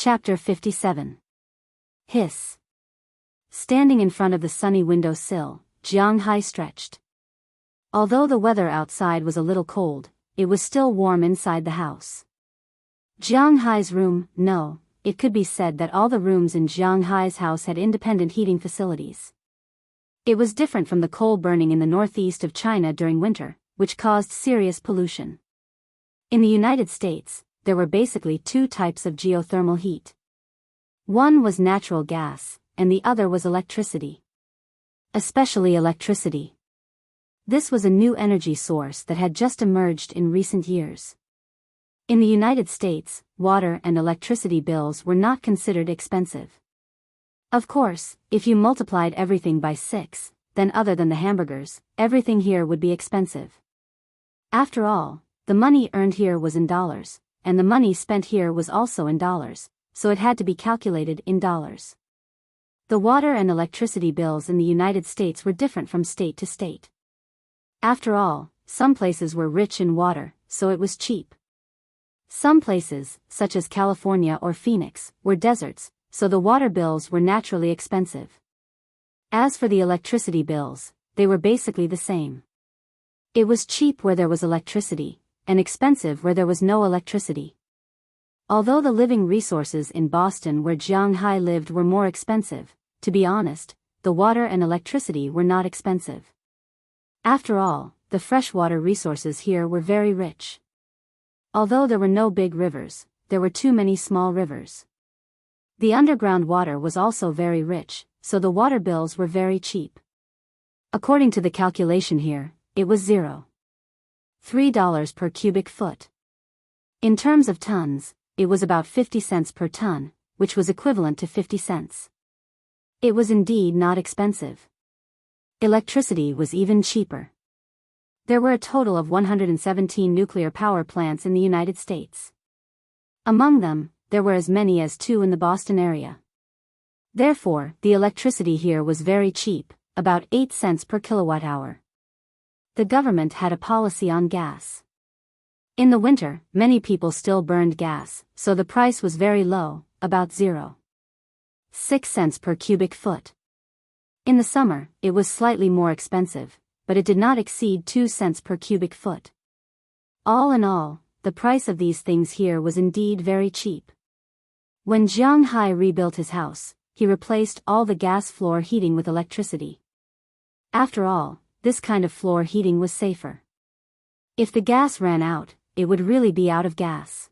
Chapter 57. Hiss. Standing in front of the sunny window sill, Jiang Hai stretched. Although the weather outside was a little cold, it was still warm inside the house. Jiang Hai's room, no, it could be said that all the rooms in Jiang Hai's house had independent heating facilities. It was different from the coal burning in the northeast of China during winter, which caused serious pollution. In the United States, there were basically two types of geothermal heat. One was natural gas, and the other was electricity. Especially electricity. This was a new energy source that had just emerged in recent years. In the United States, water and electricity bills were not considered expensive. Of course, if you multiplied everything by 6, then other than the hamburgers, everything here would be expensive. After all, the money earned here was in dollars, and the money spent here was also in dollars, so it had to be calculated in dollars. The water and electricity bills in the United States were different from state to state. After all, some places were rich in water, so it was cheap. Some places, such as California or Phoenix, were deserts, so the water bills were naturally expensive. As for the electricity bills, they were basically the same. It was cheap where there was electricity, and expensive where there was no electricity. Although the living resources in Boston where Jiang Hai lived were more expensive, to be honest, the water and electricity were not expensive. After all, the freshwater resources here were very rich. Although there were no big rivers, there were too many small rivers. The underground water was also very rich, so the water bills were very cheap. According to the calculation here, it was $3 per cubic foot. In terms of tons, it was about 50 cents per ton, which was equivalent to 50 cents. It was indeed not expensive. Electricity was even cheaper. There were a total of 117 nuclear power plants in the United States. Among them, there were as many as 2 in the Boston area. Therefore, the electricity here was very cheap, about 8 cents per kilowatt hour. The government had a policy on gas. In the winter, many people still burned gas, so the price was very low, about 0.6 cents per cubic foot. In the summer, it was slightly more expensive, but it did not exceed 2 cents per cubic foot. All in all, the price of these things here was indeed very cheap. When Jiang Hai rebuilt his house, he replaced all the gas floor heating with electricity. After all, this kind of floor heating was safer. If the gas ran out, it would really be out of gas.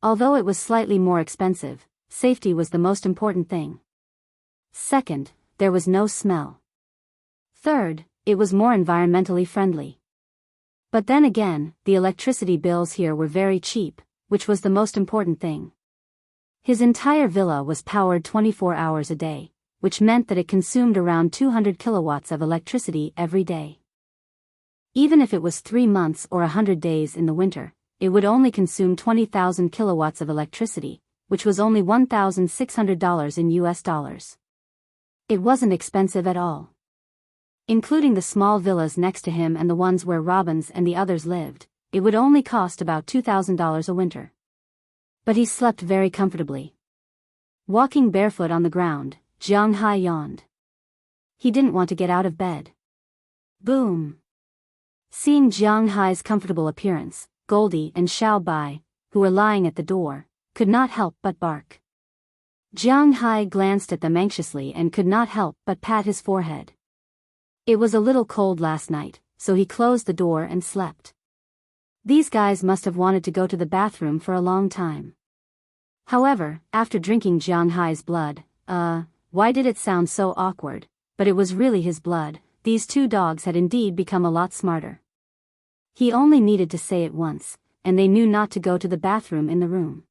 Although it was slightly more expensive, safety was the most important thing. Second, there was no smell. Third, it was more environmentally friendly. But then again, the electricity bills here were very cheap, which was the most important thing. His entire villa was powered 24 hours a day, which meant that it consumed around 200 kilowatts of electricity every day. Even if it was 3 months or 100 days in the winter, it would only consume 20,000 kilowatts of electricity, which was only $1,600 in US dollars. It wasn't expensive at all. Including the small villas next to him and the ones where Robbins and the others lived, it would only cost about $2,000 a winter. But he slept very comfortably. Walking barefoot on the ground, Jiang Hai yawned. He didn't want to get out of bed. Boom! Seeing Jiang Hai's comfortable appearance, Goldie and Xiao Bai, who were lying at the door, could not help but bark. Jiang Hai glanced at them anxiously and could not help but pat his forehead. It was a little cold last night, so he closed the door and slept. These guys must have wanted to go to the bathroom for a long time. However, after drinking Jiang Hai's blood, why did it sound so awkward? But it was really his blood. These two dogs had indeed become a lot smarter. He only needed to say it once, and they knew not to go to the bathroom in the room.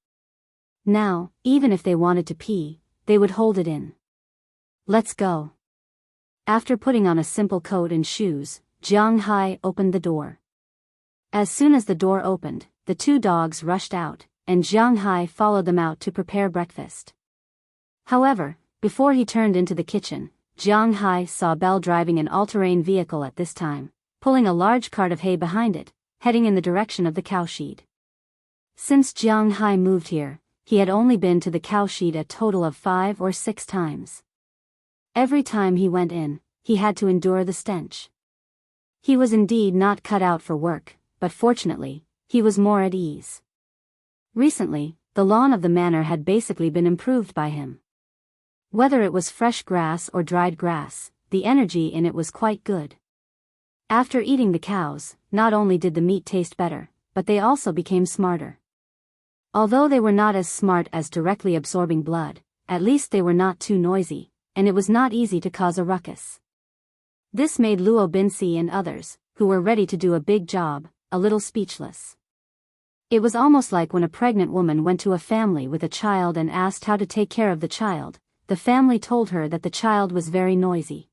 Now, even if they wanted to pee, they would hold it in. Let's go. After putting on a simple coat and shoes, Jiang Hai opened the door. As soon as the door opened, the two dogs rushed out, and Jiang Hai followed them out to prepare breakfast. However, before he turned into the kitchen, Jiang Hai saw Belle driving an all-terrain vehicle at this time, pulling a large cart of hay behind it, heading in the direction of the cowshed. Since Jiang Hai moved here, he had only been to the cowshed a total of 5 or 6 times. Every time he went in, he had to endure the stench. He was indeed not cut out for work, but fortunately, he was more at ease. Recently, the lawn of the manor had basically been improved by him. Whether it was fresh grass or dried grass, the energy in it was quite good. After eating the cows, not only did the meat taste better, but they also became smarter. Although they were not as smart as directly absorbing blood, at least they were not too noisy, and it was not easy to cause a ruckus. This made Luo Binsi and others, who were ready to do a big job, a little speechless. It was almost like when a pregnant woman went to a family with a child and asked how to take care of the child. The family told her that the child was very noisy.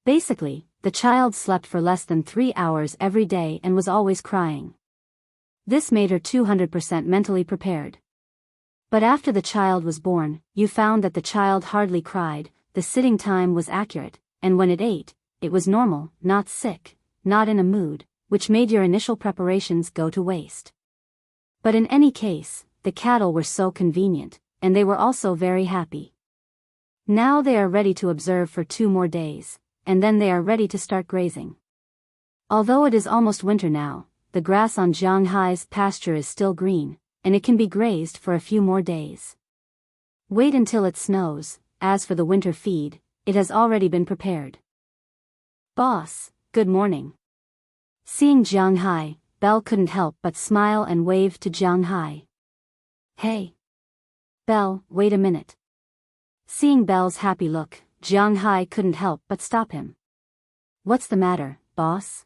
Basically, the child slept for less than 3 hours every day and was always crying. This made her 200% mentally prepared. But after the child was born, you found that the child hardly cried, the sitting time was accurate, and when it ate, it was normal, not sick, not in a mood, which made your initial preparations go to waste. But in any case, the cattle were so convenient, and they were also very happy. Now they are ready to observe for 2 more days, and then they are ready to start grazing. Although it is almost winter now, the grass on Zhang Hai's pasture is still green, and it can be grazed for a few more days. Wait until it snows. As for the winter feed, it has already been prepared. Boss, good morning. Seeing Zhang Hai, Belle couldn't help but smile and wave to Zhang Hai. Hey. Belle, wait a minute. Seeing Belle's happy look, Zhang Hai couldn't help but stop him. What's the matter, boss?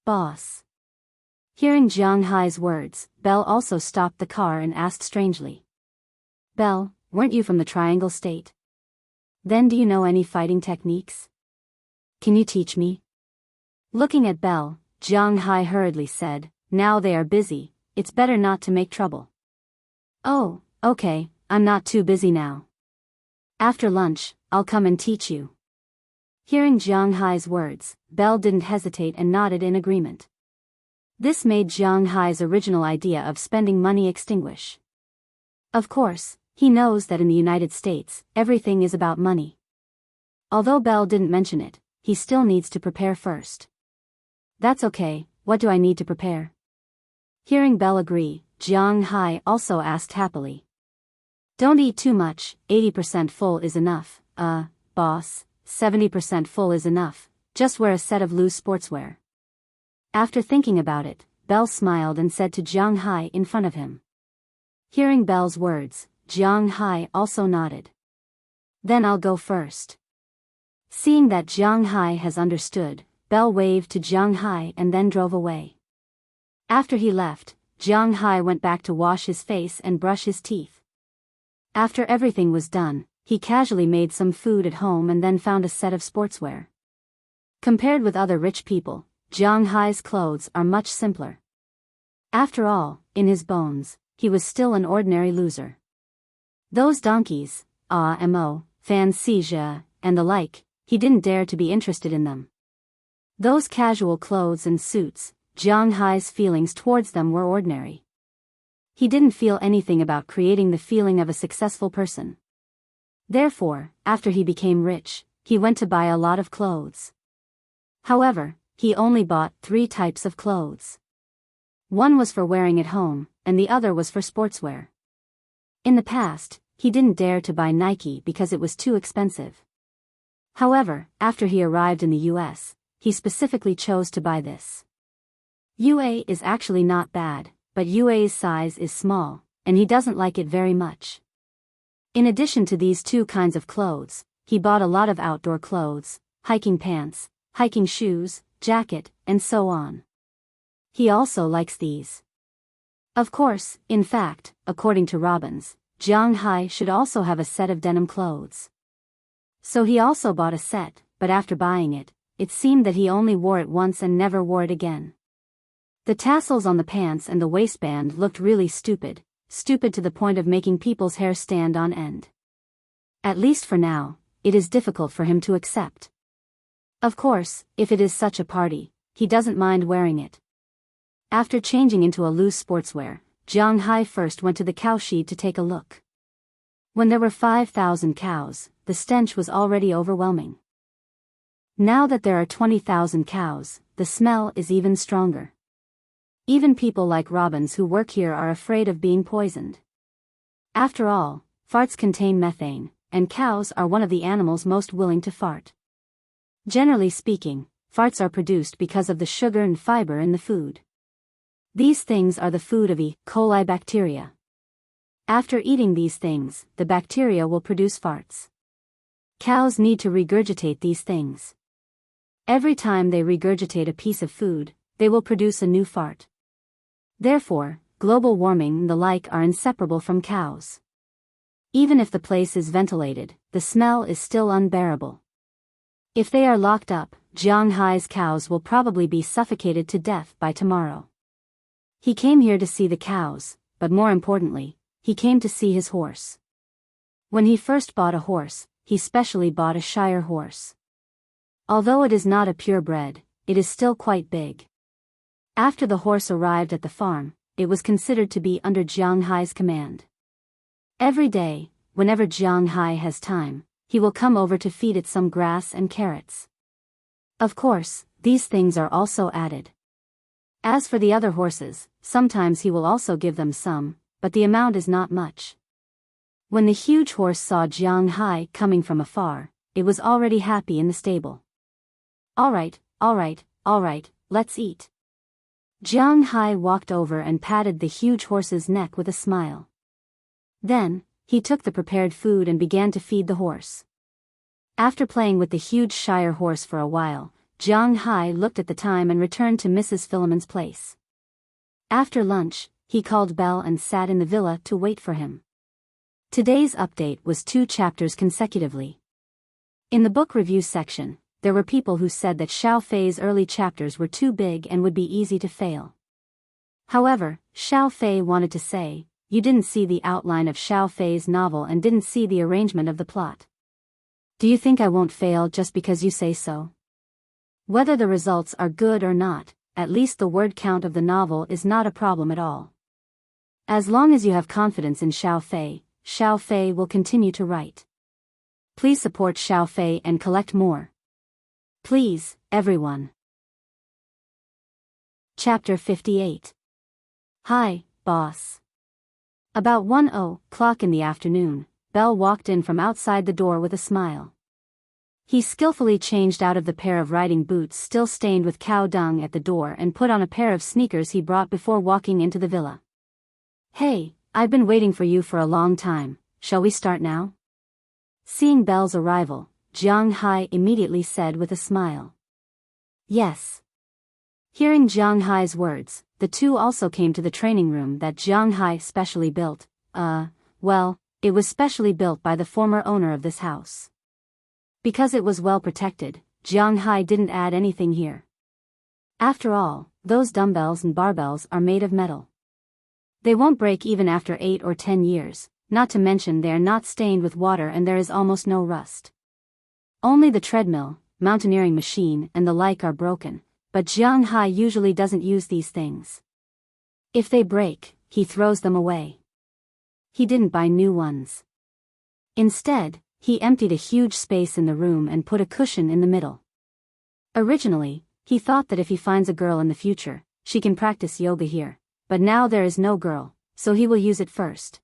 Boss. Hearing Zhang Hai's words, Belle also stopped the car and asked strangely. Belle, weren't you from the Triangle State? Then do you know any fighting techniques? Can you teach me? Looking at Belle, Zhang Hai hurriedly said, now they are busy, it's better not to make trouble. Oh, okay, I'm not too busy now. After lunch, I'll come and teach you. Hearing Zhang Hai's words, Belle didn't hesitate and nodded in agreement. This made Zhang Hai's original idea of spending money extinguish. Of course, he knows that in the United States, everything is about money. Although Belle didn't mention it, he still needs to prepare first. That's okay, what do I need to prepare? Hearing Belle agree, Zhang Hai also asked happily. Don't eat too much, 80% full is enough. Boss, 70% full is enough, just wear a set of loose sportswear. After thinking about it, Belle smiled and said to Zhang Hai in front of him. Hearing Belle's words, Zhang Hai also nodded. Then I'll go first. Seeing that Zhang Hai has understood, Belle waved to Zhang Hai and then drove away. After he left, Zhang Hai went back to wash his face and brush his teeth. After everything was done, he casually made some food at home and then found a set of sportswear. Compared with other rich people, Zhang Hai's clothes are much simpler. After all, in his bones, he was still an ordinary loser. Those donkeys, fan Sija, and the like, he didn't dare to be interested in them. Those casual clothes and suits, Zhang Hai's feelings towards them were ordinary. He didn't feel anything about creating the feeling of a successful person. Therefore, after he became rich, he went to buy a lot of clothes. However, he only bought 3 types of clothes. One was for wearing at home, and the other was for sportswear. In the past, he didn't dare to buy Nike because it was too expensive. However, after he arrived in the US, he specifically chose to buy this. UA is actually not bad, but UA's size is small, and he doesn't like it very much. In addition to these 2 kinds of clothes, he bought a lot of outdoor clothes, hiking pants, hiking shoes, jacket, and so on. He also likes these. Of course, in fact, according to Robbins, Zhang Hai should also have a set of denim clothes. So he also bought a set, but after buying it, it seemed that he only wore it once and never wore it again. The tassels on the pants and the waistband looked really stupid to the point of making people's hair stand on end. At least for now, it is difficult for him to accept. Of course, if it is such a party, he doesn't mind wearing it. After changing into a loose sportswear, Jiang Hai first went to the cowshed to take a look. When there were 5,000 cows, the stench was already overwhelming. Now that there are 20,000 cows, the smell is even stronger. Even people like robins who work here are afraid of being poisoned. After all, farts contain methane, and cows are one of the animals most willing to fart. Generally speaking, farts are produced because of the sugar and fiber in the food. These things are the food of E. coli bacteria. After eating these things, the bacteria will produce farts. Cows need to regurgitate these things. Every time they regurgitate a piece of food, they will produce a new fart. Therefore, global warming and the like are inseparable from cows. Even if the place is ventilated, the smell is still unbearable. If they are locked up, Jiang Hai's cows will probably be suffocated to death by tomorrow. He came here to see the cows, but more importantly, he came to see his horse. When he first bought a horse, he specially bought a Shire horse. Although it is not a purebred, it is still quite big. After the horse arrived at the farm, it was considered to be under Jiang Hai's command. Every day, whenever Jiang Hai has time, he will come over to feed it some grass and carrots. Of course, these things are also added. As for the other horses, sometimes he will also give them some, but the amount is not much. When the huge horse saw Jiang Hai coming from afar, it was already happy in the stable. All right, let's eat. Jiang Hai walked over and patted the huge horse's neck with a smile. Then, he took the prepared food and began to feed the horse. After playing with the huge Shire horse for a while, Jiang Hai looked at the time and returned to Mrs. Philemon's place. After lunch, he called Belle and sat in the villa to wait for him. Today's update was 2 chapters consecutively. In the book review section, there were people who said that Xiao Fei's early chapters were too big and would be easy to fail. However, Xiao Fei wanted to say, you didn't see the outline of Xiao Fei's novel and didn't see the arrangement of the plot. Do you think I won't fail just because you say so? Whether the results are good or not, at least the word count of the novel is not a problem at all. As long as you have confidence in Xiao Fei will continue to write. Please support Xiao Fei and collect more. Please, everyone. Chapter 58. Hi, boss. About 1:00 in the afternoon, Belle walked in from outside the door with a smile. He skillfully changed out of the pair of riding boots still stained with cow dung at the door and put on a pair of sneakers he brought before walking into the villa. Hey, I've been waiting for you for a long time, shall we start now? Seeing Belle's arrival, Jiang Hai immediately said with a smile. Yes. Hearing Jiang Hai's words, the two also came to the training room that Jiang Hai specially built. It was specially built by the former owner of this house. Because it was well protected, Jiang Hai didn't add anything here. After all, those dumbbells and barbells are made of metal. They won't break even after 8 or 10 years, not to mention they are not stained with water and there is almost no rust. Only the treadmill, mountaineering machine and the like are broken, but Jiang Hai usually doesn't use these things. If they break, he throws them away. He didn't buy new ones. Instead, he emptied a huge space in the room and put a cushion in the middle. Originally, he thought that if he finds a girl in the future, she can practice yoga here, but now there is no girl, so he will use it first.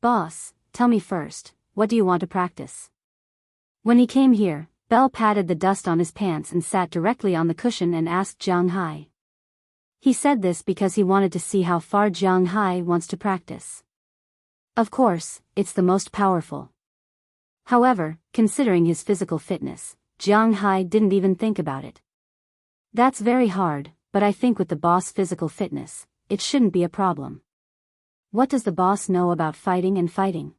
Boss, tell me first, what do you want to practice? When he came here, Belle patted the dust on his pants and sat directly on the cushion and asked Jiang Hai. He said this because he wanted to see how far Jiang Hai wants to practice. Of course, it's the most powerful. However, considering his physical fitness, Jiang Hai didn't even think about it. That's very hard, but I think with the boss' physical fitness, it shouldn't be a problem. What does the boss know about fighting and fighting?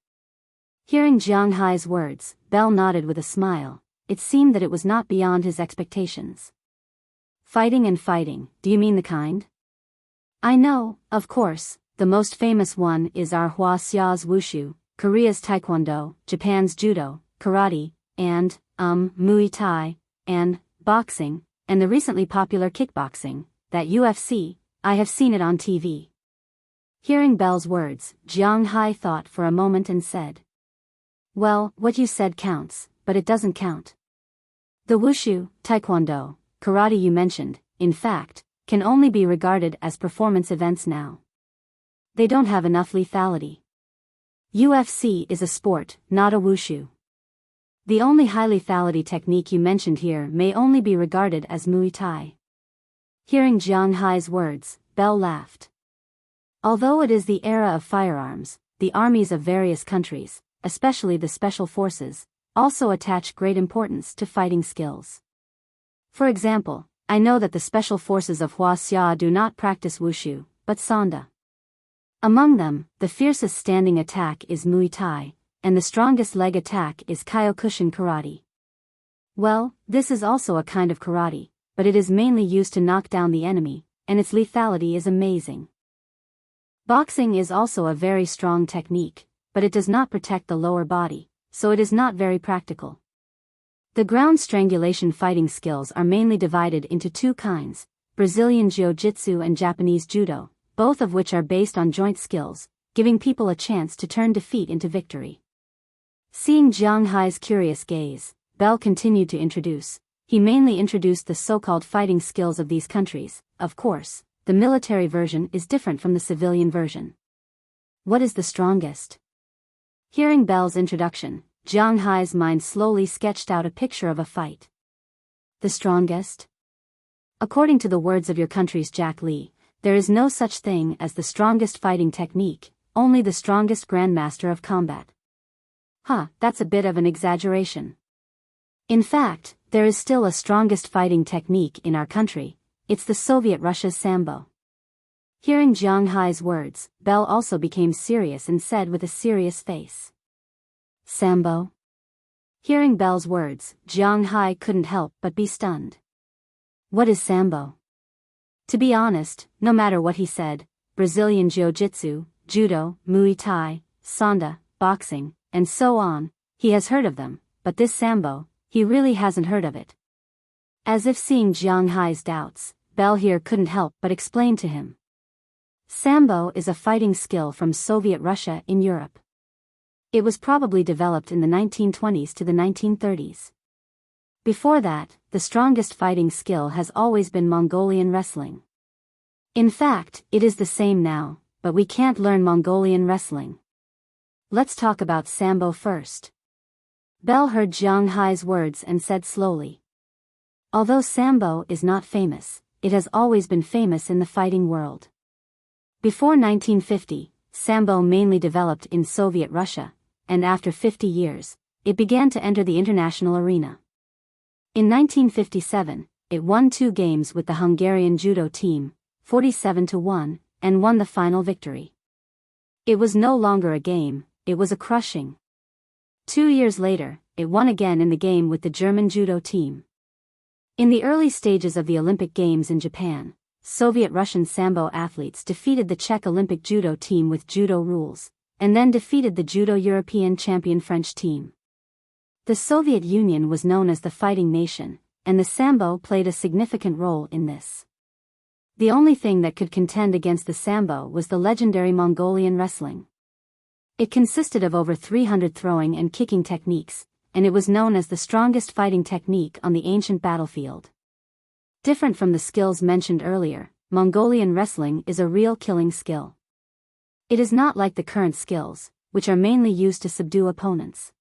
Hearing Jiang Hai's words, Belle nodded with a smile. It seemed that it was not beyond his expectations. Fighting and fighting, do you mean the kind? I know, of course, the most famous one is our Hua Xia's Wushu, Korea's Taekwondo, Japan's Judo, Karate, and, Muay Thai, and, boxing, and the recently popular kickboxing, that UFC, I have seen it on TV. Hearing Belle's words, Jiang Hai thought for a moment and said, "Well, what you said counts, but it doesn't count. The wushu, taekwondo, karate you mentioned, in fact, can only be regarded as performance events now. They don't have enough lethality. UFC is a sport, not a wushu. The only high lethality technique you mentioned here may only be regarded as Muay Thai." Hearing Jiang Hai's words, Belle laughed. Although it is the era of firearms, the armies of various countries, especially the special forces, also attach great importance to fighting skills. For example, I know that the special forces of Huaxia do not practice wushu, but sanda. Among them, the fiercest standing attack is Muay Thai, and the strongest leg attack is Kyokushin karate. Well, this is also a kind of karate, but it is mainly used to knock down the enemy, and its lethality is amazing. Boxing is also a very strong technique, but it does not protect the lower body, so it is not very practical. The ground strangulation fighting skills are mainly divided into two kinds, Brazilian Jiu-Jitsu and Japanese Judo, both of which are based on joint skills, giving people a chance to turn defeat into victory. Seeing Jiang Hai's curious gaze, Belle continued to introduce. He mainly introduced the so-called fighting skills of these countries. Of course, the military version is different from the civilian version. What is the strongest? Hearing Belle's introduction, Jiang Hai's mind slowly sketched out a picture of a fight. The strongest? According to the words of your country's Jack Lee, there is no such thing as the strongest fighting technique, only the strongest grandmaster of combat. That's a bit of an exaggeration. In fact, there is still a strongest fighting technique in our country. It's the Soviet Russia's Sambo. Hearing Jiang Hai's words, Belle also became serious and said with a serious face. Sambo? Hearing Belle's words, Jiang Hai couldn't help but be stunned. What is Sambo? To be honest, no matter what he said, Brazilian Jiu-Jitsu, Judo, Muay Thai, Sanda, boxing, and so on, he has heard of them, but this Sambo, he really hasn't heard of it. As if seeing Jiang Hai's doubts, Belle here couldn't help but explain to him. Sambo is a fighting skill from Soviet Russia in Europe. It was probably developed in the 1920s to the 1930s. Before that, the strongest fighting skill has always been Mongolian wrestling. In fact, it is the same now, but we can't learn Mongolian wrestling. Let's talk about Sambo first. Belle heard Jiang Hai's words and said slowly. Although Sambo is not famous, it has always been famous in the fighting world. Before 1950, Sambo mainly developed in Soviet Russia, and after 50 years, it began to enter the international arena. In 1957, it won 2 games with the Hungarian judo team, 47-1, and won the final victory. It was no longer a game, it was a crushing. 2 years later, it won again in the game with the German judo team. In the early stages of the Olympic Games in Japan, Soviet-Russian Sambo athletes defeated the Czech Olympic judo team with judo rules, and then defeated the judo European champion French team. The Soviet Union was known as the fighting nation, and the Sambo played a significant role in this. The only thing that could contend against the Sambo was the legendary Mongolian wrestling. It consisted of over 300 throwing and kicking techniques, and it was known as the strongest fighting technique on the ancient battlefield. Different from the skills mentioned earlier, Mongolian wrestling is a real killing skill. It is not like the current skills, which are mainly used to subdue opponents.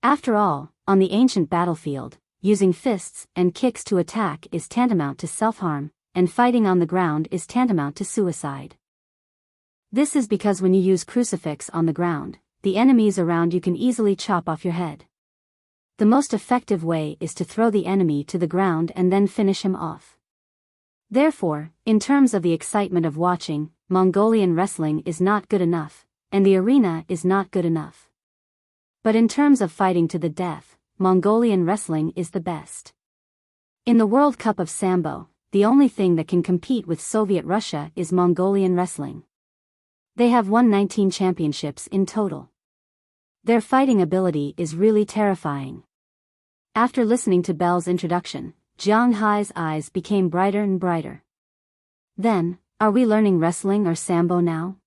After all, on the ancient battlefield, using fists and kicks to attack is tantamount to self-harm, and fighting on the ground is tantamount to suicide. This is because when you use crucifix on the ground, the enemies around you can easily chop off your head. The most effective way is to throw the enemy to the ground and then finish him off. Therefore, in terms of the excitement of watching, Mongolian wrestling is not good enough, and the arena is not good enough. But in terms of fighting to the death, Mongolian wrestling is the best. In the World Cup of Sambo, the only thing that can compete with Soviet Russia is Mongolian wrestling. They have won 19 championships in total. Their fighting ability is really terrifying. After listening to Belle's introduction, Jiang Hai's eyes became brighter and brighter. Then, are we learning wrestling or Sambo now?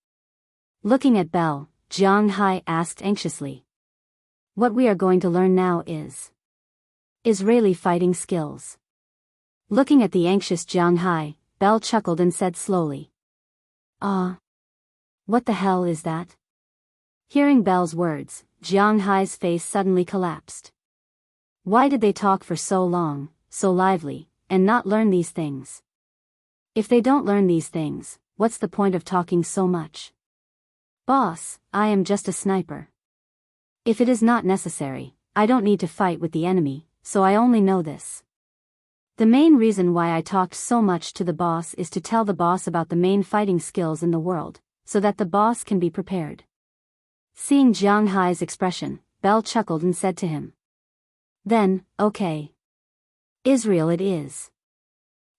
Looking at Belle, Jiang Hai asked anxiously. What we are going to learn now is Israeli fighting skills. Looking at the anxious Jiang Hai, Belle chuckled and said slowly. What the hell is that? Hearing Belle's words, Jiang Hai's face suddenly collapsed. Why did they talk for so long, so lively, and not learn these things? If they don't learn these things, what's the point of talking so much? Boss, I am just a sniper. If it is not necessary, I don't need to fight with the enemy, so I only know this. The main reason why I talked so much to the boss is to tell the boss about the main fighting skills in the world, so that the boss can be prepared. Seeing Jiang Hai's expression, Belle chuckled and said to him. Then, okay. Israel it is.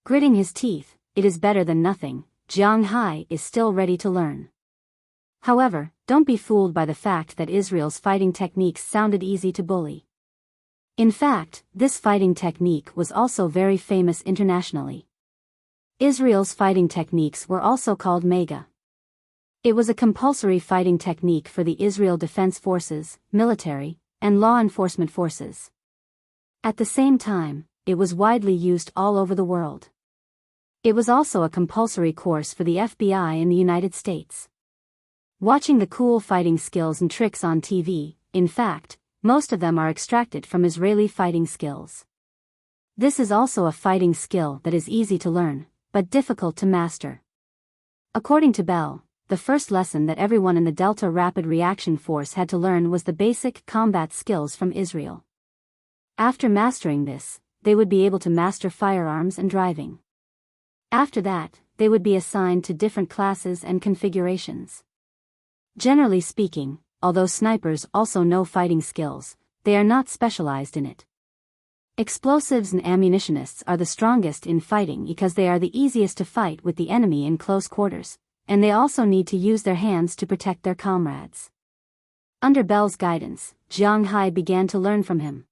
Gritting his teeth, it is better than nothing. Jiang Hai is still ready to learn. However, don't be fooled by the fact that Israel's fighting techniques sounded easy to bully. In fact, this fighting technique was also very famous internationally. Israel's fighting techniques were also called Mega. It was a compulsory fighting technique for the Israel Defense Forces, military, and law enforcement forces. At the same time, it was widely used all over the world. It was also a compulsory course for the FBI in the United States. Watching the cool fighting skills and tricks on TV, in fact, most of them are extracted from Israeli fighting skills. This is also a fighting skill that is easy to learn, but difficult to master. According to Belle, the first lesson that everyone in the Delta Rapid Reaction Force had to learn was the basic combat skills from Israel. After mastering this, they would be able to master firearms and driving. After that, they would be assigned to different classes and configurations. Generally speaking, although snipers also know fighting skills, they are not specialized in it. Explosives and ammunitionists are the strongest in fighting because they are the easiest to fight with the enemy in close quarters, and they also need to use their hands to protect their comrades. Under Belle's guidance, Jiang Hai began to learn from him.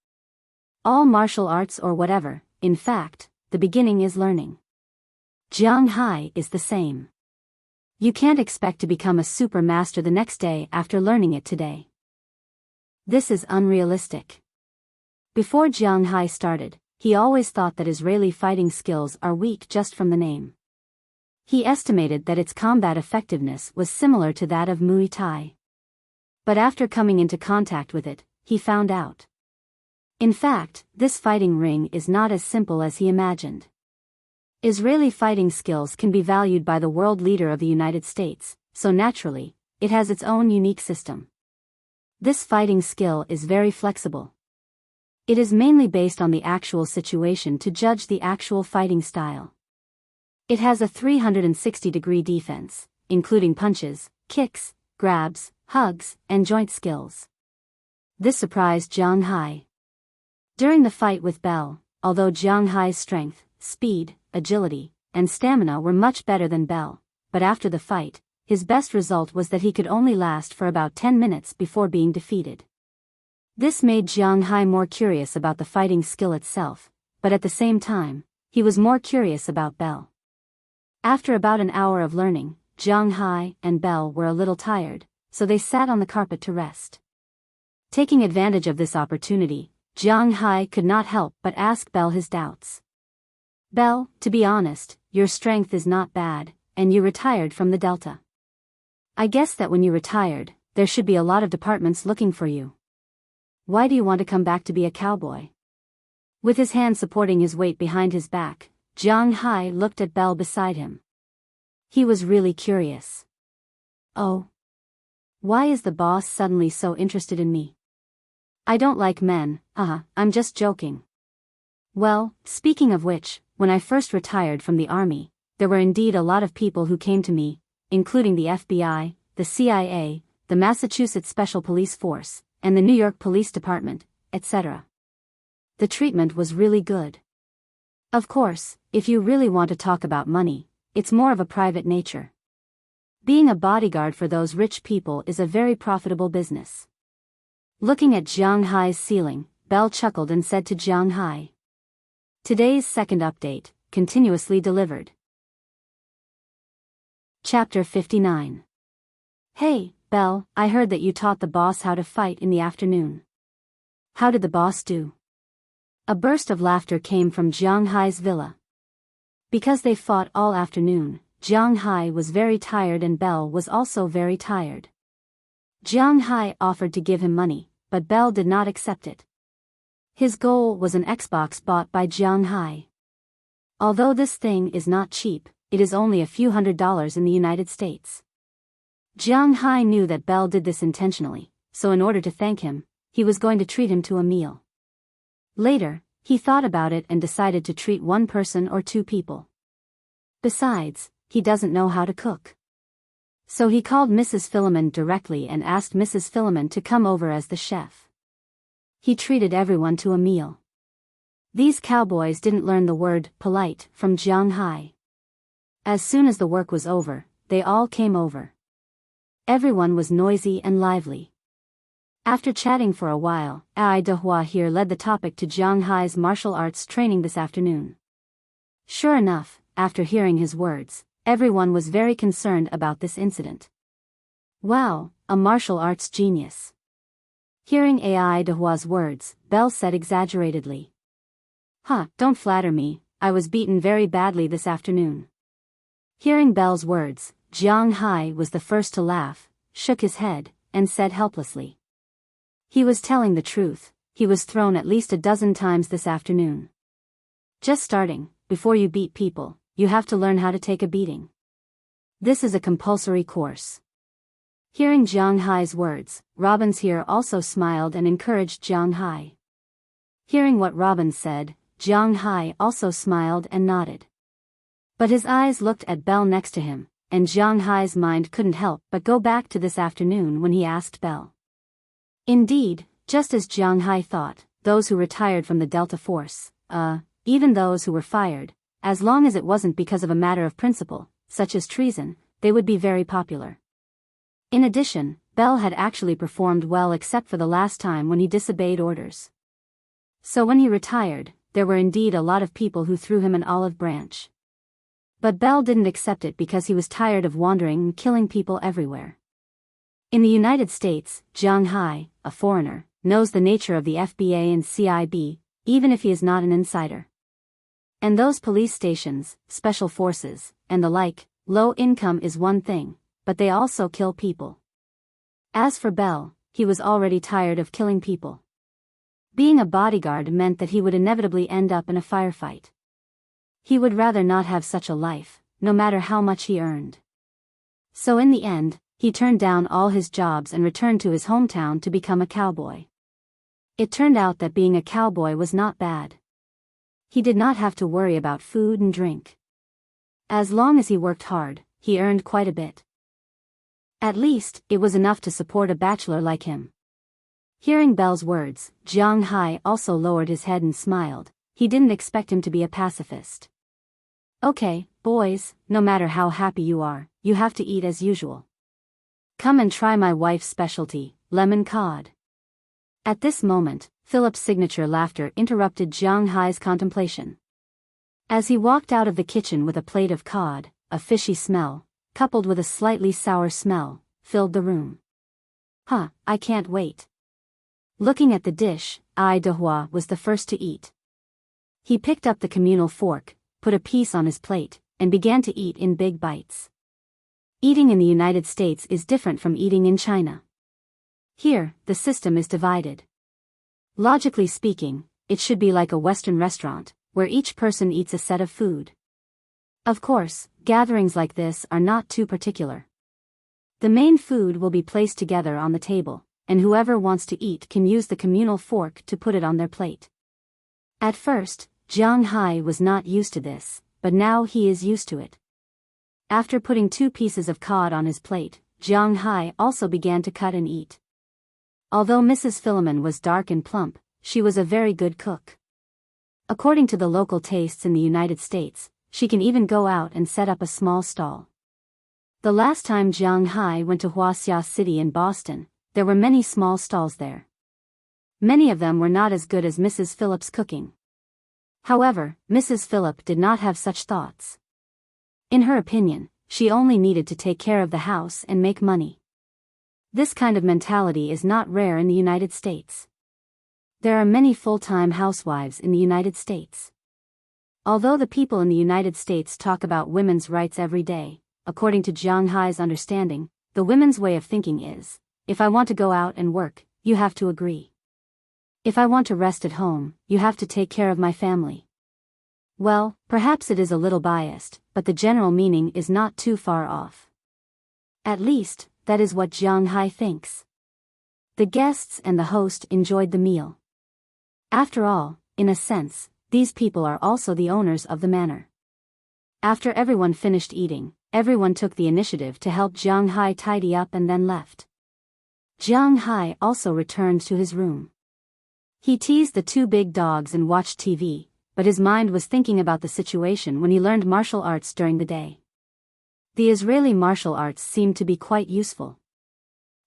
All martial arts or whatever, in fact, the beginning is learning. Jiang Hai is the same. You can't expect to become a super master the next day after learning it today. This is unrealistic. Before Jiang Hai started, he always thought that Israeli fighting skills are weak just from the name. He estimated that its combat effectiveness was similar to that of Muay Thai. But after coming into contact with it, he found out. In fact, this fighting ring is not as simple as he imagined. Israeli fighting skills can be valued by the world leader of the United States, so naturally, it has its own unique system. This fighting skill is very flexible. It is mainly based on the actual situation to judge the actual fighting style. It has a 360-degree defense, including punches, kicks, grabs, hugs, and joint skills. This surprised Jiang Hai. During the fight with Belle, although Jiang Hai's strength, speed, agility, and stamina were much better than Belle, but after the fight, his best result was that he could only last for about 10 minutes before being defeated. This made Jiang Hai more curious about the fighting skill itself, but at the same time, he was more curious about Belle. After about an hour of learning, Jiang Hai and Belle were a little tired, so they sat on the carpet to rest. Taking advantage of this opportunity, Jiang Hai could not help but ask Belle his doubts. Belle, to be honest, your strength is not bad, and you retired from the Delta. I guess that when you retired, there should be a lot of departments looking for you. Why do you want to come back to be a cowboy? With his hand supporting his weight behind his back, Jiang Hai looked at Belle beside him. He was really curious. Oh. Why is the boss suddenly so interested in me? I don't like men, I'm just joking. Well, speaking of which, when I first retired from the army, there were indeed a lot of people who came to me, including the FBI, the CIA, the Massachusetts Special Police Force, and the New York Police Department, etc. The treatment was really good. Of course, if you really want to talk about money, it's more of a private nature. Being a bodyguard for those rich people is a very profitable business. Looking at Jiang Hai's ceiling, Belle chuckled and said to Jiang Hai. Today's second update, continuously delivered. Chapter 59. Hey, Belle, I heard that you taught the boss how to fight in the afternoon. How did the boss do? A burst of laughter came from Jiang Hai's villa. Because they fought all afternoon, Jiang Hai was very tired and Belle was also very tired. Jiang Hai offered to give him money, but Belle did not accept it. His goal was an Xbox bought by Jiang Hai. Although this thing is not cheap, it is only a few $100s in the United States. Jiang Hai knew that Belle did this intentionally, so in order to thank him, he was going to treat him to a meal. Later, he thought about it and decided to treat one person or two people. Besides, he doesn't know how to cook. So he called Mrs. Philemon directly and asked Mrs. Philemon to come over as the chef. He treated everyone to a meal. These cowboys didn't learn the word polite from Jiang Hai. As soon as the work was over, they all came over. Everyone was noisy and lively. After chatting for a while, Ai Dehua here led the topic to Jiang Hai's martial arts training this afternoon. Sure enough, after hearing his words, everyone was very concerned about this incident. Wow, a martial arts genius. Hearing Ai Dehua's words, Belle said exaggeratedly. Don't flatter me, I was beaten very badly this afternoon. Hearing Belle's words, Jiang Hai was the first to laugh, shook his head, and said helplessly. He was telling the truth, he was thrown at least a dozen times this afternoon. Just starting, before you beat people, you have to learn how to take a beating. This is a compulsory course. Hearing Jiang Hai's words, Robbins here also smiled and encouraged Jiang Hai. Hearing what Robbins said, Jiang Hai also smiled and nodded. But his eyes looked at Belle next to him, and Jiang Hai's mind couldn't help but go back to this afternoon when he asked Belle. Indeed, just as Jiang Hai thought, those who retired from the Delta Force, even those who were fired, as long as it wasn't because of a matter of principle, such as treason, they would be very popular. In addition, Belle had actually performed well except for the last time when he disobeyed orders. So when he retired, there were indeed a lot of people who threw him an olive branch. But Belle didn't accept it because he was tired of wandering and killing people everywhere. In the United States, Jiang Hai, a foreigner, knows the nature of the FBA and CIB, even if he is not an insider. And those police stations, special forces, and the like, low income is one thing, but they also kill people. As for Belle, he was already tired of killing people. Being a bodyguard meant that he would inevitably end up in a firefight. He would rather not have such a life, no matter how much he earned. So in the end, he turned down all his jobs and returned to his hometown to become a cowboy. It turned out that being a cowboy was not bad. He did not have to worry about food and drink. As long as he worked hard, he earned quite a bit. At least, it was enough to support a bachelor like him. Hearing Belle's words, Jiang Hai also lowered his head and smiled. He didn't expect him to be a pacifist. Okay, boys, no matter how happy you are, you have to eat as usual. Come and try my wife's specialty, lemon cod. At this moment, Philip's signature laughter interrupted Jiang Hai's contemplation. As he walked out of the kitchen with a plate of cod, a fishy smell, coupled with a slightly sour smell, filled the room. I can't wait. Looking at the dish, Ai Dehua was the first to eat. He picked up the communal fork, put a piece on his plate, and began to eat in big bites. Eating in the United States is different from eating in China. Here, the system is divided. Logically speaking, it should be like a Western restaurant, where each person eats a set of food. Of course, gatherings like this are not too particular. The main food will be placed together on the table, and whoever wants to eat can use the communal fork to put it on their plate. At first, Jiang Hai was not used to this, but now he is used to it. After putting 2 pieces of cod on his plate, Jiang Hai also began to cut and eat. Although Mrs. Philemon was dark and plump, she was a very good cook. According to the local tastes in the United States, she can even go out and set up a small stall. The last time Jiang Hai went to Huaxia City in Boston, there were many small stalls there. Many of them were not as good as Mrs. Phillip's cooking. However, Mrs. Phillip did not have such thoughts. In her opinion, she only needed to take care of the house and make money. This kind of mentality is not rare in the United States. There are many full-time housewives in the United States. Although the people in the United States talk about women's rights every day, according to Jiang Hai's understanding, the women's way of thinking is, if I want to go out and work, you have to agree. If I want to rest at home, you have to take care of my family. Well, perhaps it is a little biased, but the general meaning is not too far off. At least, that is what Jiang Hai thinks. The guests and the host enjoyed the meal. After all, in a sense, these people are also the owners of the manor. After everyone finished eating, everyone took the initiative to help Jiang Hai tidy up and then left. Jiang Hai also returned to his room. He teased the two big dogs and watched TV, but his mind was thinking about the situation when he learned martial arts during the day. The Israeli martial arts seemed to be quite useful.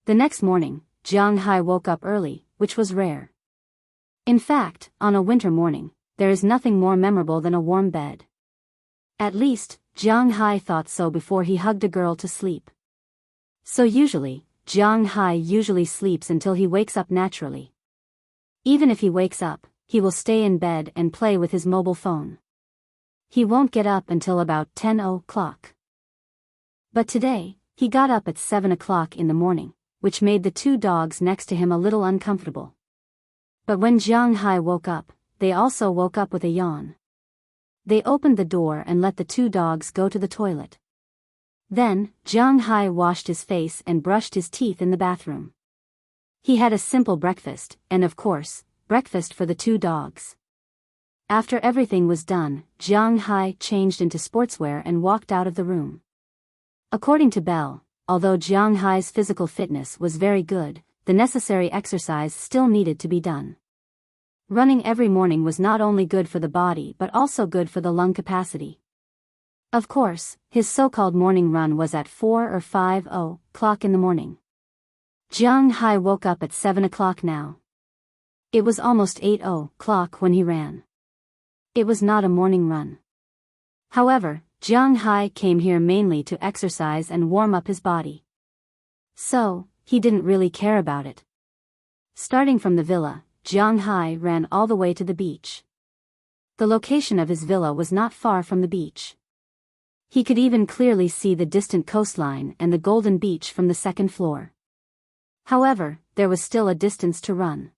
The next morning, Jiang Hai woke up early, which was rare. In fact, on a winter morning, there is nothing more memorable than a warm bed. At least, Jiang Hai thought so before he hugged a girl to sleep. So Jiang Hai sleeps until he wakes up naturally. Even if he wakes up, he will stay in bed and play with his mobile phone. He won't get up until about 10 o'clock. But today, he got up at 7 o'clock in the morning, which made the two dogs next to him a little uncomfortable. But when Jiang Hai woke up, they also woke up with a yawn. They opened the door and let the two dogs go to the toilet. Then, Jiang Hai washed his face and brushed his teeth in the bathroom. He had a simple breakfast, and of course, breakfast for the two dogs. After everything was done, Jiang Hai changed into sportswear and walked out of the room. According to Belle, although Jiang Hai's physical fitness was very good, the necessary exercise still needed to be done. Running every morning was not only good for the body but also good for the lung capacity. Of course, his so-called morning run was at 4 or 5 o'clock in the morning. Jiang Hai woke up at 7 o'clock now. It was almost 8 o'clock when he ran. It was not a morning run. However, Jiang Hai came here mainly to exercise and warm up his body. So, he didn't really care about it. Starting from the villa, Jiang Hai ran all the way to the beach. The location of his villa was not far from the beach. He could even clearly see the distant coastline and the golden beach from the second floor. However, there was still a distance to run.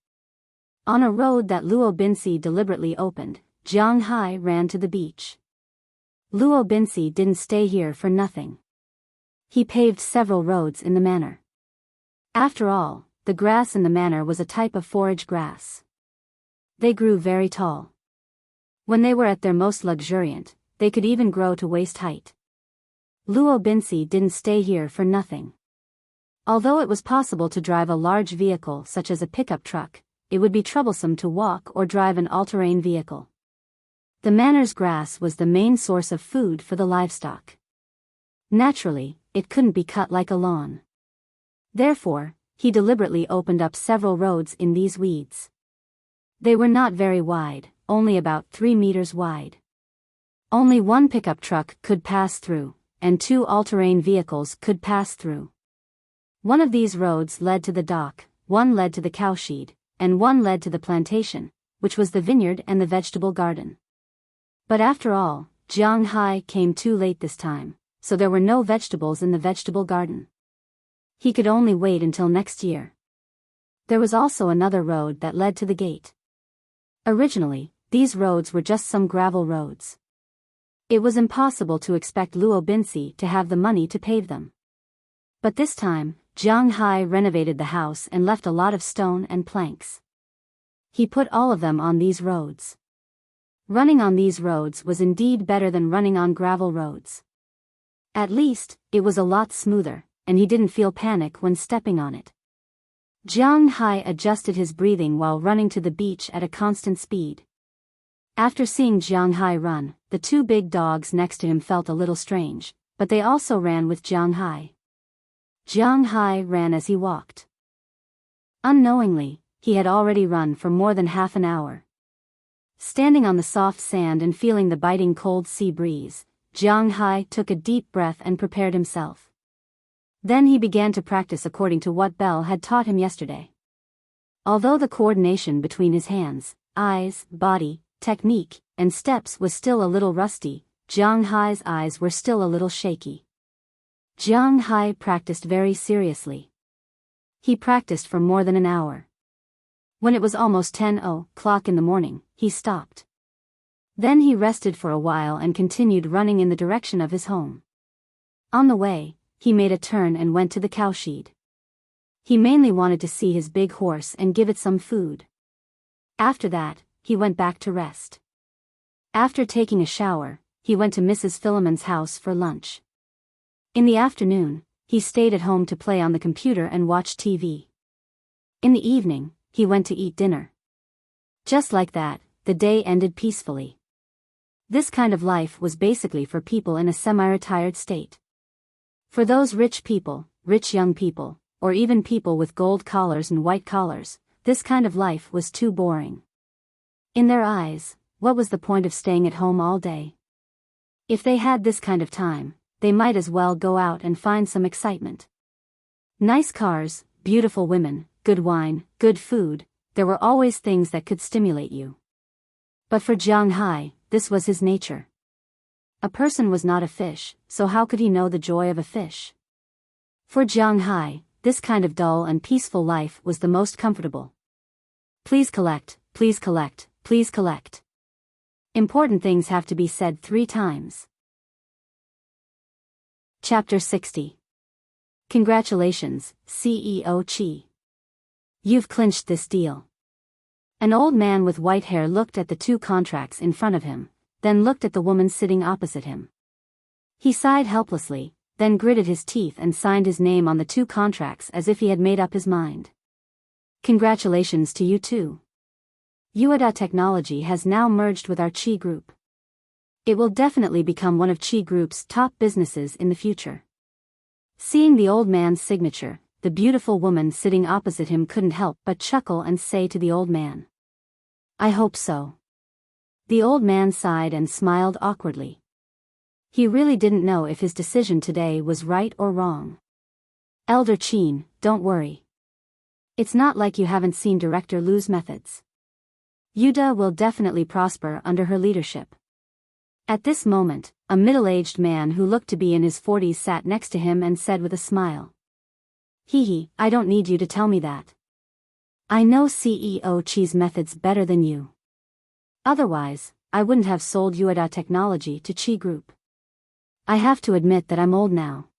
On a road that Luo Binsi deliberately opened, Jiang Hai ran to the beach. Luo Binsi didn't stay here for nothing. He paved several roads in the manor. After all, the grass in the manor was a type of forage grass. They grew very tall. When they were at their most luxuriant, they could even grow to waist height. Luo Binsi didn't stay here for nothing. Although it was possible to drive a large vehicle such as a pickup truck, it would be troublesome to walk or drive an all-terrain vehicle. The manor's grass was the main source of food for the livestock. Naturally, it couldn't be cut like a lawn. Therefore, he deliberately opened up several roads in these weeds. They were not very wide, only about 3 meters wide. Only one pickup truck could pass through, and 2 all-terrain vehicles could pass through. One of these roads led to the dock, one led to the cowshed, and one led to the plantation, which was the vineyard and the vegetable garden. But after all, Jiang Hai came too late this time, so there were no vegetables in the vegetable garden. He could only wait until next year. There was also another road that led to the gate. Originally, these roads were just some gravel roads. It was impossible to expect Luo Binsi to have the money to pave them. But this time, Jiang Hai renovated the house and left a lot of stone and planks. He put all of them on these roads. Running on these roads was indeed better than running on gravel roads. At least, it was a lot smoother, and he didn't feel panic when stepping on it. Jiang Hai adjusted his breathing while running to the beach at a constant speed. After seeing Jiang Hai run, the 2 big dogs next to him felt a little strange, but they also ran with Jiang Hai. Jiang Hai ran as he walked. Unknowingly, he had already run for more than half an hour. Standing on the soft sand and feeling the biting cold sea breeze, Jiang Hai took a deep breath and prepared himself. Then he began to practice according to what Belle had taught him yesterday. Although the coordination between his hands, eyes, body, technique, and steps was still a little rusty, Jiang Hai's eyes were still a little shaky. Jiang Hai practiced very seriously. He practiced for more than an hour. When it was almost 10:00 in the morning, he stopped. Then he rested for a while and continued running in the direction of his home. On the way, he made a turn and went to the cowshed. He mainly wanted to see his big horse and give it some food. After that, he went back to rest. After taking a shower, he went to Mrs. Philemon's house for lunch. In the afternoon, he stayed at home to play on the computer and watch TV. In the evening, he went to eat dinner. Just like that, the day ended peacefully. This kind of life was basically for people in a semi-retired state. For those rich people, rich young people, or even people with gold collars and white collars, this kind of life was too boring. In their eyes, what was the point of staying at home all day? If they had this kind of time, they might as well go out and find some excitement. Nice cars, beautiful women, good wine, good food, there were always things that could stimulate you. But for Jiang Hai, this was his nature. A person was not a fish, so how could he know the joy of a fish? For Jiang Hai, this kind of dull and peaceful life was the most comfortable. Please collect, please collect, please collect. Important things have to be said 3 times. Chapter 60. Congratulations, CEO Chi. You've clinched this deal. An old man with white hair looked at the 2 contracts in front of him, then looked at the woman sitting opposite him. He sighed helplessly, then gritted his teeth and signed his name on the 2 contracts as if he had made up his mind. Congratulations to you too. Ueda Technology has now merged with our Chi Group. It will definitely become one of Chi Group's top businesses in the future. Seeing the old man's signature, the beautiful woman sitting opposite him couldn't help but chuckle and say to the old man, "I hope so." The old man sighed and smiled awkwardly. He really didn't know if his decision today was right or wrong. Elder Qin, don't worry. It's not like you haven't seen Director Lu's methods. Yuda will definitely prosper under her leadership. At this moment, a middle-aged man who looked to be in his 40s sat next to him and said with a smile, "Hee, I don't need you to tell me that. I know CEO Chi's methods better than you. Otherwise, I wouldn't have sold Ueda Technology to Chi Group. I have to admit that I'm old now.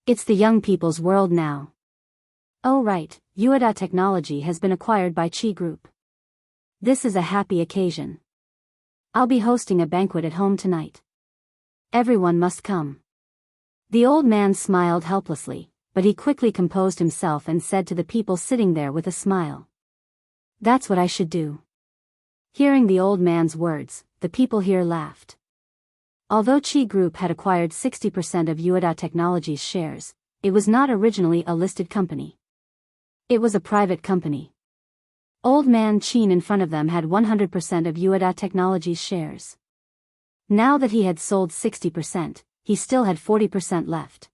It's the young people's world now. Oh right, Ueda Technology has been acquired by Chi Group. This is a happy occasion. I'll be hosting a banquet at home tonight. Everyone must come." The old man smiled helplessly, but he quickly composed himself and said to the people sitting there with a smile, "That's what I should do." Hearing the old man's words, the people here laughed. Although Chi Group had acquired 60% of Ueda Technology's shares, it was not originally a listed company. It was a private company. Old man Qin in front of them had 100% of Ueda Technology's shares. Now that he had sold 60%, he still had 40% left.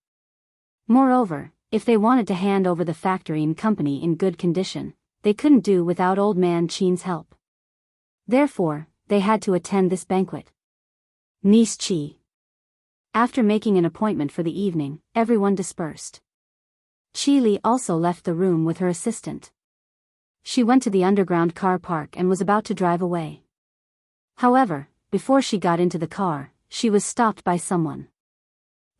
Moreover, if they wanted to hand over the factory and company in good condition, they couldn't do without old man Qin's help. Therefore, they had to attend this banquet. Niece Qi. After making an appointment for the evening, everyone dispersed. Qi Li also left the room with her assistant. She went to the underground car park and was about to drive away. However, before she got into the car, she was stopped by someone.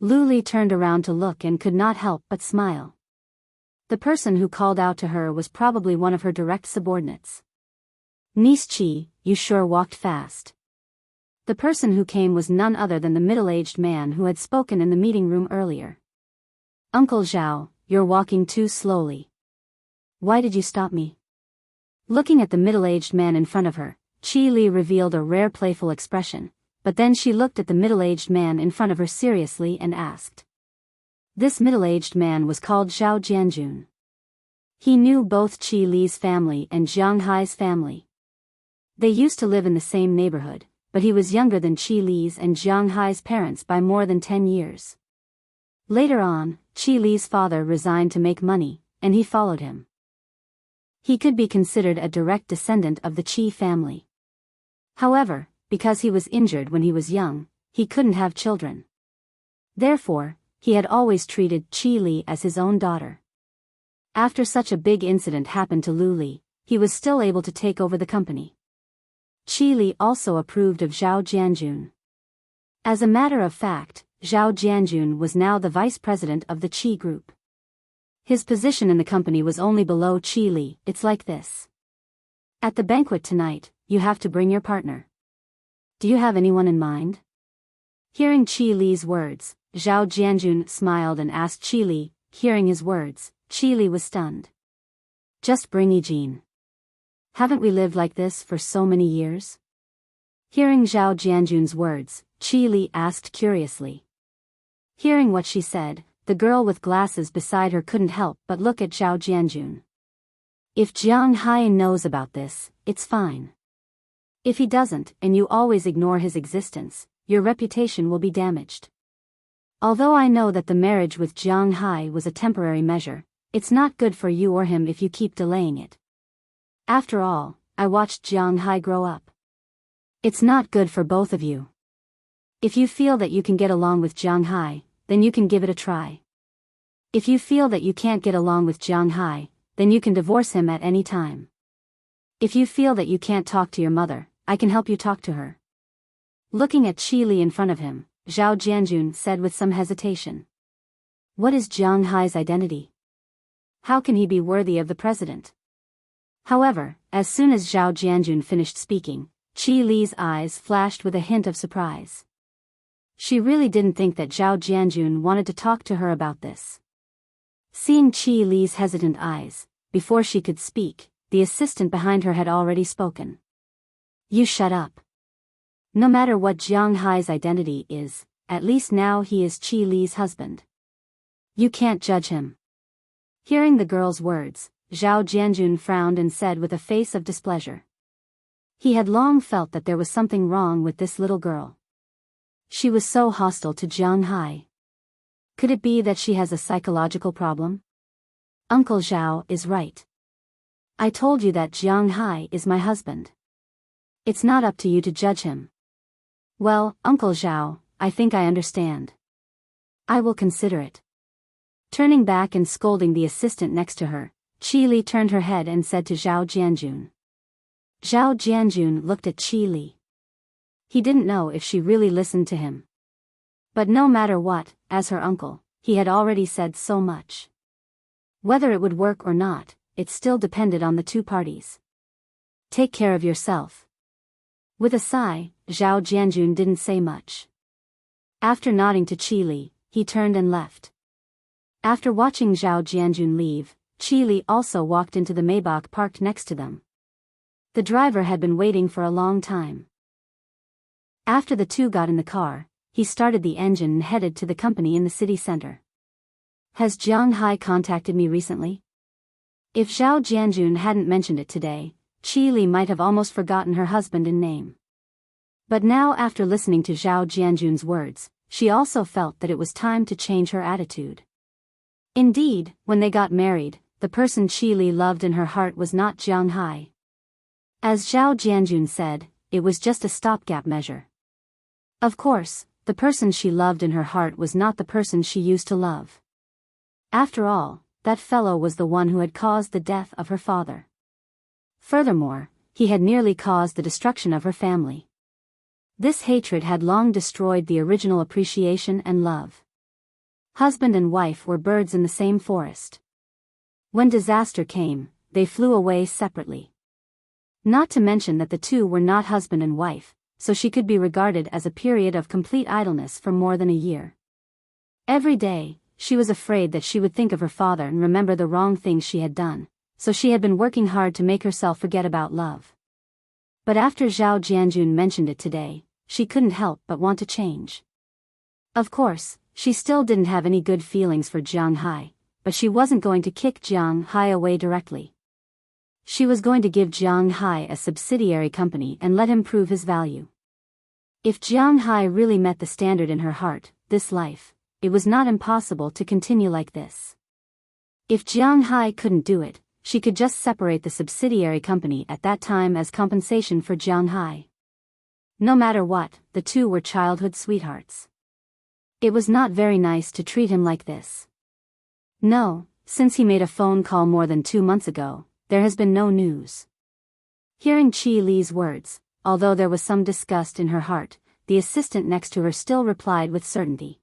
Lu Li turned around to look and could not help but smile. The person who called out to her was probably one of her direct subordinates. "Niece Qi, you sure walked fast." The person who came was none other than the middle-aged man who had spoken in the meeting room earlier. "Uncle Zhao, you're walking too slowly. Why did you stop me?" Looking at the middle-aged man in front of her, Qi Li revealed a rare playful expression, but then she looked at the middle-aged man in front of her seriously and asked. This middle-aged man was called Zhao Jianjun. He knew both Qi Li's family and Jiang Hai's family. They used to live in the same neighborhood, but he was younger than Qi Li's and Jiang Hai's parents by more than 10 years. Later on, Qi Li's father resigned to make money, and he followed him. He could be considered a direct descendant of the Qi family. However, because he was injured when he was young, he couldn't have children. Therefore, he had always treated Qi Li as his own daughter. After such a big incident happened to Lu Li, he was still able to take over the company. Qi Li also approved of Zhao Jianjun. As a matter of fact, Zhao Jianjun was now the vice president of the Qi group. His position in the company was only below Qi Li. It's like this. At the banquet tonight, you have to bring your partner. Do you have anyone in mind? Hearing Qi Li's words, Zhao Jianjun smiled and asked Qi Li. Hearing his words, Qi Li was stunned. Just bring Yijin. Haven't we lived like this for so many years? Hearing Zhao Jianjun's words, Qi Li asked curiously. Hearing what she said, the girl with glasses beside her couldn't help but look at Zhao Jianjun. If Jiang Hai knows about this, it's fine. If he doesn't and you always ignore his existence, your reputation will be damaged. Although I know that the marriage with Jiang Hai was a temporary measure, it's not good for you or him if you keep delaying it. After all, I watched Jiang Hai grow up. It's not good for both of you. If you feel that you can get along with Jiang Hai, then you can give it a try. If you feel that you can't get along with Jiang Hai, then you can divorce him at any time. If you feel that you can't talk to your mother, I can help you talk to her. Looking at Qi Li in front of him, Zhao Jianjun said with some hesitation. What is Jiang Hai's identity? How can he be worthy of the president? However, as soon as Zhao Jianjun finished speaking, Qi Li's eyes flashed with a hint of surprise. She really didn't think that Zhao Jianjun wanted to talk to her about this. Seeing Qi Li's hesitant eyes, before she could speak, the assistant behind her had already spoken. You shut up. No matter what Jiang Hai's identity is, at least now he is Qi Li's husband. You can't judge him. Hearing the girl's words, Zhao Jianjun frowned and said with a face of displeasure. He had long felt that there was something wrong with this little girl. She was so hostile to Jiang Hai. Could it be that she has a psychological problem? Uncle Zhao is right. I told you that Jiang Hai is my husband. It's not up to you to judge him. Well, Uncle Zhao, I think I understand. I will consider it. Turning back and scolding the assistant next to her, Qi Li turned her head and said to Zhao Jianjun. Zhao Jianjun looked at Qi Li. He didn't know if she really listened to him. But no matter what, as her uncle, he had already said so much. Whether it would work or not, it still depended on the two parties. Take care of yourself. With a sigh, Zhao Jianjun didn't say much. After nodding to Qi Li, he turned and left. After watching Zhao Jianjun leave, Qi Li also walked into the Maybach parked next to them. The driver had been waiting for a long time. After the two got in the car, he started the engine and headed to the company in the city center. Has Jiang Hai contacted me recently? If Zhao Jianjun hadn't mentioned it today, Qi Li might have almost forgotten her husband in name. But now after listening to Zhao Jianjun's words, she also felt that it was time to change her attitude. Indeed, when they got married, the person Qi Li loved in her heart was not Jiang Hai. As Zhao Jianjun said, it was just a stopgap measure. Of course, the person she loved in her heart was not the person she used to love. After all, that fellow was the one who had caused the death of her father. Furthermore, he had nearly caused the destruction of her family. This hatred had long destroyed the original appreciation and love. Husband and wife were birds in the same forest. When disaster came, they flew away separately. Not to mention that the two were not husband and wife, so she could be regarded as a period of complete idleness for more than a year. Every day, she was afraid that she would think of her father and remember the wrong things she had done, so she had been working hard to make herself forget about love. But after Zhao Jianjun mentioned it today, she couldn't help but want to change. Of course, she still didn't have any good feelings for Jiang Hai, but she wasn't going to kick Jiang Hai away directly. She was going to give Jiang Hai a subsidiary company and let him prove his value. If Jiang Hai really met the standard in her heart, this life, it was not impossible to continue like this. If Jiang Hai couldn't do it, she could just separate the subsidiary company at that time as compensation for Jiang Hai. No matter what, the two were childhood sweethearts. It was not very nice to treat him like this. No, since he made a phone call more than 2 months ago, there has been no news. Hearing Qi Li's words, although there was some disgust in her heart, the assistant next to her still replied with certainty.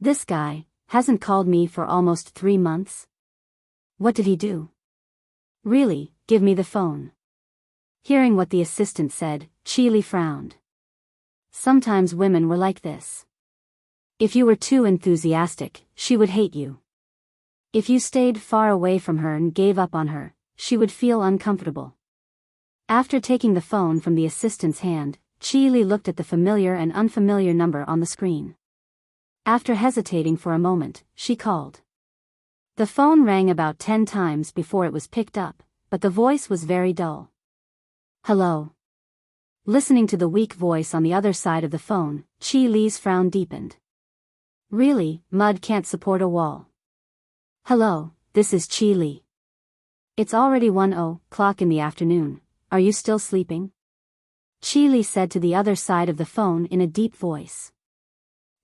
This guy hasn't called me for almost 3 months. What did he do? Really, give me the phone. Hearing what the assistant said, Qi Li frowned. Sometimes women were like this. If you were too enthusiastic, she would hate you. If you stayed far away from her and gave up on her, she would feel uncomfortable. After taking the phone from the assistant's hand, Qi Li looked at the familiar and unfamiliar number on the screen. After hesitating for a moment, she called. The phone rang about 10 times before it was picked up, but the voice was very dull. Hello. Listening to the weak voice on the other side of the phone, Qi Li's frown deepened. Really, mud can't support a wall. Hello, this is Qi Li. It's already 1:00 in the afternoon. Are you still sleeping? Qi Li said to the other side of the phone in a deep voice.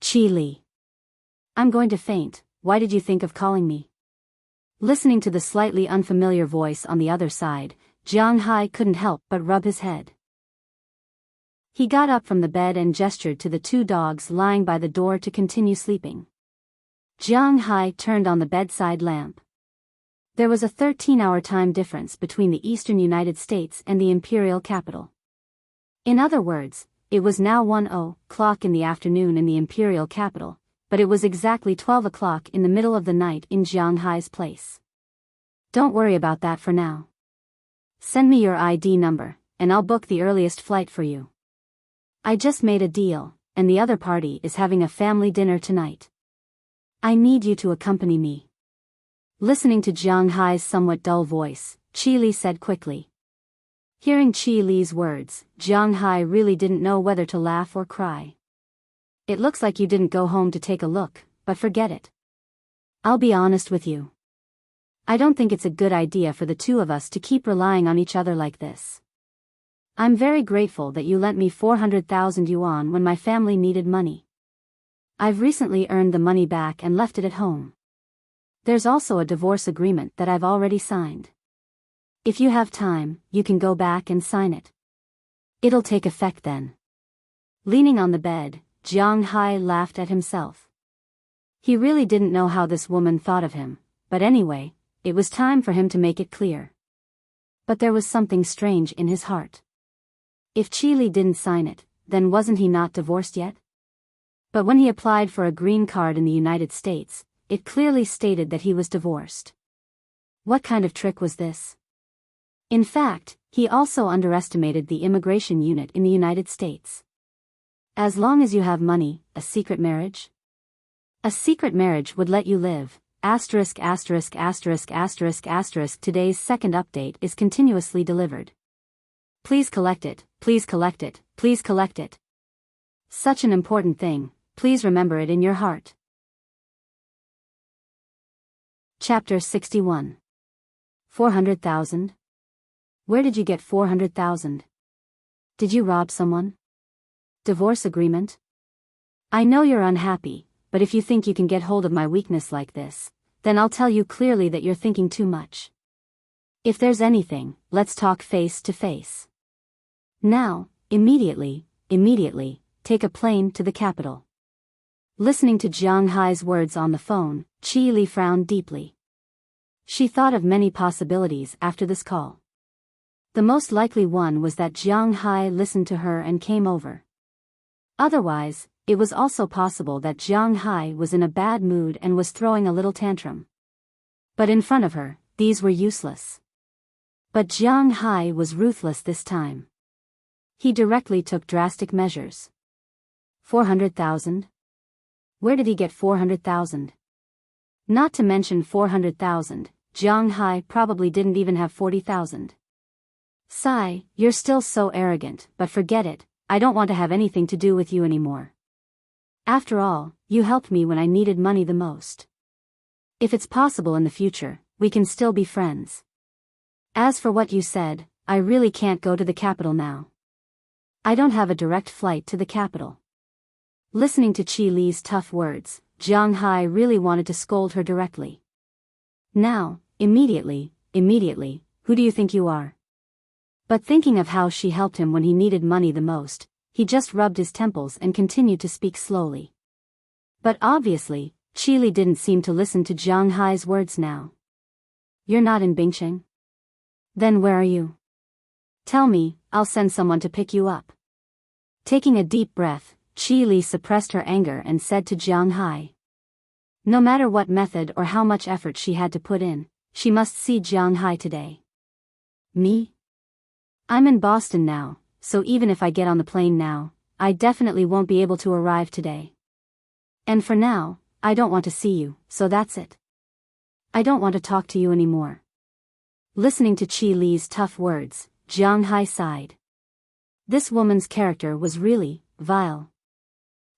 Qi Li. I'm going to faint, why did you think of calling me? Listening to the slightly unfamiliar voice on the other side, Jiang Hai couldn't help but rub his head. He got up from the bed and gestured to the 2 dogs lying by the door to continue sleeping. Jiang Hai turned on the bedside lamp. There was a 13-hour time difference between the eastern United States and the imperial capital. In other words, it was now 1:00 in the afternoon in the imperial capital, but it was exactly 12:00 in the middle of the night in Jiang Hai's place. Don't worry about that for now. Send me your ID number, and I'll book the earliest flight for you. I just made a deal, and the other party is having a family dinner tonight. I need you to accompany me. Listening to Jiang Hai's somewhat dull voice, Qi Li said quickly. Hearing Qi Li's words, Jiang Hai really didn't know whether to laugh or cry. It looks like you didn't go home to take a look, but forget it. I'll be honest with you. I don't think it's a good idea for the two of us to keep relying on each other like this. I'm very grateful that you lent me 400,000 yuan when my family needed money. I've recently earned the money back and left it at home. There's also a divorce agreement that I've already signed. If you have time, you can go back and sign it. It'll take effect then. Leaning on the bed, Jiang Hai laughed at himself. He really didn't know how this woman thought of him, but anyway, it was time for him to make it clear. But there was something strange in his heart. If Qi Li didn't sign it, then wasn't he not divorced yet? But when he applied for a green card in the United States, it clearly stated that he was divorced. What kind of trick was this? In fact, he also underestimated the immigration unit in the United States. As long as you have money, a secret marriage? A secret marriage would let you live. Today's second update is continuously delivered. Please collect it, please collect it, please collect it. Such an important thing, please remember it in your heart. Chapter 61. 400,000? Where did you get 400,000? Did you rob someone? Divorce agreement? I know you're unhappy, but if you think you can get hold of my weakness like this, then I'll tell you clearly that you're thinking too much. If there's anything, let's talk face to face. Now, immediately, take a plane to the capital. Listening to Jiang Hai's words on the phone, Qi Li frowned deeply. She thought of many possibilities after this call. The most likely one was that Jiang Hai listened to her and came over. Otherwise, it was also possible that Jiang Hai was in a bad mood and was throwing a little tantrum. But in front of her, these were useless. But Jiang Hai was ruthless this time. He directly took drastic measures. 400,000? Where did he get 400,000? Not to mention 400,000, Jiang Hai probably didn't even have 40,000. Sigh, you're still so arrogant, but forget it, I don't want to have anything to do with you anymore. After all, you helped me when I needed money the most. If it's possible in the future, we can still be friends. As for what you said, I really can't go to the capital now. I don't have a direct flight to the capital. Listening to Qi Li's tough words, Jiang Hai really wanted to scold her directly. Now, immediately, who do you think you are? But thinking of how she helped him when he needed money the most, he just rubbed his temples and continued to speak slowly. But obviously, Qi Li didn't seem to listen to Jiang Hai's words now. You're not in Bingqing? Then where are you? Tell me, I'll send someone to pick you up. Taking a deep breath, Qi Li suppressed her anger and said to Jiang Hai. No matter what method or how much effort she had to put in, she must see Jiang Hai today. Me? I'm in Boston now, so even if I get on the plane now, I definitely won't be able to arrive today. And for now, I don't want to see you, so that's it. I don't want to talk to you anymore. Listening to Qi Li's tough words, Jiang Hai sighed. This woman's character was really vile.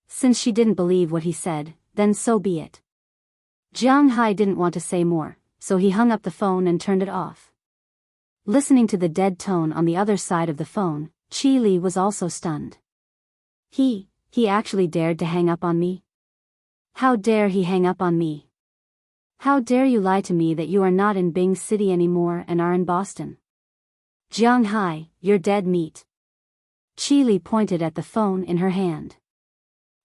Since she didn't believe what he said, then so be it. Jiang Hai didn't want to say more, so he hung up the phone and turned it off. Listening to the dead tone on the other side of the phone, Qi Li was also stunned. He actually dared to hang up on me? How dare he hang up on me? How dare you lie to me that you are not in Bing City anymore and are in Boston? Jiang Hai, you're dead meat. Qi Li pointed at the phone in her hand.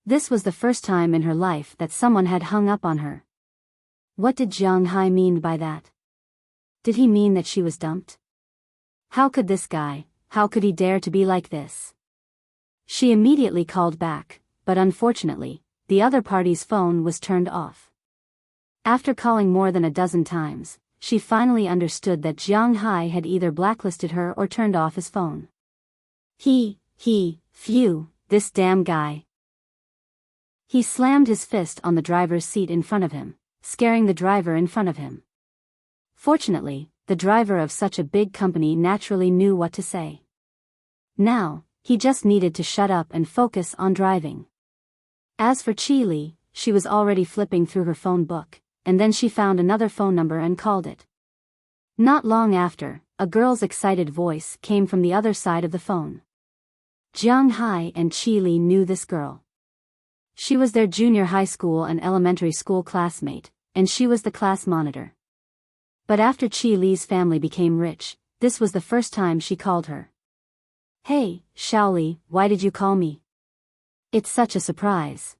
This was the first time in her life that someone had hung up on her. What did Jiang Hai mean by that? Did he mean that she was dumped? How could this guy, how could he dare to be like this? She immediately called back, but unfortunately, the other party's phone was turned off. After calling more than a dozen times, she finally understood that Jiang Hai had either blacklisted her or turned off his phone. Phew, this damn guy. He slammed his fist on the driver's seat in front of him, scaring the driver in front of him. Fortunately, the driver of such a big company naturally knew what to say. Now, he just needed to shut up and focus on driving. As for Qi Li, she was already flipping through her phone book, and then she found another phone number and called it. Not long after, a girl's excited voice came from the other side of the phone. Jiang Hai and Qi Li knew this girl. She was their junior high school and elementary school classmate, and she was the class monitor. But after Qi Li's family became rich, this was the first time she called her. Hey, Shaoli, why did you call me? It's such a surprise.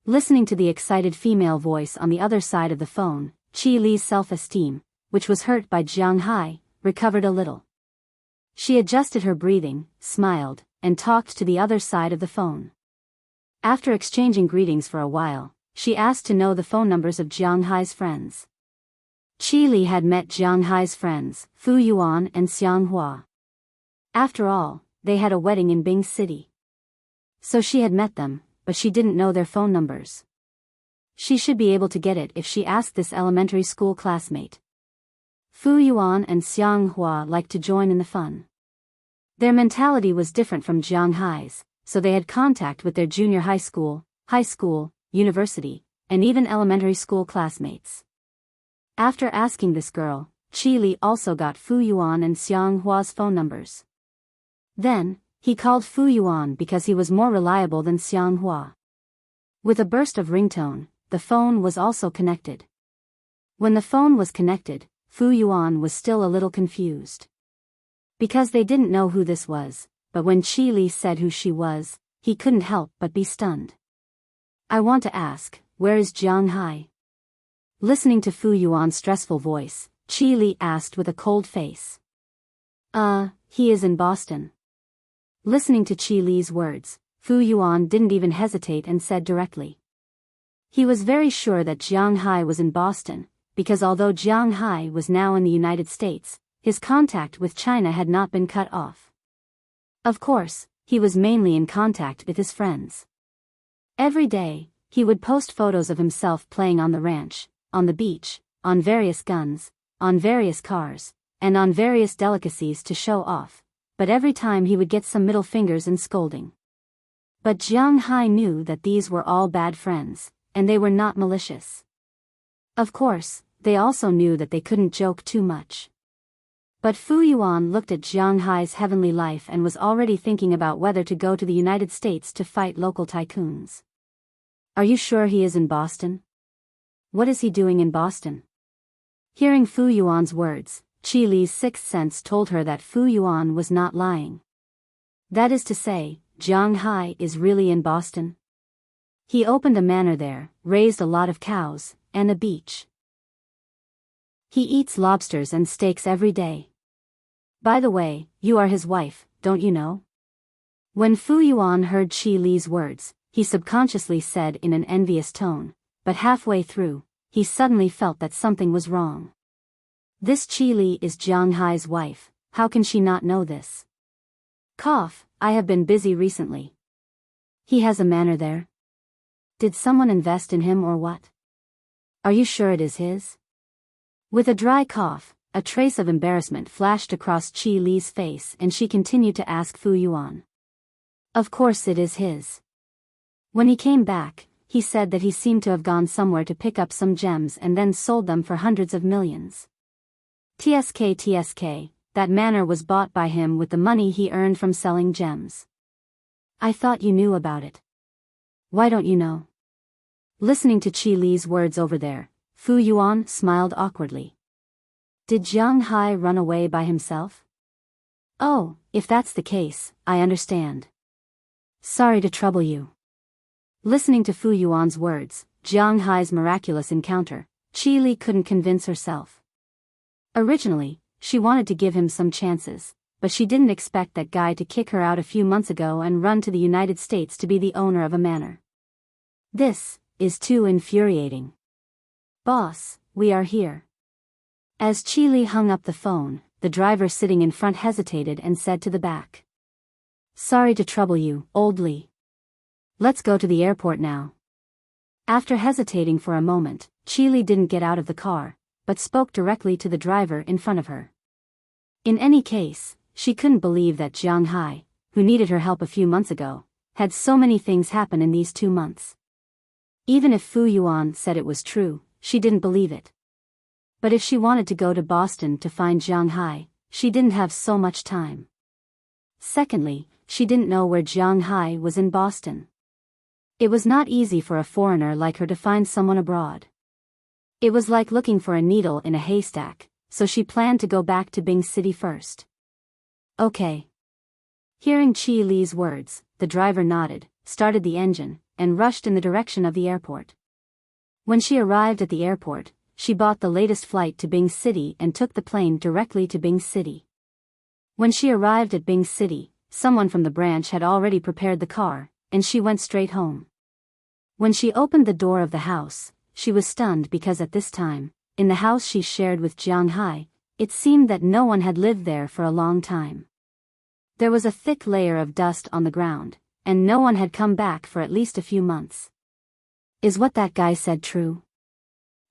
Listening to the excited female voice on the other side of the phone, Qi Li's self-esteem, which was hurt by Jiang Hai, recovered a little. She adjusted her breathing, smiled, and talked to the other side of the phone. After exchanging greetings for a while, she asked to know the phone numbers of Jiang Hai's friends. Qi Li had met Jiang Hai's friends, Fu Yuan and Xiang Hua. After all, they had a wedding in Bing City. So she had met them, but she didn't know their phone numbers. She should be able to get it if she asked this elementary school classmate. Fu Yuan and Xiang Hua liked to join in the fun. Their mentality was different from Jiang Hai's, so they had contact with their junior high school, university, and even elementary school classmates. After asking this girl, Qi Li also got Fu Yuan and Xiang Hua's phone numbers. Then, he called Fu Yuan because he was more reliable than Xiang Hua. With a burst of ringtone, the phone was also connected. When the phone was connected, Fu Yuan was still a little confused. Because they didn't know who this was, but when Qi Li said who she was, he couldn't help but be stunned. I want to ask, where is Jiang Hai? Listening to Fu Yuan's stressful voice, Qi Li asked with a cold face. He is in Boston. Listening to Qi Li's words, Fu Yuan didn't even hesitate and said directly. He was very sure that Jiang Hai was in Boston, because although Jiang Hai was now in the United States, his contact with China had not been cut off. Of course, he was mainly in contact with his friends. Every day, he would post photos of himself playing on the ranch, on the beach, on various guns, on various cars, and on various delicacies to show off, but every time he would get some middle fingers and scolding. But Jiang Hai knew that these were all bad friends, and they were not malicious. Of course, they also knew that they couldn't joke too much. But Fu Yuan looked at Jiang Hai's heavenly life and was already thinking about whether to go to the United States to fight local tycoons. Are you sure he is in Boston? What is he doing in Boston? Hearing Fu Yuan's words, Qi Li's sixth sense told her that Fu Yuan was not lying. That is to say, Jiang Hai is really in Boston. He opened a manor there, raised a lot of cows, and a beach. He eats lobsters and steaks every day. By the way, you are his wife, don't you know? When Fu Yuan heard Qi Li's words, he subconsciously said in an envious tone, but halfway through, he suddenly felt that something was wrong. This Qi Li is Jiang Hai's wife, how can she not know this? Cough, I have been busy recently. He has a manor there? Did someone invest in him or what? Are you sure it is his? With a dry cough, a trace of embarrassment flashed across Qi Li's face and she continued to ask Fu Yuan. Of course it is his. When he came back, he said that he seemed to have gone somewhere to pick up some gems and then sold them for hundreds of millions. TSK, that manor was bought by him with the money he earned from selling gems. I thought you knew about it. Why don't you know? Listening to Qi Li's words over there, Fu Yuan smiled awkwardly. Did Jiang Hai run away by himself? Oh, if that's the case, I understand. Sorry to trouble you. Listening to Fu Yuan's words, Jiang Hai's miraculous encounter, Qi Li couldn't convince herself. Originally, she wanted to give him some chances, but she didn't expect that guy to kick her out a few months ago and run to the United States to be the owner of a manor. This is too infuriating. Boss, we are here. As Qi Li hung up the phone, the driver sitting in front hesitated and said to the back. Sorry to trouble you, old Li. Let's go to the airport now. After hesitating for a moment, Qi Li didn't get out of the car, but spoke directly to the driver in front of her. In any case, she couldn't believe that Jiang Hai, who needed her help a few months ago, had so many things happen in these 2 months. Even if Fu Yuan said it was true, she didn't believe it. But if she wanted to go to Boston to find Jiang Hai, she didn't have so much time. Secondly, she didn't know where Jiang Hai was in Boston. It was not easy for a foreigner like her to find someone abroad. It was like looking for a needle in a haystack, so she planned to go back to Bing City first. Okay. Hearing Qi Li's words, the driver nodded, started the engine, and rushed in the direction of the airport. When she arrived at the airport, she bought the latest flight to Bing City and took the plane directly to Bing City. When she arrived at Bing City, someone from the branch had already prepared the car, and she went straight home. When she opened the door of the house, she was stunned because at this time, in the house she shared with Jiang Hai, it seemed that no one had lived there for a long time. There was a thick layer of dust on the ground, and no one had come back for at least a few months. Is what that guy said true?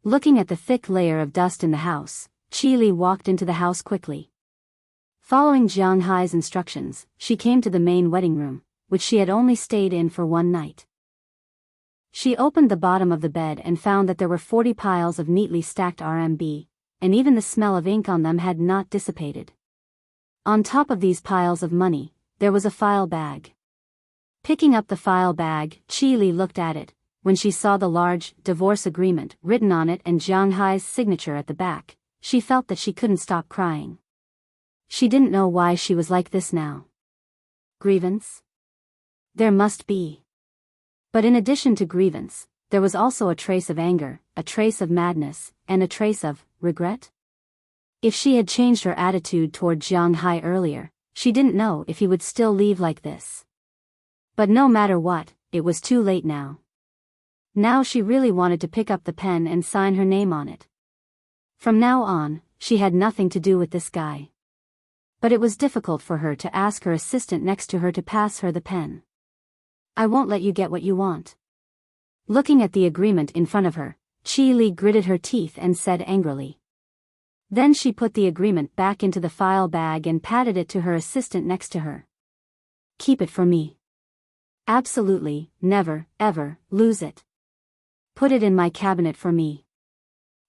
Looking at the thick layer of dust in the house, Qi Li walked into the house quickly. Following Jiang Hai's instructions, she came to the main wedding room, which she had only stayed in for one night. She opened the bottom of the bed and found that there were 40 piles of neatly stacked RMB, and even the smell of ink on them had not dissipated. On top of these piles of money, there was a file bag. Picking up the file bag, Qi Li looked at it. When she saw the large divorce agreement written on it and Jiang Hai's signature at the back, she felt that she couldn't stop crying. She didn't know why she was like this now. Grievance? There must be. But in addition to grievance, there was also a trace of anger, a trace of madness, and a trace of regret. If she had changed her attitude toward Jiang Hai earlier, she didn't know if he would still leave like this. But no matter what, it was too late now. Now she really wanted to pick up the pen and sign her name on it. From now on, she had nothing to do with this guy. But it was difficult for her to ask her assistant next to her to pass her the pen. I won't let you get what you want. Looking at the agreement in front of her, Qi Li gritted her teeth and said angrily. Then she put the agreement back into the file bag and patted it to her assistant next to her. Keep it for me. Absolutely, never, ever, lose it. Put it in my cabinet for me.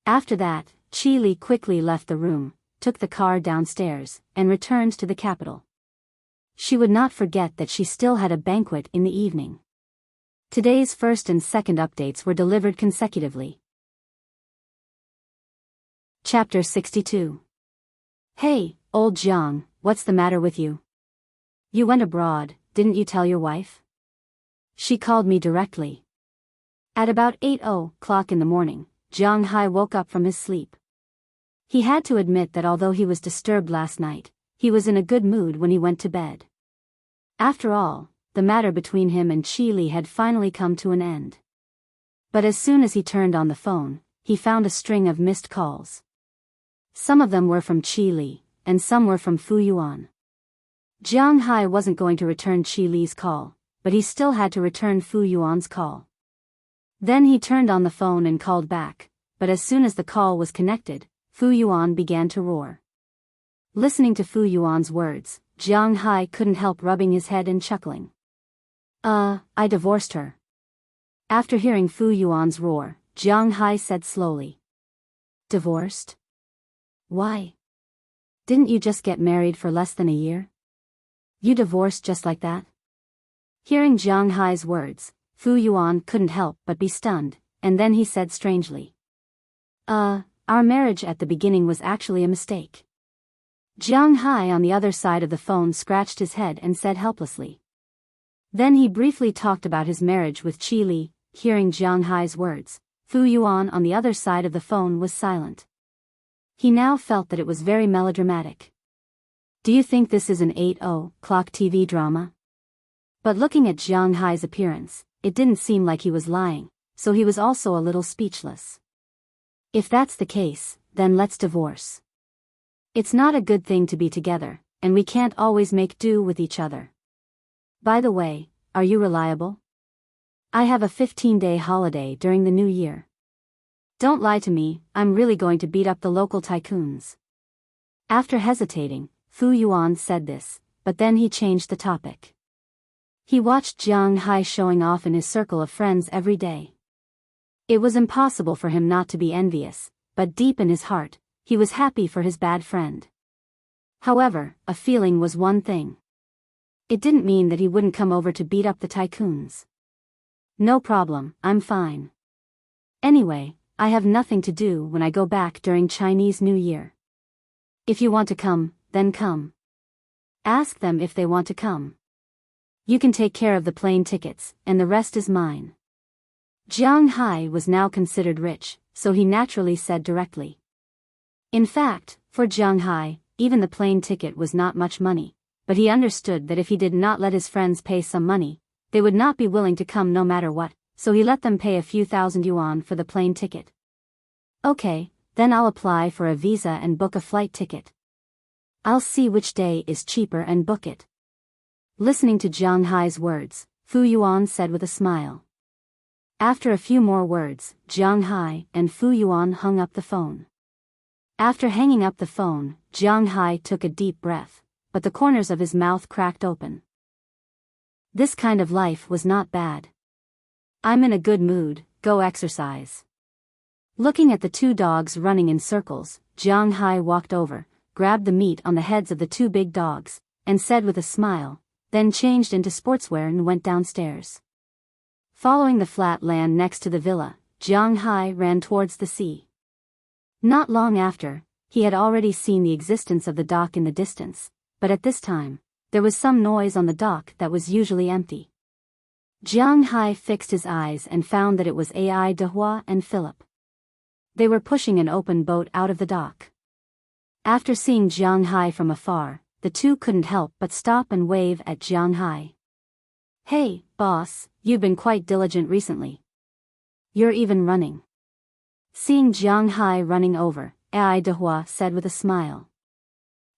After that, Chi Li quickly left the room, took the car downstairs, and returned to the capital. She would not forget that she still had a banquet in the evening. Today's first and second updates were delivered consecutively. Chapter 62. Hey, old Jiang, what's the matter with you? You went abroad, didn't you tell your wife? She called me directly. At about 8:00 in the morning, Jiang Hai woke up from his sleep. He had to admit that although he was disturbed last night, he was in a good mood when he went to bed. After all, the matter between him and Chi Li had finally come to an end. But as soon as he turned on the phone, he found a string of missed calls. Some of them were from Chi Li, and some were from Fu Yuan. Jiang Hai wasn't going to return Chi Li's call, but he still had to return Fu Yuan's call. Then he turned on the phone and called back, but as soon as the call was connected, Fu Yuan began to roar. Listening to Fu Yuan's words, Jiang Hai couldn't help rubbing his head and chuckling. I divorced her. After hearing Fu Yuan's roar, Jiang Hai said slowly. Divorced? Why? Didn't you just get married for less than a year? You divorced just like that? Hearing Jiang Hai's words, Fu Yuan couldn't help but be stunned, and then he said strangely. Our marriage at the beginning was actually a mistake. Jiang Hai on the other side of the phone scratched his head and said helplessly. Then he briefly talked about his marriage with Chi Li. Hearing Jiang Hai's words, Fu Yuan on the other side of the phone was silent. He now felt that it was very melodramatic. Do you think this is an 8:00 TV drama? But looking at Jiang Hai's appearance, it didn't seem like he was lying, so he was also a little speechless. If that's the case, then let's divorce. It's not a good thing to be together, and we can't always make do with each other. By the way, are you reliable? I have a 15-day holiday during the new year. Don't lie to me, I'm really going to beat up the local tycoons. After hesitating, Fu Yuan said this, but then he changed the topic. He watched Jiang Hai showing off in his circle of friends every day. It was impossible for him not to be envious, but deep in his heart, he was happy for his bad friend. However, a feeling was one thing. It didn't mean that he wouldn't come over to beat up the tycoons. No problem, I'm fine. Anyway, I have nothing to do when I go back during Chinese New Year. If you want to come, then come. Ask them if they want to come. You can take care of the plane tickets, and the rest is mine. Jiang Hai was now considered rich, so he naturally said directly. In fact, for Jiang Hai, even the plane ticket was not much money, but he understood that if he did not let his friends pay some money, they would not be willing to come no matter what, so he let them pay a few thousand yuan for the plane ticket. Okay, then I'll apply for a visa and book a flight ticket. I'll see which day is cheaper and book it. Listening to Jiang Hai's words, Fu Yuan said with a smile. After a few more words, Jiang Hai and Fu Yuan hung up the phone. After hanging up the phone, Jiang Hai took a deep breath, but the corners of his mouth cracked open. This kind of life was not bad. I'm in a good mood, go exercise. Looking at the two dogs running in circles, Jiang Hai walked over, grabbed the meat on the heads of the two big dogs, and said with a smile, then changed into sportswear and went downstairs. Following the flat land next to the villa, Jiang Hai ran towards the sea. Not long after, he had already seen the existence of the dock in the distance, but at this time, there was some noise on the dock that was usually empty. Jiang Hai fixed his eyes and found that it was Ai Dehua and Philip. They were pushing an open boat out of the dock. After seeing Jiang Hai from afar, the two couldn't help but stop and wave at Jiang Hai. Hey, boss, you've been quite diligent recently. You're even running. Seeing Jiang Hai running over, Ai Dehua said with a smile.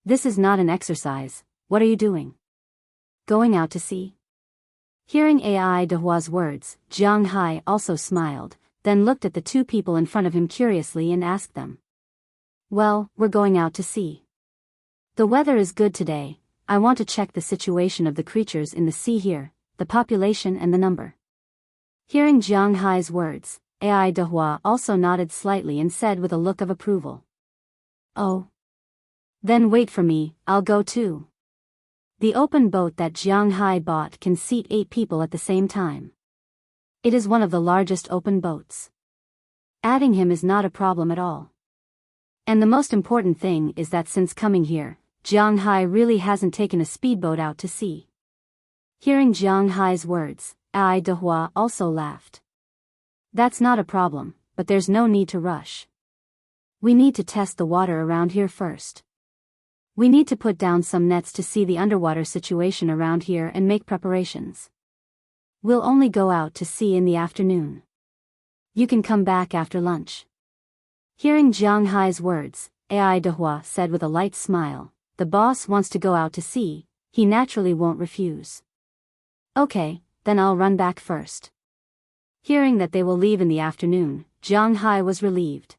This is not an exercise, what are you doing? Going out to sea? Hearing Ai Dehua's words, Jiang Hai also smiled, then looked at the two people in front of him curiously and asked them. Well, we're going out to sea. The weather is good today, I want to check the situation of the creatures in the sea here, the population and the number. Hearing Jiang Hai's words, Ai Dehua also nodded slightly and said with a look of approval. Oh. Then wait for me, I'll go too. The open boat that Jiang Hai bought can seat 8 people at the same time. It is one of the largest open boats. Adding him is not a problem at all. And the most important thing is that since coming here, Jiang Hai really hasn't taken a speedboat out to sea. Hearing Jiang Hai's words, Ai Dehua also laughed. That's not a problem, but there's no need to rush. We need to test the water around here first. We need to put down some nets to see the underwater situation around here and make preparations. We'll only go out to sea in the afternoon. You can come back after lunch. Hearing Jiang Hai's words, Ai Dehua said with a light smile, the boss wants to go out to sea, he naturally won't refuse. Okay, then I'll run back first. Hearing that they will leave in the afternoon, Jiang Hai was relieved.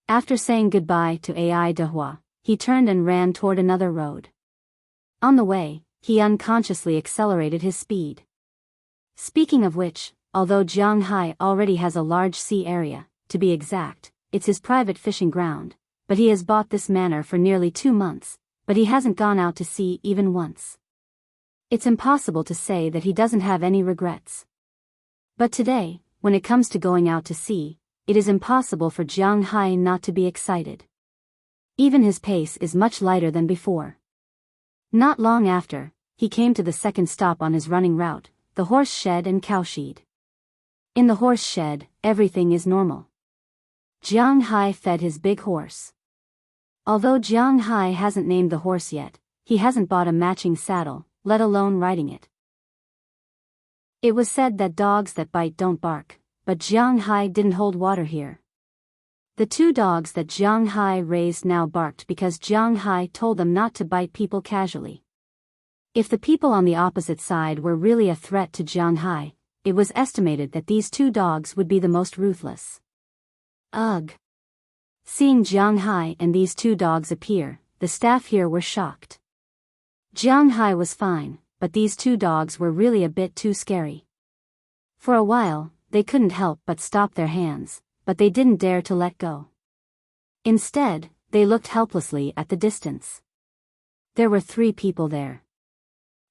After saying goodbye to Ai Dehua, he turned and ran toward another road. On the way, he unconsciously accelerated his speed. Speaking of which, although Jiang Hai already has a large sea area, to be exact, it's his private fishing ground, but he has bought this manor for nearly 2 months, but he hasn't gone out to sea even once. It's impossible to say that he doesn't have any regrets. But today, when it comes to going out to sea, it is impossible for Jiang Hai not to be excited. Even his pace is much lighter than before. Not long after, he came to the second stop on his running route, the horse shed and cow shed. In the horse shed, everything is normal. Jiang Hai fed his big horse. Although Jiang Hai hasn't named the horse yet, he hasn't bought a matching saddle, let alone riding it. It was said that dogs that bite don't bark, but Jiang Hai didn't hold water here. The 2 dogs that Jiang Hai raised now barked because Jiang Hai told them not to bite people casually. If the people on the opposite side were really a threat to Jiang Hai, it was estimated that these 2 dogs would be the most ruthless. Ugh! Seeing Jiang Hai and these 2 dogs appear, the staff here were shocked. Jiang Hai was fine, but these 2 dogs were really a bit too scary. For a while, they couldn't help but stop their hands, but they didn't dare to let go. Instead, they looked helplessly at the distance. There were 3 people there.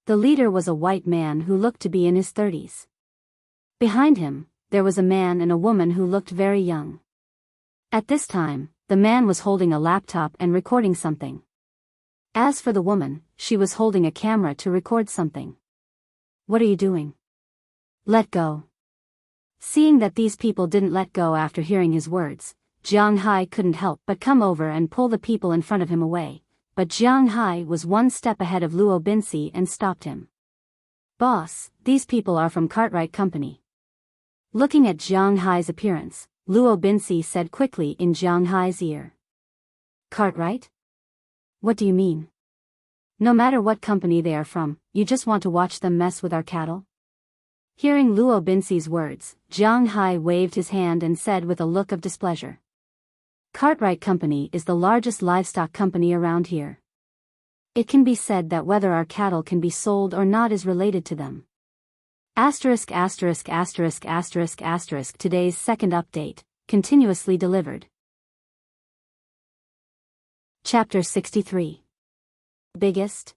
The leader was a white man who looked to be in his 30s. Behind him, there was a man and a woman who looked very young. At this time, the man was holding a laptop and recording something. As for the woman, she was holding a camera to record something. What are you doing? Let go. Seeing that these people didn't let go after hearing his words, Jiang Hai couldn't help but come over and pull the people in front of him away, but Jiang Hai was 1 step ahead of Luo Binsi and stopped him. Boss, these people are from Cartwright Company. Looking at Jiang Hai's appearance, Luo Binsi said quickly in Jiang Hai's ear. Cartwright? What do you mean? No matter what company they are from, you just want to watch them mess with our cattle? Hearing Luo Binsi's words, Jiang Hai waved his hand and said with a look of displeasure. Cartwright Company is the largest livestock company around here. It can be said that whether our cattle can be sold or not is related to them. Today's second update, continuously delivered. Chapter 63. Biggest?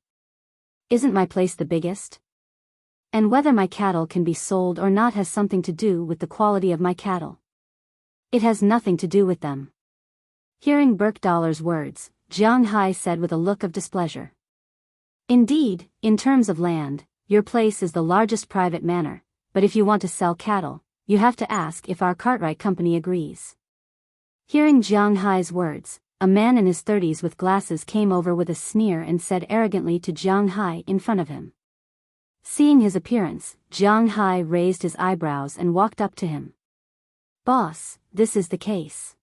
Isn't my place the biggest? And whether my cattle can be sold or not has something to do with the quality of my cattle. It has nothing to do with them. Hearing Berkdoller's words, Jiang Hai said with a look of displeasure. Indeed, in terms of land, your place is the largest private manor, but if you want to sell cattle, you have to ask if our Cartwright Company agrees. Hearing Jiang Hai's words, a man in his 30s with glasses came over with a sneer and said arrogantly to Jiang Hai in front of him. Seeing his appearance, Jiang Hai raised his eyebrows and walked up to him. Boss, this is the case.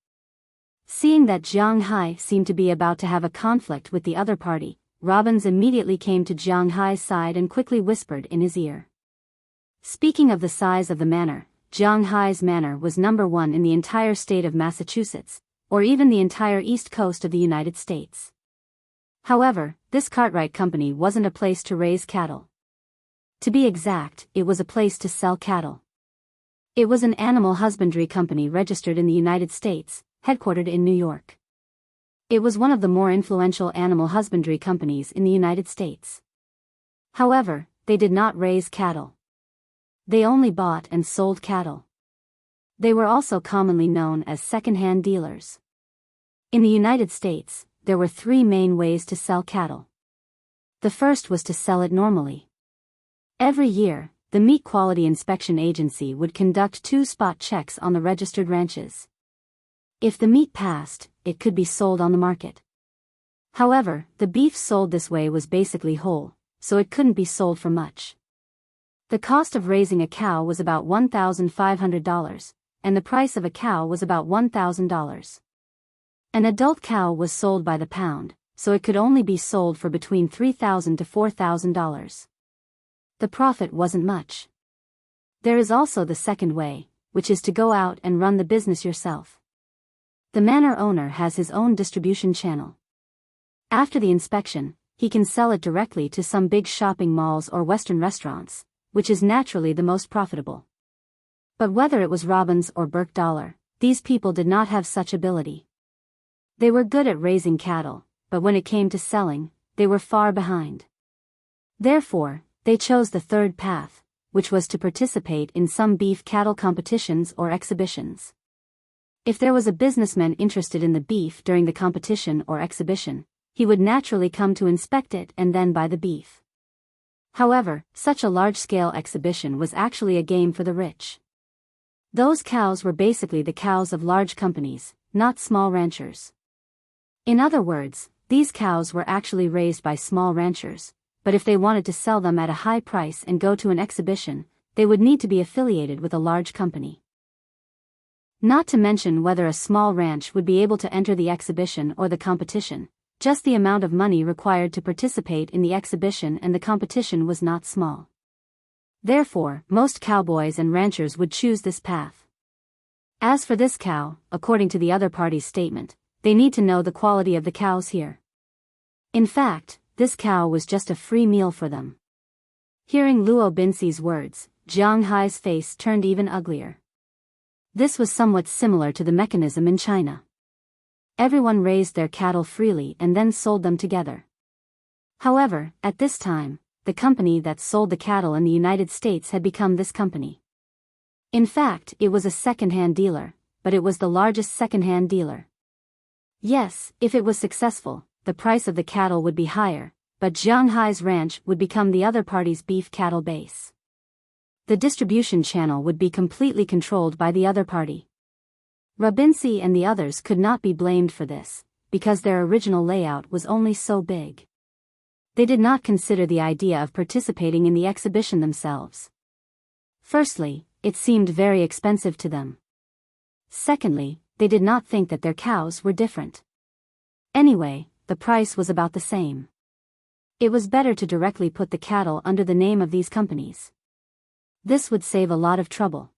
Seeing that Jiang Hai seemed to be about to have a conflict with the other party, Robbins immediately came to Jiang Hai's side and quickly whispered in his ear. Speaking of the size of the manor, Jiang Hai's manor was number 1 in the entire state of Massachusetts, or even the entire east coast of the United States. However, this Cartwright Company wasn't a place to raise cattle. To be exact, it was a place to sell cattle. It was an animal husbandry company registered in the United States, headquartered in New York. It was one of the more influential animal husbandry companies in the United States. However, they did not raise cattle. They only bought and sold cattle. They were also commonly known as second-hand dealers. In the United States, there were 3 main ways to sell cattle. The first was to sell it normally. Every year, the Meat Quality Inspection Agency would conduct 2 spot checks on the registered ranches. If the meat passed, it could be sold on the market. However, the beef sold this way was basically whole, so it couldn't be sold for much. The cost of raising a cow was about $1,500, and the price of a cow was about $1,000. An adult cow was sold by the pound, so it could only be sold for between $3,000 to $4,000. The profit wasn't much. There is also the second way, which is to go out and run the business yourself. The manor owner has his own distribution channel. After the inspection, he can sell it directly to some big shopping malls or Western restaurants, which is naturally the most profitable. But whether it was Robbins or Burke-Dollar, these people did not have such ability. They were good at raising cattle, but when it came to selling, they were far behind. Therefore, they chose the third path, which was to participate in some beef cattle competitions or exhibitions. If there was a businessman interested in the beef during the competition or exhibition, he would naturally come to inspect it and then buy the beef. However, such a large-scale exhibition was actually a game for the rich. Those cows were basically the cows of large companies, not small ranchers. In other words, these cows were actually raised by small ranchers, but if they wanted to sell them at a high price and go to an exhibition, they would need to be affiliated with a large company. Not to mention whether a small ranch would be able to enter the exhibition or the competition, just the amount of money required to participate in the exhibition and the competition was not small. Therefore, most cowboys and ranchers would choose this path. As for this cow, according to the other party's statement, they need to know the quality of the cows here. In fact, this cow was just a free meal for them. Hearing Luo Binxi's words, Jiang Hai's face turned even uglier. This was somewhat similar to the mechanism in China. Everyone raised their cattle freely and then sold them together. However, at this time, the company that sold the cattle in the United States had become this company. In fact, it was a second-hand dealer, but it was the largest second-hand dealer. Yes, if it was successful, the price of the cattle would be higher, but Jiang Hai's ranch would become the other party's beef cattle base. The distribution channel would be completely controlled by the other party. Rabinsi and the others could not be blamed for this, because their original layout was only so big. They did not consider the idea of participating in the exhibition themselves. Firstly, it seemed very expensive to them. Secondly, they did not think that their cows were different. Anyway, the price was about the same. It was better to directly put the cattle under the name of these companies. This would save a lot of trouble.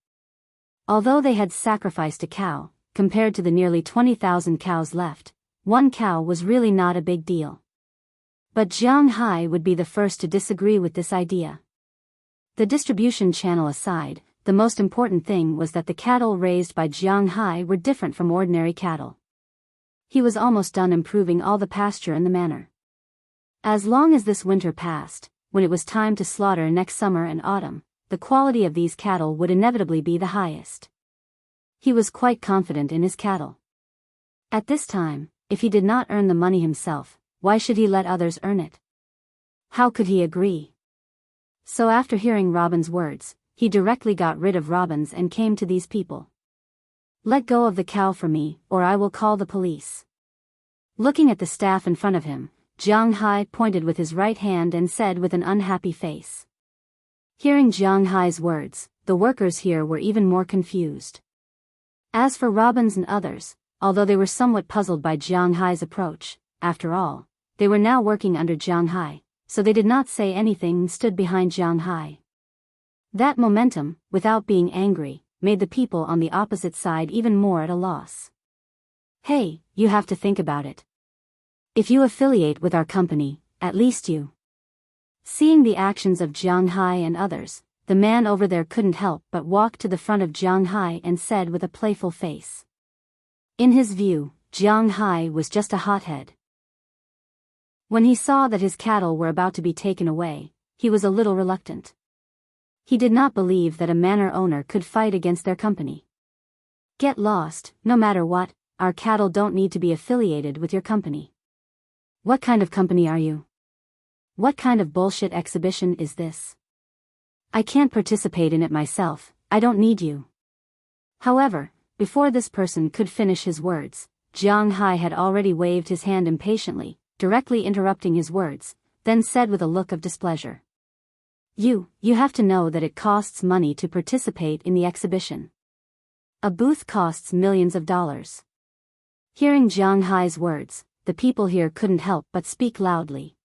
Although they had sacrificed a cow, compared to the nearly 20,000 cows left, one cow was really not a big deal. But Jiang Hai would be the first to disagree with this idea. The distribution channel aside, the most important thing was that the cattle raised by Jiang Hai were different from ordinary cattle. He was almost done improving all the pasture in the manor. As long as this winter passed, when it was time to slaughter next summer and autumn, the quality of these cattle would inevitably be the highest. He was quite confident in his cattle. At this time, if he did not earn the money himself, why should he let others earn it? How could he agree? So after hearing Robin's words, he directly got rid of Robbins and came to these people. Let go of the cow for me, or I will call the police. Looking at the staff in front of him, Jiang Hai pointed with his right hand and said with an unhappy face. Hearing Jiang Hai's words, the workers here were even more confused. As for Robbins and others, although they were somewhat puzzled by Jiang Hai's approach, after all, they were now working under Jiang Hai, so they did not say anything and stood behind Jiang Hai. That momentum, without being angry, made the people on the opposite side even more at a loss. Hey, you have to think about it. If you affiliate with our company, at least you Seeing the actions of Jiang Hai and others, the man over there couldn't help but walk to the front of Jiang Hai and said with a playful face. In his view, Jiang Hai was just a hothead. When he saw that his cattle were about to be taken away, he was a little reluctant. He did not believe that a manor owner could fight against their company. Get lost, no matter what, our cattle don't need to be affiliated with your company. What kind of company are you? What kind of bullshit exhibition is this? I can't participate in it myself, I don't need you. However, before this person could finish his words, Jiang Hai had already waved his hand impatiently, directly interrupting his words, then said with a look of displeasure. You have to know that it costs money to participate in the exhibition. A booth costs millions of dollars. Hearing Jiang Hai's words, the people here couldn't help but speak loudly.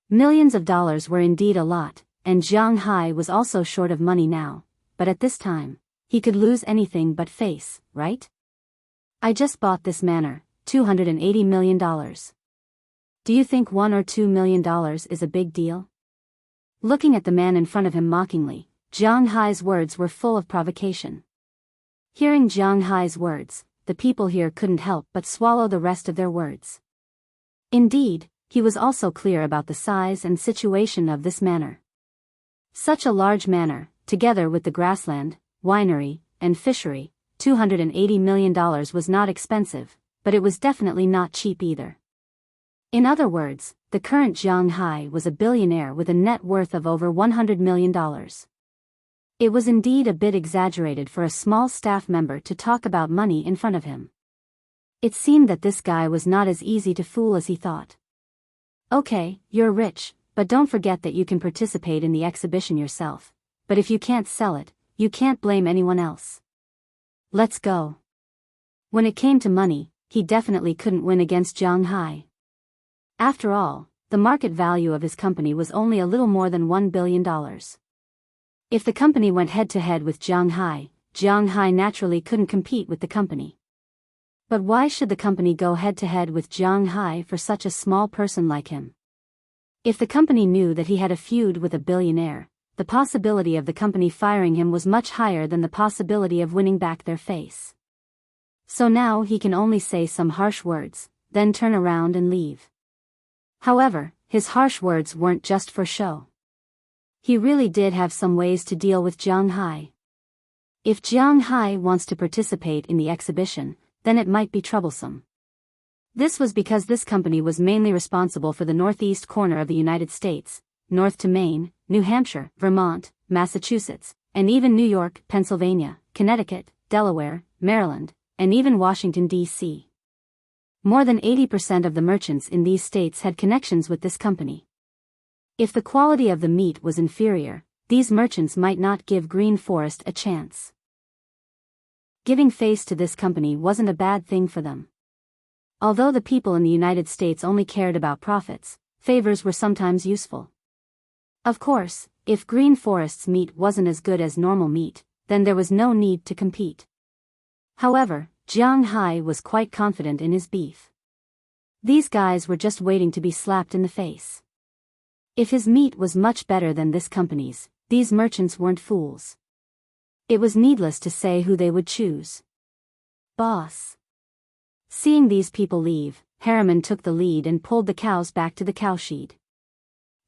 Millions of dollars were indeed a lot, and Jiang Hai was also short of money now, but at this time, he could lose anything but face, right? I just bought this manor, $280 million. Do you think $1 or $2 million is a big deal? Looking at the man in front of him mockingly, Jiang Hai's words were full of provocation. Hearing Jiang Hai's words, the people here couldn't help but swallow the rest of their words. Indeed, he was also clear about the size and situation of this manor. Such a large manor, together with the grassland, winery, and fishery, $280 million was not expensive, but it was definitely not cheap either. In other words, the current Jiang Hai was a billionaire with a net worth of over $100 million. It was indeed a bit exaggerated for a small staff member to talk about money in front of him. It seemed that this guy was not as easy to fool as he thought. Okay, you're rich, but don't forget that you can participate in the exhibition yourself. But if you can't sell it, you can't blame anyone else. Let's go. When it came to money, he definitely couldn't win against Jiang Hai. After all, the market value of his company was only a little more than $1 billion. If the company went head-to-head with Jiang Hai naturally couldn't compete with the company. But why should the company go head-to-head with Jiang Hai for such a small person like him? If the company knew that he had a feud with a billionaire, the possibility of the company firing him was much higher than the possibility of winning back their face. So now he can only say some harsh words, then turn around and leave. However, his harsh words weren't just for show. He really did have some ways to deal with Jiang Hai. If Jiang Hai wants to participate in the exhibition, then it might be troublesome. This was because this company was mainly responsible for the northeast corner of the United States, north to Maine, New Hampshire, Vermont, Massachusetts, and even New York, Pennsylvania, Connecticut, Delaware, Maryland, and even Washington, D.C. More than 80% of the merchants in these states had connections with this company. If the quality of the meat was inferior, these merchants might not give Green Forest a chance. Giving face to this company wasn't a bad thing for them. Although the people in the United States only cared about profits, favors were sometimes useful. Of course, if Green Forest's meat wasn't as good as normal meat, then there was no need to compete. However, Jiang Hai was quite confident in his beef. These guys were just waiting to be slapped in the face. If his meat was much better than this company's, these merchants weren't fools. It was needless to say who they would choose. Boss. Seeing these people leave, Harriman took the lead and pulled the cows back to the cowshed.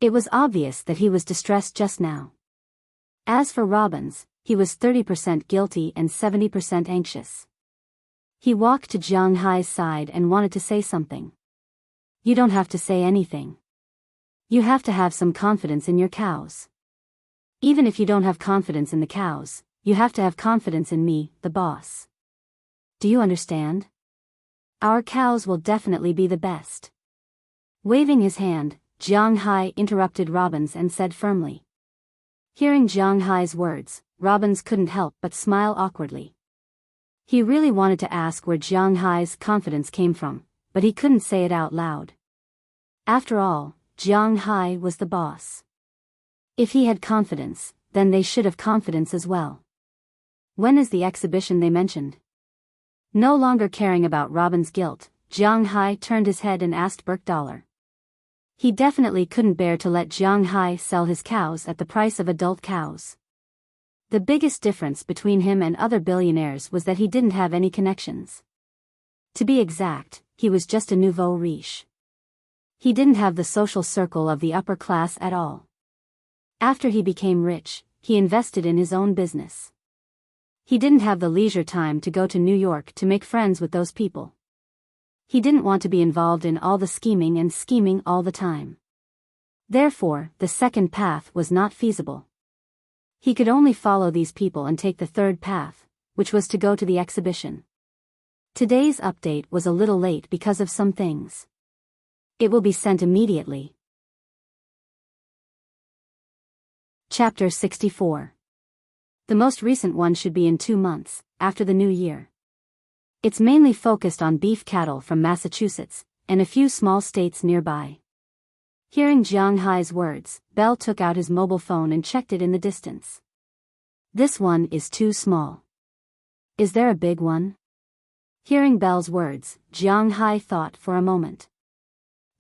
It was obvious that he was distressed just now. As for Robbins, he was 30% guilty and 70% anxious. He walked to Jiang Hai's side and wanted to say something. You don't have to say anything. You have to have some confidence in your cows. Even if you don't have confidence in the cows, you have to have confidence in me, the boss. Do you understand? Our cows will definitely be the best. Waving his hand, Jiang Hai interrupted Robbins and said firmly. Hearing Jiang Hai's words, Robbins couldn't help but smile awkwardly. He really wanted to ask where Jiang Hai's confidence came from, but he couldn't say it out loud. After all, Jiang Hai was the boss. If he had confidence, then they should have confidence as well. When is the exhibition they mentioned? No longer caring about Robin's guilt, Jiang Hai turned his head and asked Burke Dollar. He definitely couldn't bear to let Jiang Hai sell his cows at the price of adult cows. The biggest difference between him and other billionaires was that he didn't have any connections. To be exact, he was just a nouveau riche. He didn't have the social circle of the upper class at all. After he became rich, he invested in his own business. He didn't have the leisure time to go to New York to make friends with those people. He didn't want to be involved in all the scheming all the time. Therefore, the second path was not feasible. He could only follow these people and take the third path, which was to go to the exhibition. Today's update was a little late because of some things. It will be sent immediately. Chapter 64. The most recent one should be in 2 months, after the new year. It's mainly focused on beef cattle from Massachusetts, and a few small states nearby. Hearing Jiang Hai's words, Bell took out his mobile phone and checked it in the distance. This one is too small. Is there a big one? Hearing Bell's words, Jiang Hai thought for a moment.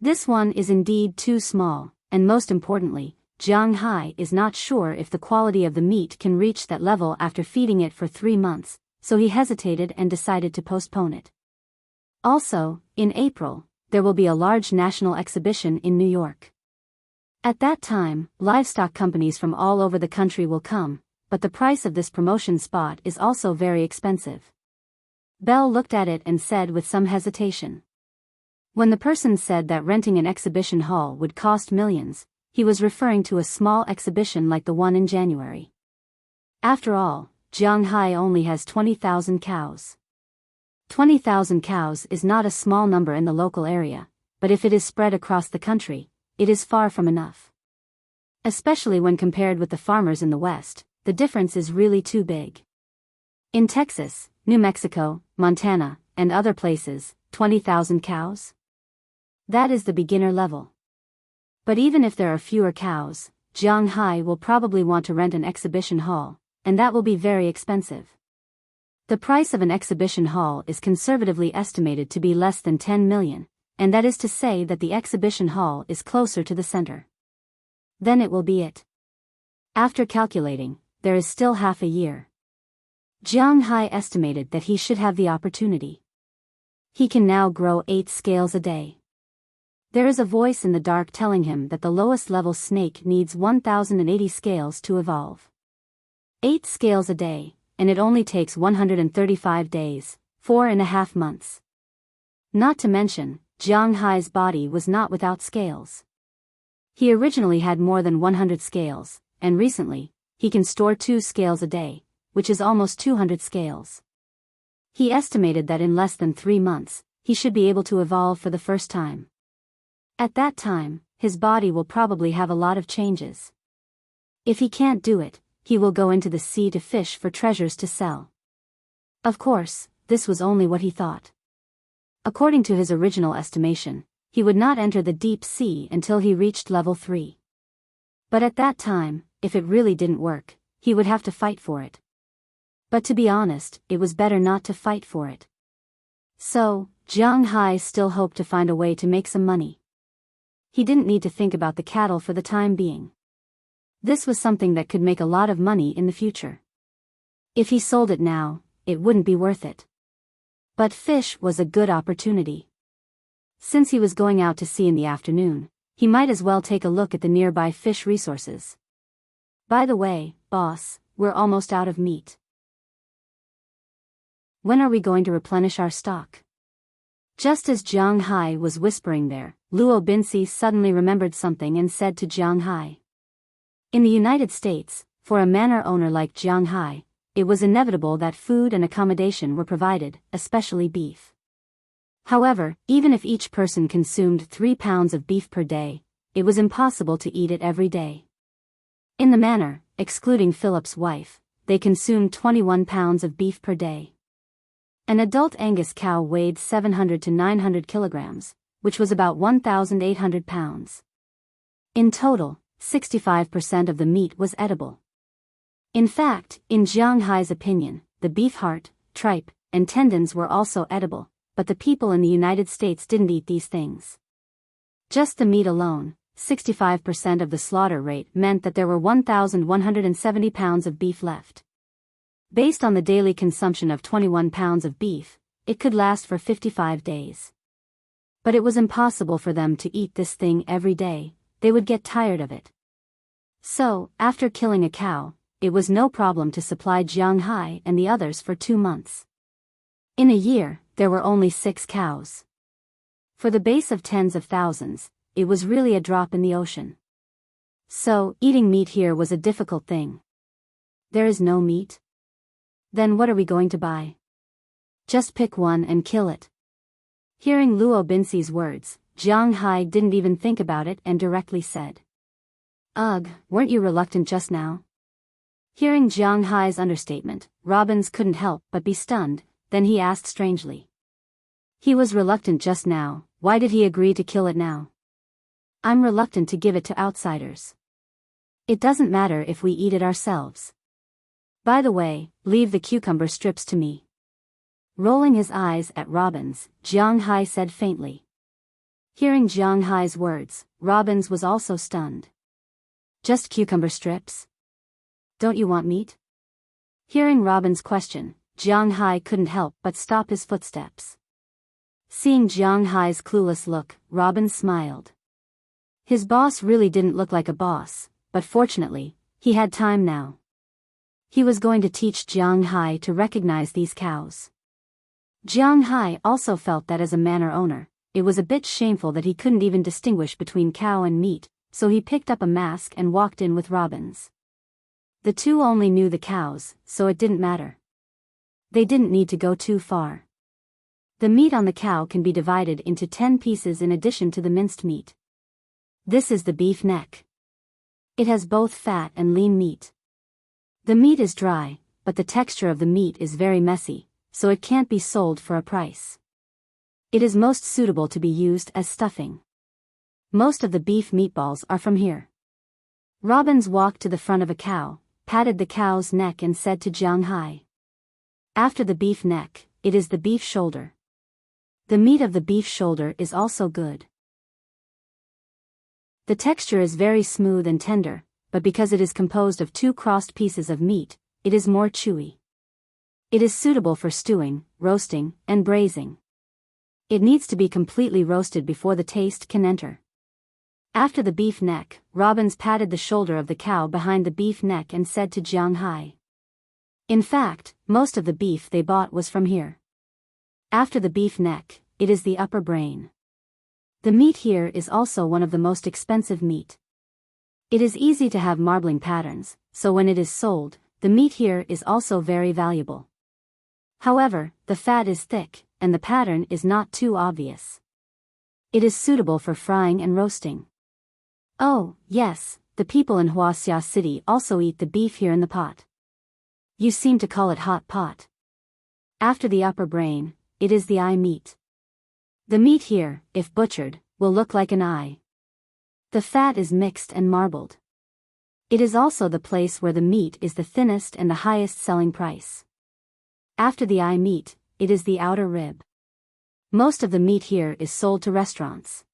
This one is indeed too small, and most importantly, Jiang Hai is not sure if the quality of the meat can reach that level after feeding it for 3 months, so he hesitated and decided to postpone it. Also, in April, there will be a large national exhibition in New York. At that time, livestock companies from all over the country will come, but the price of this promotion spot is also very expensive. Bell looked at it and said with some hesitation. When the person said that renting an exhibition hall would cost millions, he was referring to a small exhibition like the one in January. After all, Jiang Hai only has 20,000 cows. 20,000 cows is not a small number in the local area, but if it is spread across the country, it is far from enough. Especially when compared with the farmers in the West, the difference is really too big. In Texas, New Mexico, Montana, and other places, 20,000 cows? That is the beginner level. But even if there are fewer cows, Jiang Hai will probably want to rent an exhibition hall, and that will be very expensive. The price of an exhibition hall is conservatively estimated to be less than 10 million, and that is to say that the exhibition hall is closer to the center. Then it will be it. After calculating, there is still half a year. Jiang Hai estimated that he should have the opportunity. He can now grow 8 scales a day. There is a voice in the dark telling him that the lowest level snake needs 1,080 scales to evolve. 8 scales a day, and it only takes 135 days, 4.5 months. Not to mention, Jiang Hai's body was not without scales. He originally had more than 100 scales, and recently, he can store 2 scales a day, which is almost 200 scales. He estimated that in less than 3 months, he should be able to evolve for the first time. At that time, his body will probably have a lot of changes. If he can't do it, he will go into the sea to fish for treasures to sell. Of course, this was only what he thought. According to his original estimation, he would not enter the deep sea until he reached level 3. But at that time, if it really didn't work, he would have to fight for it. But to be honest, it was better not to fight for it. So, Jiang Hai still hoped to find a way to make some money. He didn't need to think about the cattle for the time being. This was something that could make a lot of money in the future. If he sold it now, it wouldn't be worth it. But fish was a good opportunity. Since he was going out to sea in the afternoon, he might as well take a look at the nearby fish resources. By the way, boss, we're almost out of meat. When are we going to replenish our stock? Just as Jiang Hai was whispering there, Luo Binsi suddenly remembered something and said to Jiang Hai. In the United States, for a manor owner like Jiang Hai, it was inevitable that food and accommodation were provided, especially beef. However, even if each person consumed 3 pounds of beef per day, it was impossible to eat it every day. In the manor, excluding Philip's wife, they consumed 21 pounds of beef per day. An adult Angus cow weighed 700 to 900 kilograms, which was about 1,800 pounds. In total, 65% of the meat was edible. In fact, in Jiang Hai's opinion, the beef heart, tripe, and tendons were also edible, but the people in the United States didn't eat these things. Just the meat alone, 65% of the slaughter rate meant that there were 1,170 pounds of beef left. Based on the daily consumption of 21 pounds of beef, it could last for 55 days. But it was impossible for them to eat this thing every day, they would get tired of it. So, after killing a cow, it was no problem to supply Jiang Hai and the others for 2 months. In a year, there were only 6 cows. For the base of tens of thousands, it was really a drop in the ocean. So, eating meat here was a difficult thing. There is no meat? Then what are we going to buy? Just pick one and kill it. Hearing Luo Binxi's words, Jiang Hai didn't even think about it and directly said, "Ugh, weren't you reluctant just now?" Hearing Jiang Hai's understatement, Robbins couldn't help but be stunned, then he asked strangely. He was reluctant just now, why did he agree to kill it now? I'm reluctant to give it to outsiders. It doesn't matter if we eat it ourselves. By the way, leave the cucumber strips to me. Rolling his eyes at Robbins, Jiang Hai said faintly. Hearing Jiang Hai's words, Robbins was also stunned. Just cucumber strips? Don't you want meat? Hearing Robbins' question, Jiang Hai couldn't help but stop his footsteps. Seeing Jiang Hai's clueless look, Robbins smiled. His boss really didn't look like a boss, but fortunately, he had time now. He was going to teach Jiang Hai to recognize these cows. Jiang Hai also felt that as a manor owner, it was a bit shameful that he couldn't even distinguish between cow and meat, so he picked up a mask and walked in with Robbins. The two only knew the cows, so it didn't matter. They didn't need to go too far. The meat on the cow can be divided into 10 pieces in addition to the minced meat. This is the beef neck. It has both fat and lean meat. The meat is dry, but the texture of the meat is very messy, so it can't be sold for a price. It is most suitable to be used as stuffing. Most of the beef meatballs are from here. Robbins walked to the front of a cow, patted the cow's neck and said to Jiang Hai. After the beef neck, it is the beef shoulder. The meat of the beef shoulder is also good. The texture is very smooth and tender, but because it is composed of 2 crossed pieces of meat, it is more chewy. It is suitable for stewing, roasting, and braising. It needs to be completely roasted before the taste can enter. After the beef neck, Robbins patted the shoulder of the cow behind the beef neck and said to Jiang Hai. In fact, most of the beef they bought was from here. After the beef neck, it is the upper brain. The meat here is also one of the most expensive meat. It is easy to have marbling patterns, so when it is sold, the meat here is also very valuable. However, the fat is thick, and the pattern is not too obvious. It is suitable for frying and roasting. Oh, yes, the people in Huaxia City also eat the beef here in the pot. You seem to call it hot pot. After the upper brain, it is the eye meat. The meat here, if butchered, will look like an eye. The fat is mixed and marbled. It is also the place where the meat is the thinnest and the highest selling price. After the eye meat, it is the outer rib. Most of the meat here is sold to restaurants.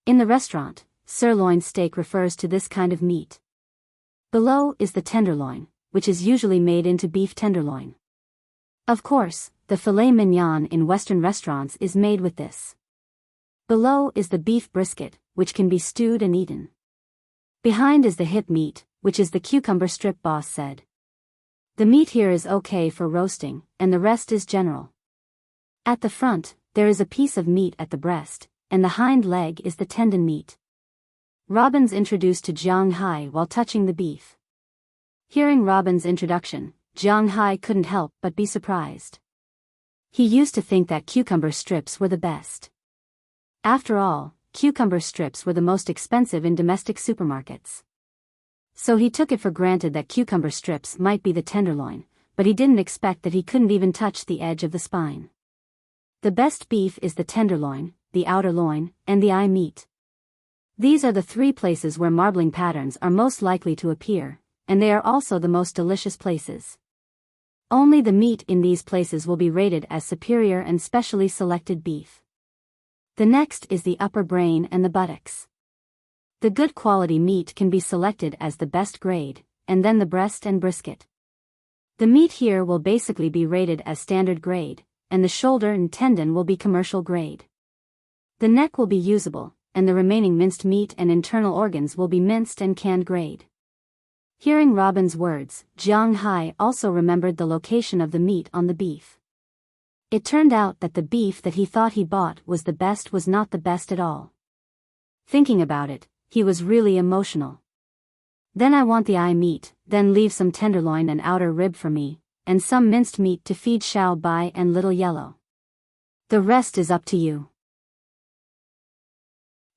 In the restaurant, sirloin steak refers to this kind of meat. Below is the tenderloin, which is usually made into beef tenderloin. Of course, the filet mignon in Western restaurants is made with this. Below is the beef brisket, which can be stewed and eaten. Behind is the hip meat, which is the cucumber strip, boss said. The meat here is okay for roasting, and the rest is general. At the front, there is a piece of meat at the breast, and the hind leg is the tendon meat. Robbins introduced to Jiang Hai while touching the beef. Hearing Robbins' introduction, Jiang Hai couldn't help but be surprised. He used to think that cucumber strips were the best. After all, cucumber strips were the most expensive in domestic supermarkets. So he took it for granted that cucumber strips might be the tenderloin, but he didn't expect that he couldn't even touch the edge of the spine. The best beef is the tenderloin, the outer loin, and the eye meat. These are the 3 places where marbling patterns are most likely to appear, and they are also the most delicious places. Only the meat in these places will be rated as superior and specially selected beef. The next is the upper brain and the buttocks. The good quality meat can be selected as the best grade, and then the breast and brisket. The meat here will basically be rated as standard grade, and the shoulder and tendon will be commercial grade. The neck will be usable, and the remaining minced meat and internal organs will be minced and canned grade. Hearing Robin's words, Jiang Hai also remembered the location of the meat on the beef. It turned out that the beef that he thought he bought was the best was not the best at all. Thinking about it, he was really emotional. Then I want the eye meat, then leave some tenderloin and outer rib for me, and some minced meat to feed Xiao Bai and Little Yellow. The rest is up to you.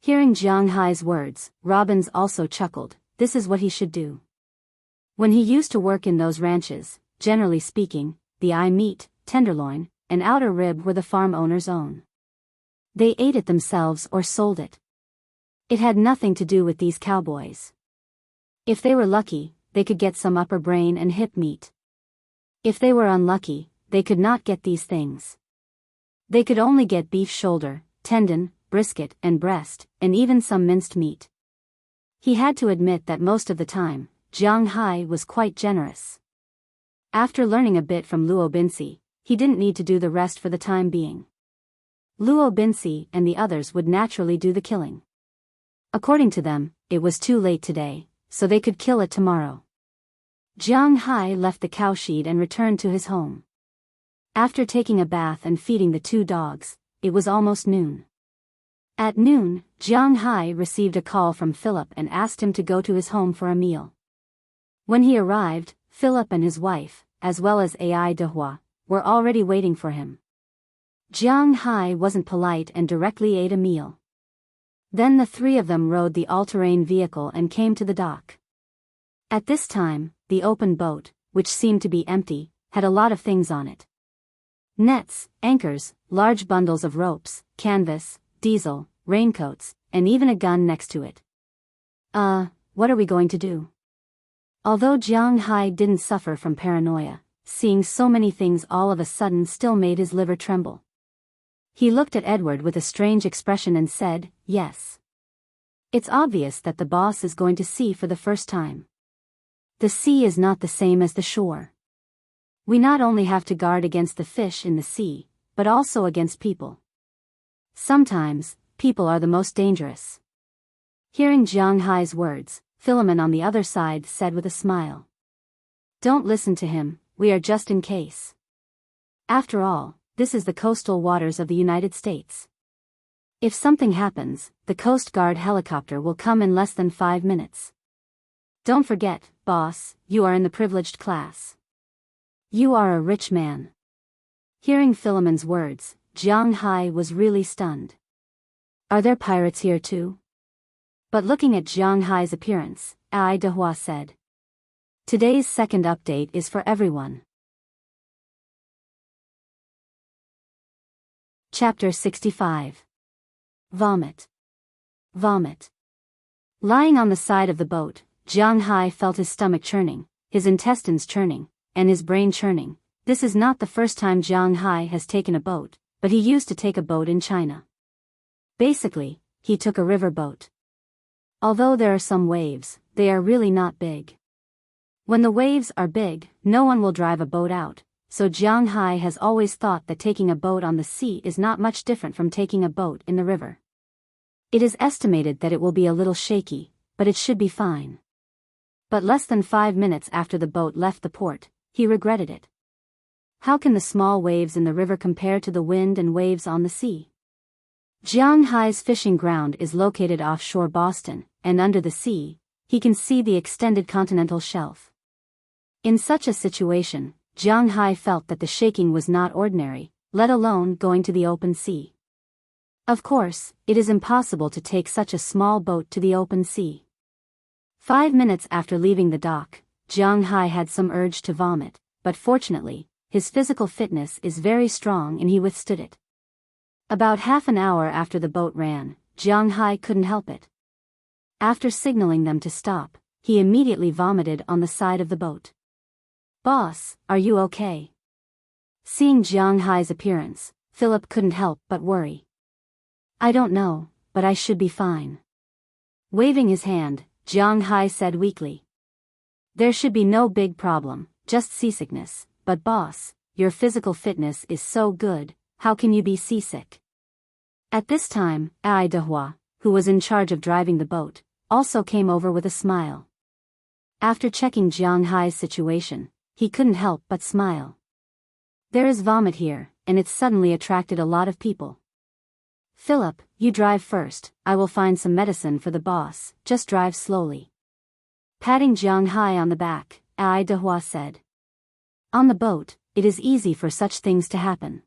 Hearing Jiang Hai's words, Robbins also chuckled. This is what he should do. When he used to work in those ranches, generally speaking, the eye meat, tenderloin, and outer rib were the farm owner's own. They ate it themselves or sold it. It had nothing to do with these cowboys. If they were lucky, they could get some upper brain and hip meat. If they were unlucky, they could not get these things. They could only get beef shoulder, tendon, brisket and breast, and even some minced meat. He had to admit that most of the time, Jiang Hai was quite generous. After learning a bit from Luo Binsi, he didn't need to do the rest for the time being. Luo Binsi and the others would naturally do the killing. According to them, it was too late today, so they could kill it tomorrow. Jiang Hai left the cowshed and returned to his home. After taking a bath and feeding the two dogs, it was almost noon. At noon, Jiang Hai received a call from Philip and asked him to go to his home for a meal. When he arrived, Philip and his wife, as well as Ai Dehua, were already waiting for him. Jiang Hai wasn't polite and directly ate a meal. Then the three of them rode the all-terrain vehicle and came to the dock. At this time, the open boat, which seemed to be empty, had a lot of things on it. Nets, anchors, large bundles of ropes, canvas, diesel, raincoats, and even a gun next to it. What are we going to do? Although Jiang Hai didn't suffer from paranoia, seeing so many things all of a sudden still made his liver tremble. He looked at Edward with a strange expression and said, "Yes. It's obvious that the boss is going to sea for the first time. The sea is not the same as the shore. We not only have to guard against the fish in the sea, but also against people. Sometimes, people are the most dangerous." Hearing Jiang Hai's words, Philemon on the other side said with a smile, "Don't listen to him, we are just in case. After all, this is the coastal waters of the United States. If something happens, the Coast Guard helicopter will come in less than 5 minutes. Don't forget, boss, you are in the privileged class. You are a rich man." Hearing Philemon's words, Jiang Hai was really stunned. "Are there pirates here too?" But looking at Jiang Hai's appearance, Ai Dehua said, "Today's second update is for everyone." Chapter 65. Vomit. Vomit. Lying on the side of the boat, Jiang Hai felt his stomach churning, his intestines churning, and his brain churning. This is not the first time Jiang Hai has taken a boat, but he used to take a boat in China. Basically, he took a river boat. Although there are some waves, they are really not big. When the waves are big, no one will drive a boat out, so Jiang Hai has always thought that taking a boat on the sea is not much different from taking a boat in the river. It is estimated that it will be a little shaky, but it should be fine. But less than 5 minutes after the boat left the port, he regretted it. How can the small waves in the river compare to the wind and waves on the sea? Jiang Hai's fishing ground is located offshore Boston, and under the sea, he can see the extended continental shelf. In such a situation, Jiang Hai felt that the shaking was not ordinary, let alone going to the open sea. Of course, it is impossible to take such a small boat to the open sea. 5 minutes after leaving the dock, Jiang Hai had some urge to vomit, but fortunately, his physical fitness is very strong and he withstood it. About half an hour after the boat ran, Jiang Hai couldn't help it. After signaling them to stop, he immediately vomited on the side of the boat. "Boss, are you okay?" Seeing Jiang Hai's appearance, Philip couldn't help but worry. I don't know, but I should be fine. Waving his hand, Jiang Hai said weakly. There should be no big problem, just seasickness, but boss, your physical fitness is so good, how can you be seasick? At this time, Ai Dehua, who was in charge of driving the boat, also came over with a smile. After checking Jiang Hai's situation, he couldn't help but smile. There is vomit here, and it's suddenly attracted a lot of people. Philip, you drive first, I will find some medicine for the boss, just drive slowly. Patting Jiang Hai on the back, Ai Dehua said. On the boat, it is easy for such things to happen.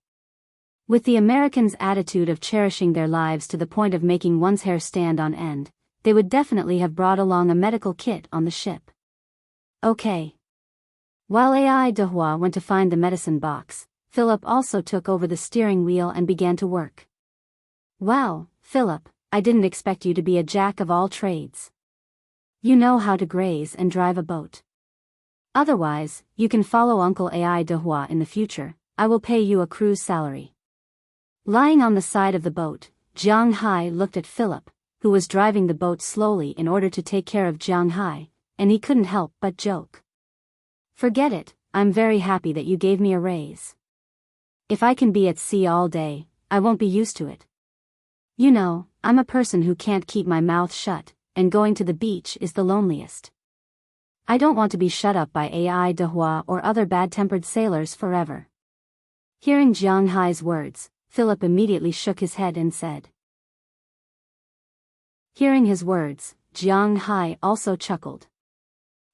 With the Americans' attitude of cherishing their lives to the point of making one's hair stand on end, they would definitely have brought along a medical kit on the ship. Okay. While Ai Dehua went to find the medicine box, Philip also took over the steering wheel and began to work. Wow, Philip, I didn't expect you to be a jack of all trades. You know how to graze and drive a boat. Otherwise, you can follow Uncle Ai Dehua in the future, I will pay you a cruise salary. Lying on the side of the boat, Jiang Hai looked at Philip, who was driving the boat slowly in order to take care of Jiang Hai, and he couldn't help but joke. Forget it, I'm very happy that you gave me a raise. If I can be at sea all day, I won't be used to it. You know, I'm a person who can't keep my mouth shut, and going to the beach is the loneliest. I don't want to be shut up by Ai Dehua or other bad-tempered sailors forever. Hearing Jiang Hai's words, Philip immediately shook his head and said. Hearing his words, Jiang Hai also chuckled.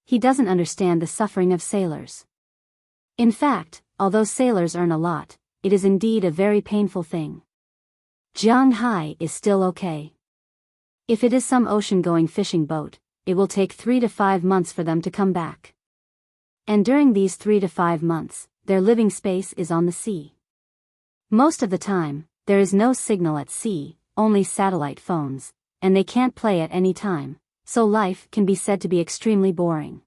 He doesn't understand the suffering of sailors. In fact, although sailors earn a lot, it is indeed a very painful thing. Jiang Hai is still okay. If it is some ocean-going fishing boat, it will take 3 to 5 months for them to come back. And during these 3 to 5 months, their living space is on the sea. Most of the time, there is no signal at sea, only satellite phones, and they can't play at any time, so life can be said to be extremely boring.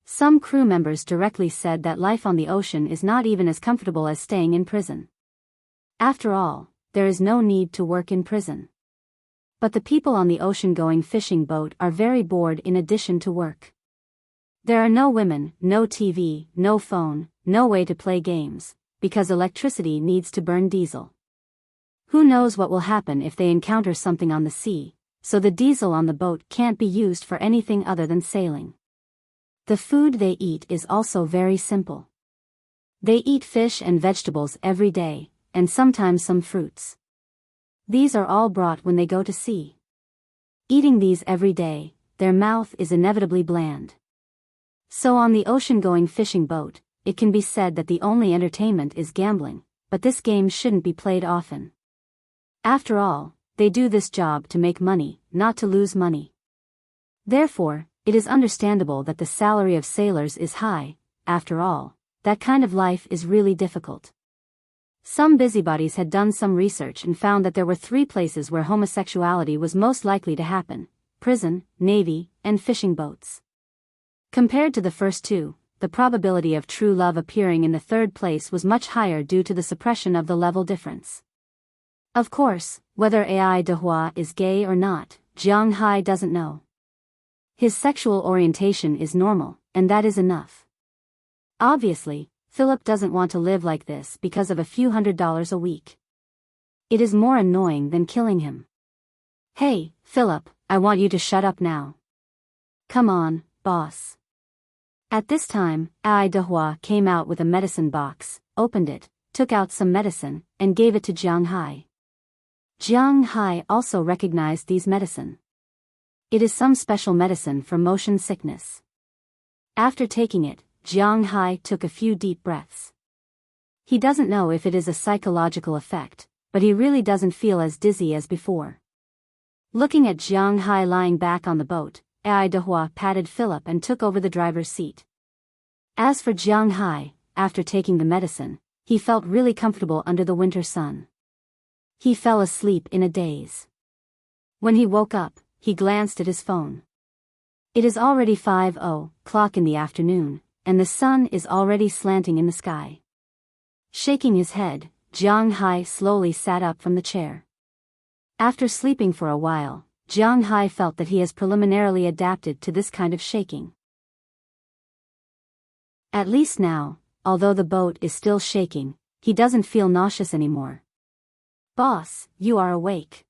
Some crew members directly said that life on the ocean is not even as comfortable as staying in prison. After all, there is no need to work in prison. But the people on the ocean-going fishing boat are very bored in addition to work. There are no women, no TV, no phone, no way to play games, because electricity needs to burn diesel. Who knows what will happen if they encounter something on the sea, so the diesel on the boat can't be used for anything other than sailing. The food they eat is also very simple. They eat fish and vegetables every day, and sometimes some fruits. These are all brought when they go to sea. Eating these every day, their mouth is inevitably bland. So on the ocean-going fishing boat, it can be said that the only entertainment is gambling, but this game shouldn't be played often. After all, they do this job to make money, not to lose money. Therefore, it is understandable that the salary of sailors is high. After all, that kind of life is really difficult. Some busybodies had done some research and found that there were 3 places where homosexuality was most likely to happen: prison, navy, and fishing boats. Compared to the first 2, the probability of true love appearing in the 3rd place was much higher due to the suppression of the level difference. Of course, whether Ai Dehua is gay or not, Jiang Hai doesn't know. His sexual orientation is normal, and that is enough. Obviously, Philip doesn't want to live like this because of a few $100s a week. It is more annoying than killing him. Hey, Philip, I want you to shut up now. Come on, boss. At this time, Ai Dehua came out with a medicine box, opened it, took out some medicine, and gave it to Jiang Hai. Jiang Hai also recognized these medicine. It is some special medicine for motion sickness. After taking it, Jiang Hai took a few deep breaths. He doesn't know if it is a psychological effect, but he really doesn't feel as dizzy as before. Looking at Jiang Hai lying back on the boat, Ai Dehua patted Philip and took over the driver's seat. As for Jiang Hai, after taking the medicine, he felt really comfortable under the winter sun. He fell asleep in a daze. When he woke up, he glanced at his phone. It is already 5:00 in the afternoon, and the sun is already slanting in the sky. Shaking his head, Jiang Hai slowly sat up from the chair. After sleeping for a while, Jiang Hai felt that he has preliminarily adapted to this kind of shaking. At least now, although the boat is still shaking, he doesn't feel nauseous anymore. "Boss, you are awake."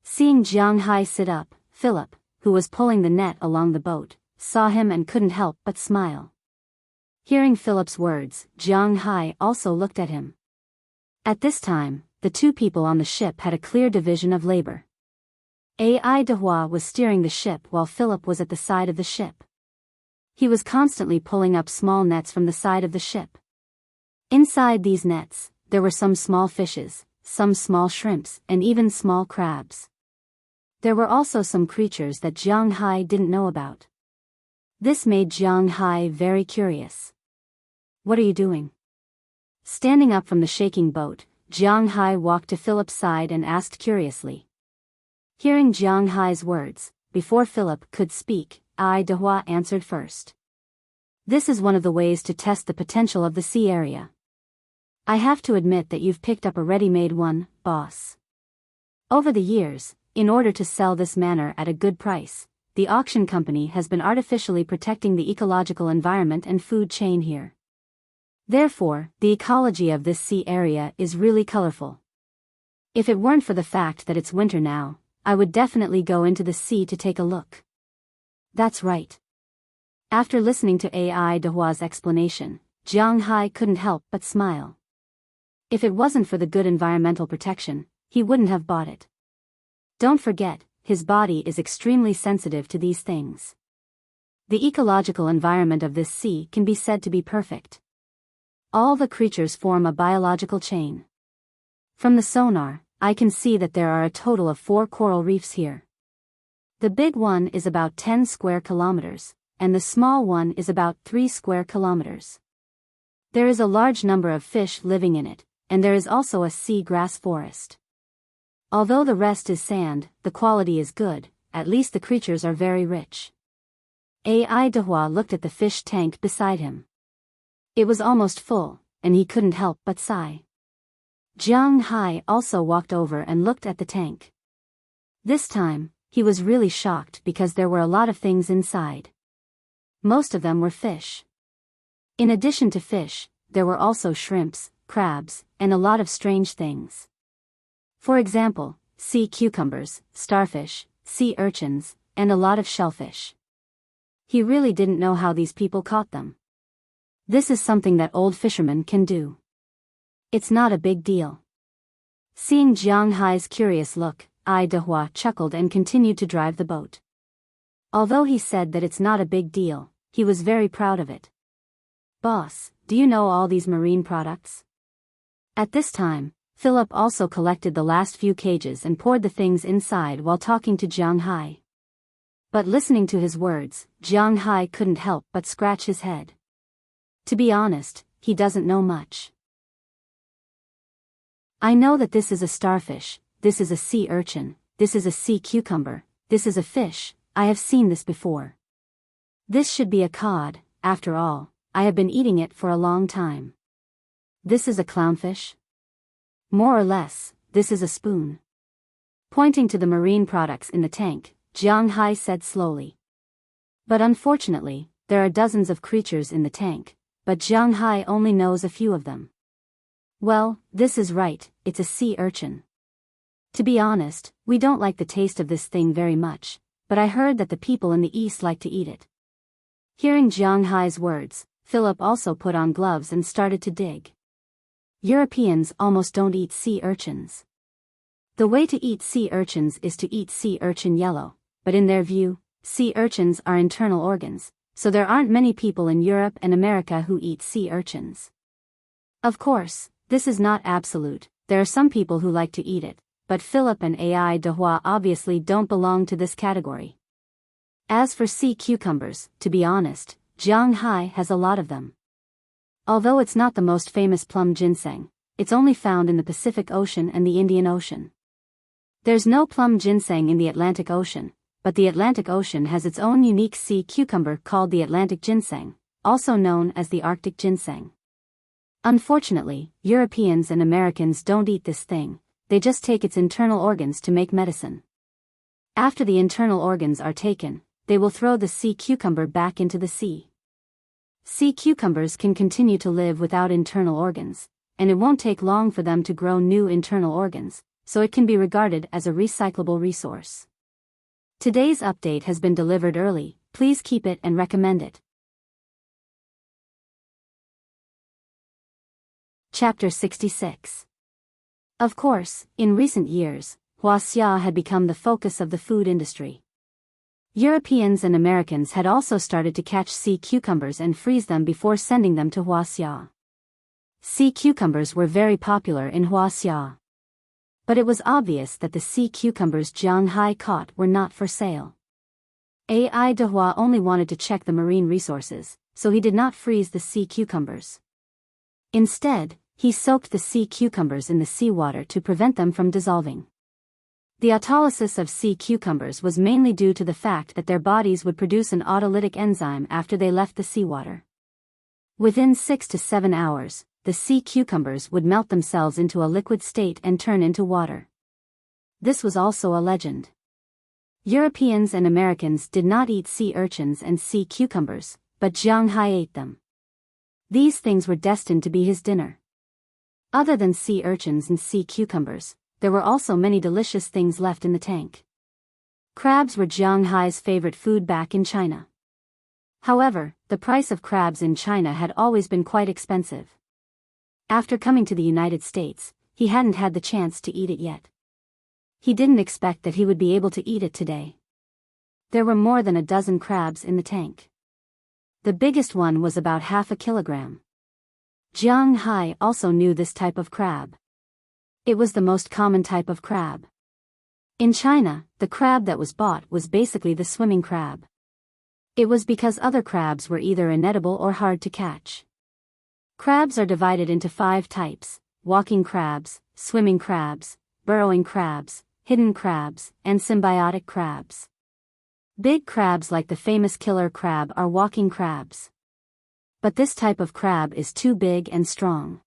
Seeing Jiang Hai sit up, Philip, who was pulling the net along the boat, saw him and couldn't help but smile. Hearing Philip's words, Jiang Hai also looked at him. At this time, the two people on the ship had a clear division of labor. Ai Dehua was steering the ship while Philip was at the side of the ship. He was constantly pulling up small nets from the side of the ship. Inside these nets, there were some small fishes, some small shrimps, and even small crabs. There were also some creatures that Jiang Hai didn't know about. This made Jiang Hai very curious. "What are you doing?" Standing up from the shaking boat, Jiang Hai walked to Philip's side and asked curiously. Hearing Jiang Hai's words, before Philip could speak, Ai Dehua answered first. "This is one of the ways to test the potential of the sea area. I have to admit that you've picked up a ready-made one, boss. Over the years, in order to sell this manor at a good price, the auction company has been artificially protecting the ecological environment and food chain here. Therefore, the ecology of this sea area is really colorful. If it weren't for the fact that it's winter now, I would definitely go into the sea to take a look." "That's right." After listening to Ai Dehua's explanation, Jiang Hai couldn't help but smile. If it wasn't for the good environmental protection, he wouldn't have bought it. Don't forget, his body is extremely sensitive to these things. The ecological environment of this sea can be said to be perfect. All the creatures form a biological chain. From the sonar, I can see that there are a total of 4 coral reefs here. The big one is about 10 square kilometers, and the small one is about 3 square kilometers. There is a large number of fish living in it, and there is also a sea grass forest. Although the rest is sand, the quality is good, at least the creatures are very rich." Ai Dehua looked at the fish tank beside him. It was almost full, and he couldn't help but sigh. Jiang Hai also walked over and looked at the tank. This time, he was really shocked because there were a lot of things inside. Most of them were fish. In addition to fish, there were also shrimps, crabs, and a lot of strange things. For example, sea cucumbers, starfish, sea urchins, and a lot of shellfish. He really didn't know how these people caught them. This is something that old fishermen can do. It's not a big deal. Seeing Jiang Hai's curious look, Ai Dehua chuckled and continued to drive the boat. Although he said that it's not a big deal, he was very proud of it. "Boss, do you know all these marine products?" At this time, Philip also collected the last few cages and poured the things inside while talking to Jiang Hai. But listening to his words, Jiang Hai couldn't help but scratch his head. To be honest, he doesn't know much. "I know that this is a starfish, this is a sea urchin, this is a sea cucumber, this is a fish, I have seen this before. This should be a cod, after all, I have been eating it for a long time. This is a clownfish? More or less, this is a spoon." Pointing to the marine products in the tank, Jiang Hai said slowly. But unfortunately, there are dozens of creatures in the tank, but Jiang Hai only knows a few of them. "Well, this is right, it's a sea urchin. To be honest, we don't like the taste of this thing very much, but I heard that the people in the East like to eat it." Hearing Jiang Hai's words, Philip also put on gloves and started to dig. Europeans almost don't eat sea urchins. The way to eat sea urchins is to eat sea urchin yellow, but in their view, sea urchins are internal organs, so there aren't many people in Europe and America who eat sea urchins. Of course, this is not absolute, there are some people who like to eat it, but Philip and Ai Dehua obviously don't belong to this category. As for sea cucumbers, to be honest, Jiang Hai has a lot of them. Although it's not the most famous plum ginseng, it's only found in the Pacific Ocean and the Indian Ocean. There's no plum ginseng in the Atlantic Ocean, but the Atlantic Ocean has its own unique sea cucumber called the Atlantic ginseng, also known as the Arctic ginseng. Unfortunately, Europeans and Americans don't eat this thing, they just take its internal organs to make medicine. After the internal organs are taken, they will throw the sea cucumber back into the sea. Sea cucumbers can continue to live without internal organs, and it won't take long for them to grow new internal organs, so it can be regarded as a recyclable resource. Today's update has been delivered early, please keep it and recommend it. Chapter 66. Of course, in recent years, huaxia had become the focus of the food industry. Europeans and Americans had also started to catch sea cucumbers and freeze them before sending them to huaxia. Sea cucumbers were very popular in huaxia. But it was obvious that the sea cucumbers Jiang Hai caught were not for sale. Ai Dehua only wanted to check the marine resources, so he did not freeze the sea cucumbers. Instead, he soaked the sea cucumbers in the seawater to prevent them from dissolving. The autolysis of sea cucumbers was mainly due to the fact that their bodies would produce an autolytic enzyme after they left the seawater. Within 6 to 7 hours, the sea cucumbers would melt themselves into a liquid state and turn into water. This was also a legend. Europeans and Americans did not eat sea urchins and sea cucumbers, but Jiang Hai ate them. These things were destined to be his dinner. Other than sea urchins and sea cucumbers, there were also many delicious things left in the tank. Crabs were Jiang Hai's favorite food back in China. However, the price of crabs in China had always been quite expensive. After coming to the United States, he hadn't had the chance to eat it yet. He didn't expect that he would be able to eat it today. There were more than a dozen crabs in the tank. The biggest one was about 1/2 kilogram. Jiang Hai also knew this type of crab. It was the most common type of crab. In China, the crab that was bought was basically the swimming crab. It was because other crabs were either inedible or hard to catch. Crabs are divided into 5 types: walking crabs, swimming crabs, burrowing crabs, hidden crabs, and symbiotic crabs. Big crabs like the famous killer crab are walking crabs. But this type of crab is too big and strong.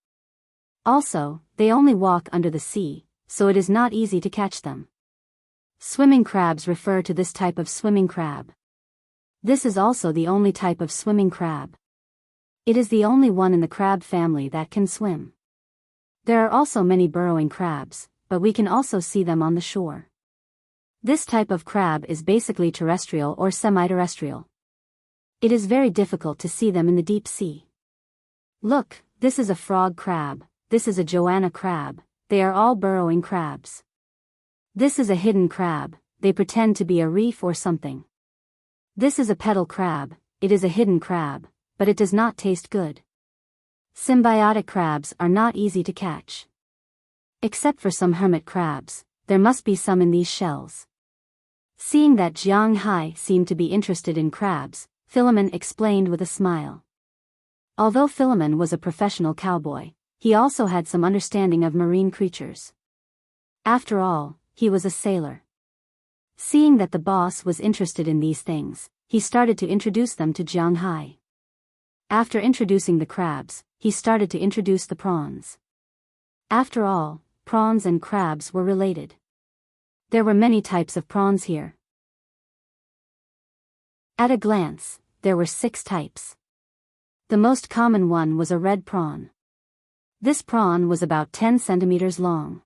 Also, they only walk under the sea, so it is not easy to catch them. Swimming crabs refer to this type of swimming crab. This is also the only type of swimming crab. It is the only one in the crab family that can swim. There are also many burrowing crabs, but we can also see them on the shore. This type of crab is basically terrestrial or semi-terrestrial. It is very difficult to see them in the deep sea. Look, this is a frog crab, this is a Joanna crab, they are all burrowing crabs. This is a hidden crab, they pretend to be a reef or something. This is a petal crab, it is a hidden crab, but it does not taste good. Symbiotic crabs are not easy to catch. Except for some hermit crabs, there must be some in these shells. Seeing that Jiang Hai seemed to be interested in crabs, Philemon explained with a smile. Although Philemon was a professional cowboy, he also had some understanding of marine creatures. After all, he was a sailor. Seeing that the boss was interested in these things, he started to introduce them to Jiang Hai. After introducing the crabs, he started to introduce the prawns. After all, prawns and crabs were related. There were many types of prawns here. At a glance, there were 6 types. The most common one was a red prawn. This prawn was about 10 centimeters long.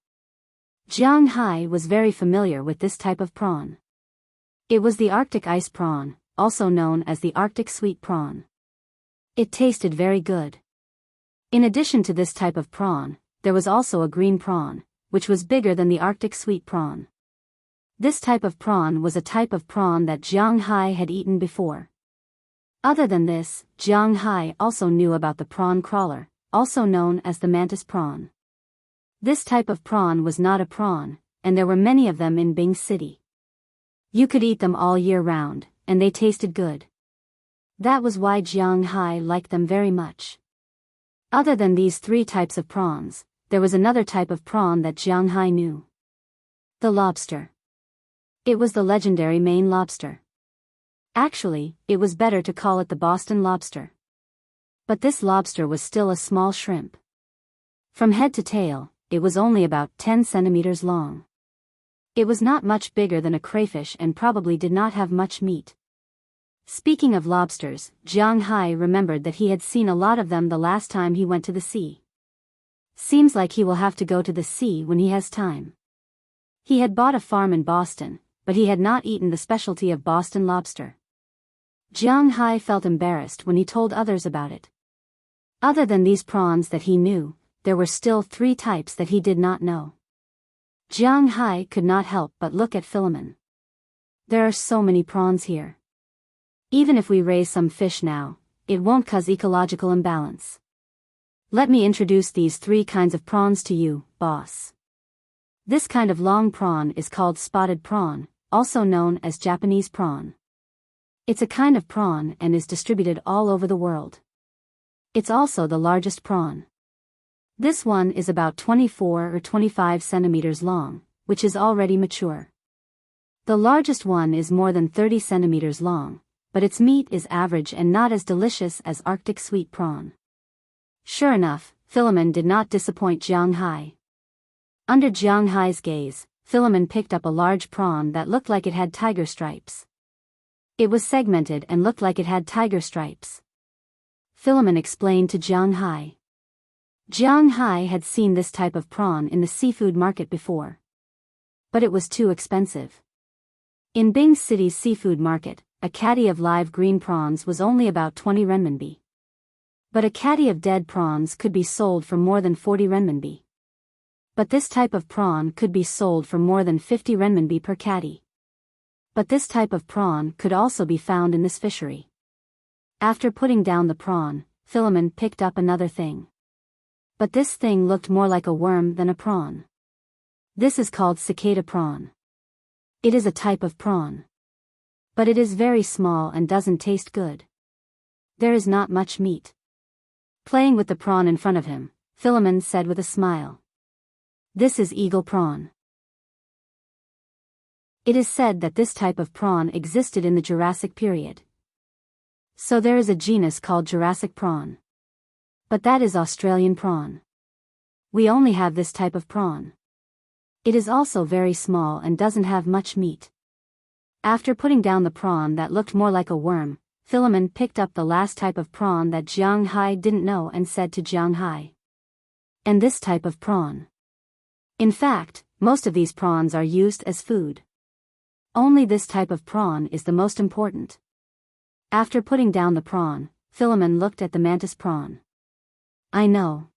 Jiang Hai was very familiar with this type of prawn. It was the Arctic ice prawn, also known as the Arctic sweet prawn. It tasted very good. In addition to this type of prawn, there was also a green prawn, which was bigger than the Arctic sweet prawn. This type of prawn was a type of prawn that Jiang Hai had eaten before. Other than this, Jiang Hai also knew about the prawn crawler, also known as the mantis prawn. This type of prawn was not a prawn, and there were many of them in Bing City. You could eat them all year round, and they tasted good. That was why Jiang Hai liked them very much. Other than these 3 types of prawns, there was another type of prawn that Jiang Hai knew. The lobster. It was the legendary Maine lobster. Actually, it was better to call it the Boston lobster. But this lobster was still a small shrimp. From head to tail, it was only about 10 centimeters long. It was not much bigger than a crayfish and probably did not have much meat. Speaking of lobsters, Jiang Hai remembered that he had seen a lot of them the last time he went to the sea. Seems like he will have to go to the sea when he has time. He had bought a farm in Boston, but he had not eaten the specialty of Boston lobster. Jiang Hai felt embarrassed when he told others about it. Other than these prawns that he knew, there were still 3 types that he did not know. Jiang Hai could not help but look at Philemon. There are so many prawns here. Even if we raise some fish now, it won't cause ecological imbalance. Let me introduce these 3 kinds of prawns to you, boss. This kind of long prawn is called spotted prawn, also known as Japanese prawn. It's a kind of prawn and is distributed all over the world. It's also the largest prawn. This one is about 24 or 25 centimeters long, which is already mature. The largest one is more than 30 centimeters long, but its meat is average and not as delicious as Arctic sweet prawn. Sure enough, Philemon did not disappoint Jiang Hai. Under Jiang Hai's gaze, Philemon picked up a large prawn that looked like it had tiger stripes. It was segmented and looked like it had tiger stripes. Philemon explained to Jiang Hai. Jiang Hai had seen this type of prawn in the seafood market before. But it was too expensive. In Bing City's seafood market, a caddy of live green prawns was only about 20 renminbi. But a caddy of dead prawns could be sold for more than 40 renminbi. But this type of prawn could be sold for more than 50 renminbi per caddy. But this type of prawn could also be found in this fishery. After putting down the prawn, Philemon picked up another thing. But this thing looked more like a worm than a prawn. This is called cicada prawn. It is a type of prawn. But it is very small and doesn't taste good. There is not much meat. Playing with the prawn in front of him, Philemon said with a smile. This is eagle prawn. It is said that this type of prawn existed in the Jurassic period. So there is a genus called Jurassic prawn. But that is Australian prawn. We only have this type of prawn. It is also very small and doesn't have much meat. After putting down the prawn that looked more like a worm, Philemon picked up the last type of prawn that Jiang Hai didn't know and said to Jiang Hai. And this type of prawn. In fact, most of these prawns are used as food. Only this type of prawn is the most important. After putting down the prawn, Philemon looked at the mantis prawn. I know.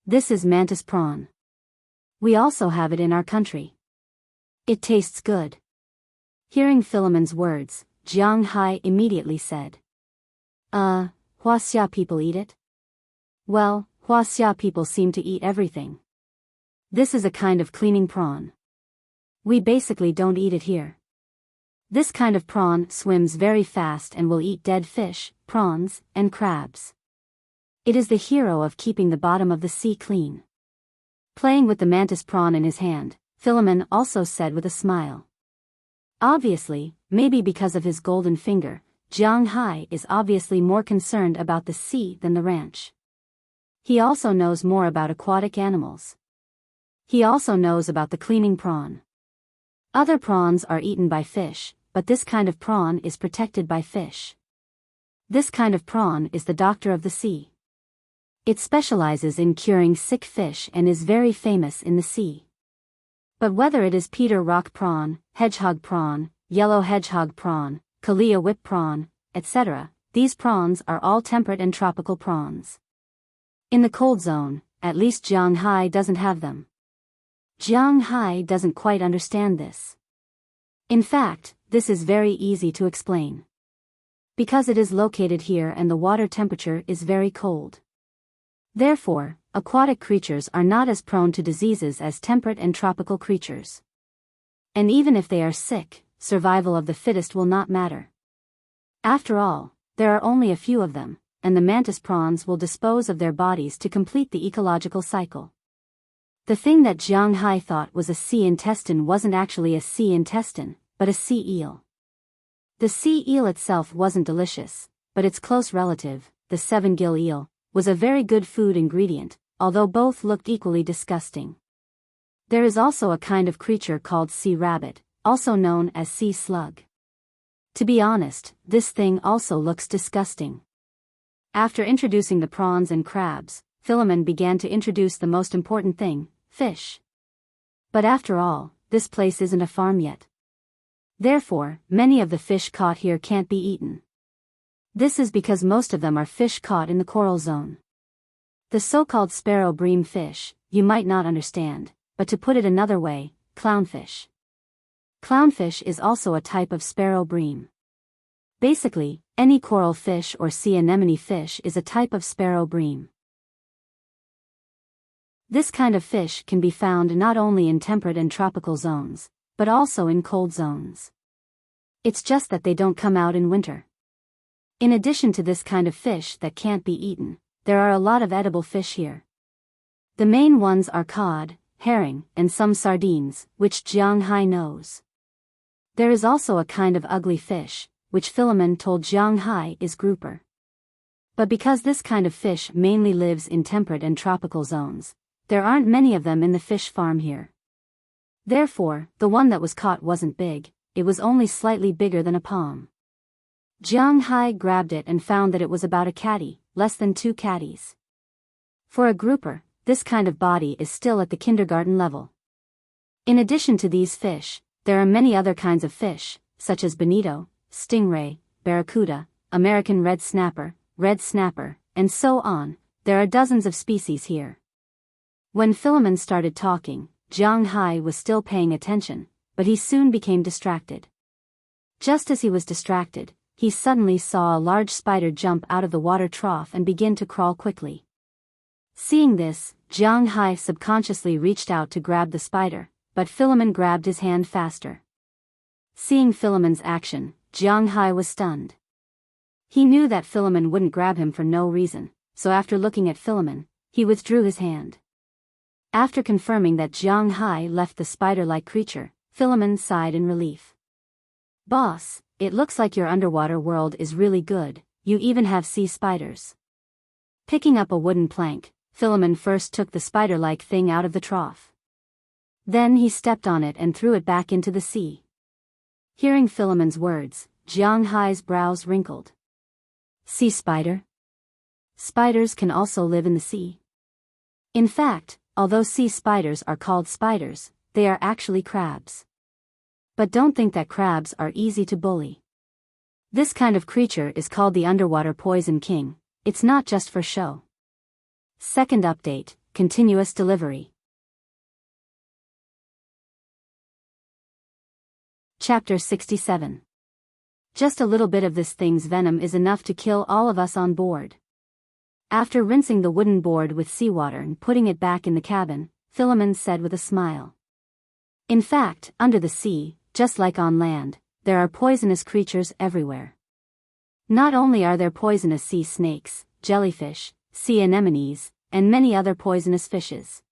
This is mantis prawn. We also have it in our country. It tastes good. Hearing Philemon's words, Jiang Hai immediately said. Huaxia people eat it? Well, Huaxia people seem to eat everything. This is a kind of cleaning prawn. We basically don't eat it here. This kind of prawn swims very fast and will eat dead fish, prawns, and crabs. It is the hero of keeping the bottom of the sea clean. Playing with the mantis prawn in his hand, Philemon also said with a smile. Obviously, maybe because of his golden finger, Jiang Hai is obviously more concerned about the sea than the ranch. He also knows more about aquatic animals. He also knows about the cleaning prawn. Other prawns are eaten by fish, but this kind of prawn is protected by fish. This kind of prawn is the doctor of the sea. It specializes in curing sick fish and is very famous in the sea. But whether it is Peter rock prawn, hedgehog prawn, yellow hedgehog prawn, Kalia whip prawn, etc., these prawns are all temperate and tropical prawns. In the cold zone, at least Jiang Hai doesn't have them. Jiang Hai doesn't quite understand this. In fact, this is very easy to explain. Because it is located here and the water temperature is very cold. Therefore, aquatic creatures are not as prone to diseases as temperate and tropical creatures. And even if they are sick, survival of the fittest will not matter. After all, there are only a few of them, and the mantis prawns will dispose of their bodies to complete the ecological cycle. The thing that Jiang Hai thought was a sea intestine wasn't actually a sea intestine, but a sea eel. The sea eel itself wasn't delicious, but its close relative, the seven-gill eel, was a very good food ingredient, although both looked equally disgusting. There is also a kind of creature called sea rabbit, also known as sea slug. To be honest, this thing also looks disgusting. After introducing the prawns and crabs, Philemon began to introduce the most important thing, fish. But after all, this place isn't a farm yet. Therefore, many of the fish caught here can't be eaten. This is because most of them are fish caught in the coral zone. The so-called sparrow bream fish, you might not understand, but to put it another way, clownfish. Clownfish is also a type of sparrow bream. Basically, any coral fish or sea anemone fish is a type of sparrow bream. This kind of fish can be found not only in temperate and tropical zones, but also in cold zones. It's just that they don't come out in winter. In addition to this kind of fish that can't be eaten, there are a lot of edible fish here. The main ones are cod, herring, and some sardines, which Jiang Hai knows. There is also a kind of ugly fish, which Philemon told Jiang Hai is grouper. But because this kind of fish mainly lives in temperate and tropical zones, there aren't many of them in the fish farm here. Therefore, the one that was caught wasn't big, it was only slightly bigger than a palm. Jiang Hai grabbed it and found that it was about a catty, less than 2 catties. For a grouper, this kind of body is still at the kindergarten level. In addition to these fish, there are many other kinds of fish, such as bonito, stingray, barracuda, American red snapper, and so on. There are dozens of species here. When Philemon started talking, Jiang Hai was still paying attention, but he soon became distracted. Just as he was distracted, he suddenly saw a large spider jump out of the water trough and begin to crawl quickly. Seeing this, Jiang Hai subconsciously reached out to grab the spider, but Philemon grabbed his hand faster. Seeing Philemon's action, Jiang Hai was stunned. He knew that Philemon wouldn't grab him for no reason, so after looking at Philemon, he withdrew his hand. After confirming that Jiang Hai left the spider-like creature, Philemon sighed in relief. "Boss, it looks like your underwater world is really good, you even have sea spiders." Picking up a wooden plank, Philemon first took the spider-like thing out of the trough. Then he stepped on it and threw it back into the sea. Hearing Philemon's words, Jiang Hai's brows wrinkled. Sea spider? Spiders can also live in the sea. In fact, although sea spiders are called spiders, they are actually crabs. But don't think that crabs are easy to bully. This kind of creature is called the underwater poison king, it's not just for show. Second update, continuous delivery. Chapter 67. Just a little bit of this thing's venom is enough to kill all of us on board. After rinsing the wooden board with seawater and putting it back in the cabin, Philemon said with a smile. In fact, under the sea, just like on land, there are poisonous creatures everywhere. Not only are there poisonous sea snakes, jellyfish, sea anemones, and many other poisonous fishes.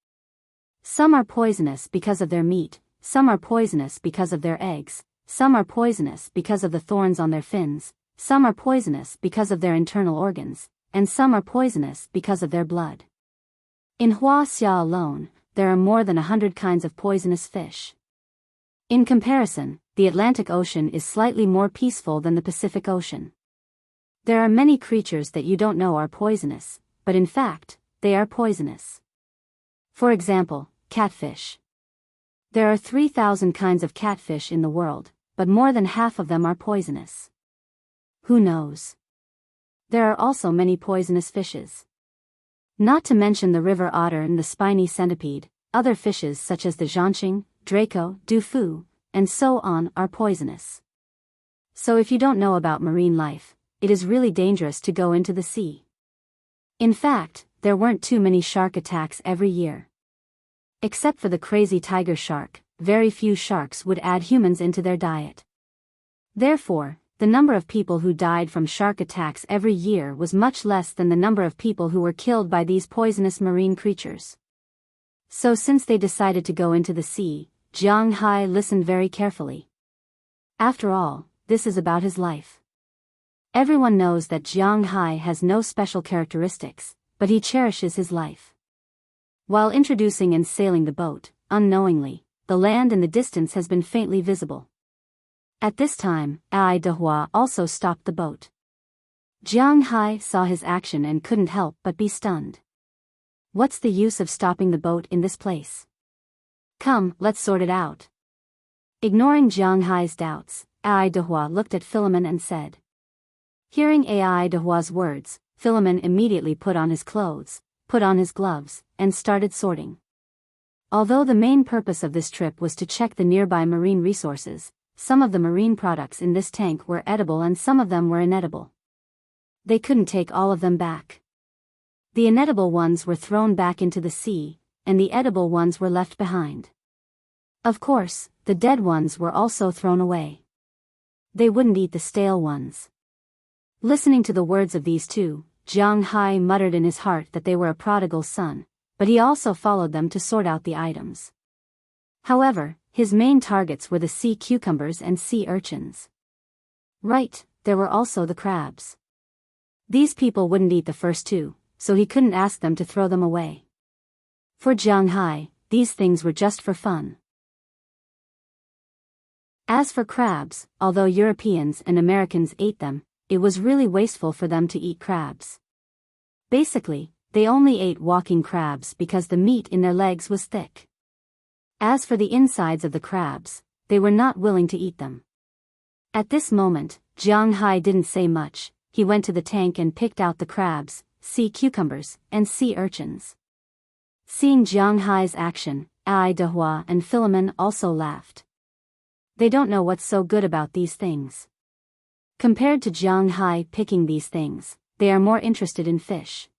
Some are poisonous because of their meat, some are poisonous because of their eggs, some are poisonous because of the thorns on their fins, some are poisonous because of their internal organs, and some are poisonous because of their blood. In Huaxia alone, there are more than 100 kinds of poisonous fish. In comparison, the Atlantic Ocean is slightly more peaceful than the Pacific Ocean. There are many creatures that you don't know are poisonous, but in fact, they are poisonous. For example, catfish. There are 3,000 kinds of catfish in the world, but more than half of them are poisonous. Who knows? There are also many poisonous fishes. Not to mention the river otter and the spiny centipede, other fishes such as the Enchanting, Draco, Dufu, and so on are poisonous. So if you don't know about marine life, it is really dangerous to go into the sea. In fact, there weren't too many shark attacks every year. Except for the crazy tiger shark, very few sharks would add humans into their diet. Therefore, the number of people who died from shark attacks every year was much less than the number of people who were killed by these poisonous marine creatures. So since they decided to go into the sea, Jiang Hai listened very carefully. After all, this is about his life. Everyone knows that Jiang Hai has no special characteristics, but he cherishes his life. While introducing and sailing the boat, unknowingly, the land in the distance has been faintly visible. At this time, Ai Dehua also stopped the boat. Jiang Hai saw his action and couldn't help but be stunned. What's the use of stopping the boat in this place? Come, let's sort it out. Ignoring Jiang Hai's doubts, Ai Dehua looked at Philemon and said. Hearing Ai Dehua's words, Philemon immediately put on his clothes, put on his gloves, and started sorting. Although the main purpose of this trip was to check the nearby marine resources, some of the marine products in this tank were edible and some of them were inedible. They couldn't take all of them back. The inedible ones were thrown back into the sea, and the edible ones were left behind. Of course, the dead ones were also thrown away. They wouldn't eat the stale ones. Listening to the words of these two, Jiang Hai muttered in his heart that they were a prodigal son, but he also followed them to sort out the items. However, his main targets were the sea cucumbers and sea urchins. Right, there were also the crabs. These people wouldn't eat the first two, so he couldn't ask them to throw them away. For Jiang Hai, these things were just for fun. As for crabs, although Europeans and Americans ate them, it was really wasteful for them to eat crabs. Basically, they only ate walking crabs because the meat in their legs was thick. As for the insides of the crabs, they were not willing to eat them. At this moment, Jiang Hai didn't say much. He went to the tank and picked out the crabs, sea cucumbers, and sea urchins. Seeing Jiang Hai's action, Ai Dehua and Philemon also laughed. They don't know what's so good about these things. Compared to Jiang Hai picking these things, they are more interested in fish.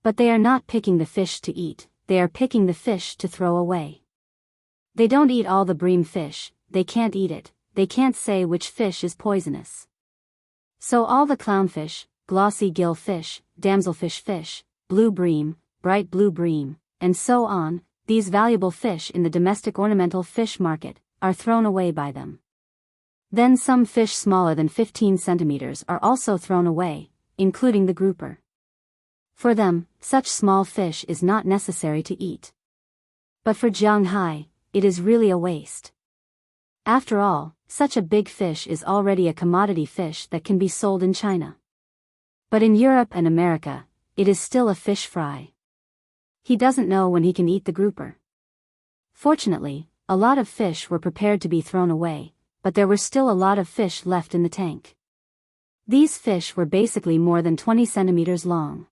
But they are not picking the fish to eat, they are picking the fish to throw away. They don't eat all the bream fish, they can't eat it, they can't say which fish is poisonous. So all the clownfish, glossy gill fish, damselfish fish, blue bream, bright blue bream, and so on, these valuable fish in the domestic ornamental fish market, are thrown away by them. Then some fish smaller than 15 centimeters are also thrown away, including the grouper. For them, such small fish is not necessary to eat. But for Jiang Hai, it is really a waste. After all, such a big fish is already a commodity fish that can be sold in China. But in Europe and America, it is still a fish fry. He doesn't know when he can eat the grouper. Fortunately, a lot of fish were prepared to be thrown away, but there were still a lot of fish left in the tank. These fish were basically more than 20 centimeters long.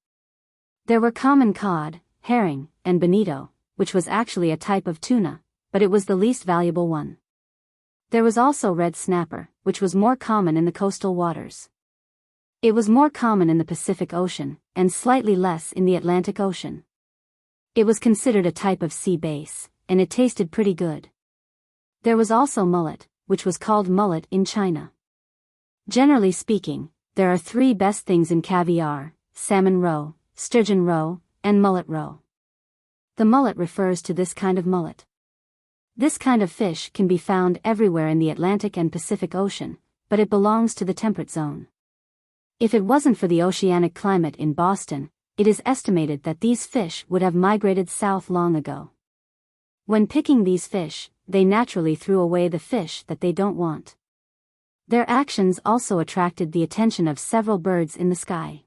There were common cod, herring, and bonito, which was actually a type of tuna, but it was the least valuable one. There was also red snapper, which was more common in the coastal waters. It was more common in the Pacific Ocean, and slightly less in the Atlantic Ocean. It was considered a type of sea bass, and it tasted pretty good. There was also mullet, which was called mullet in China. Generally speaking, there are three best things in caviar: salmon roe, sturgeon roe, and mullet roe. The mullet refers to this kind of mullet. This kind of fish can be found everywhere in the Atlantic and Pacific Ocean, but it belongs to the temperate zone. If it wasn't for the oceanic climate in Boston, it is estimated that these fish would have migrated south long ago. When picking these fish, they naturally threw away the fish that they don't want. Their actions also attracted the attention of several birds in the sky.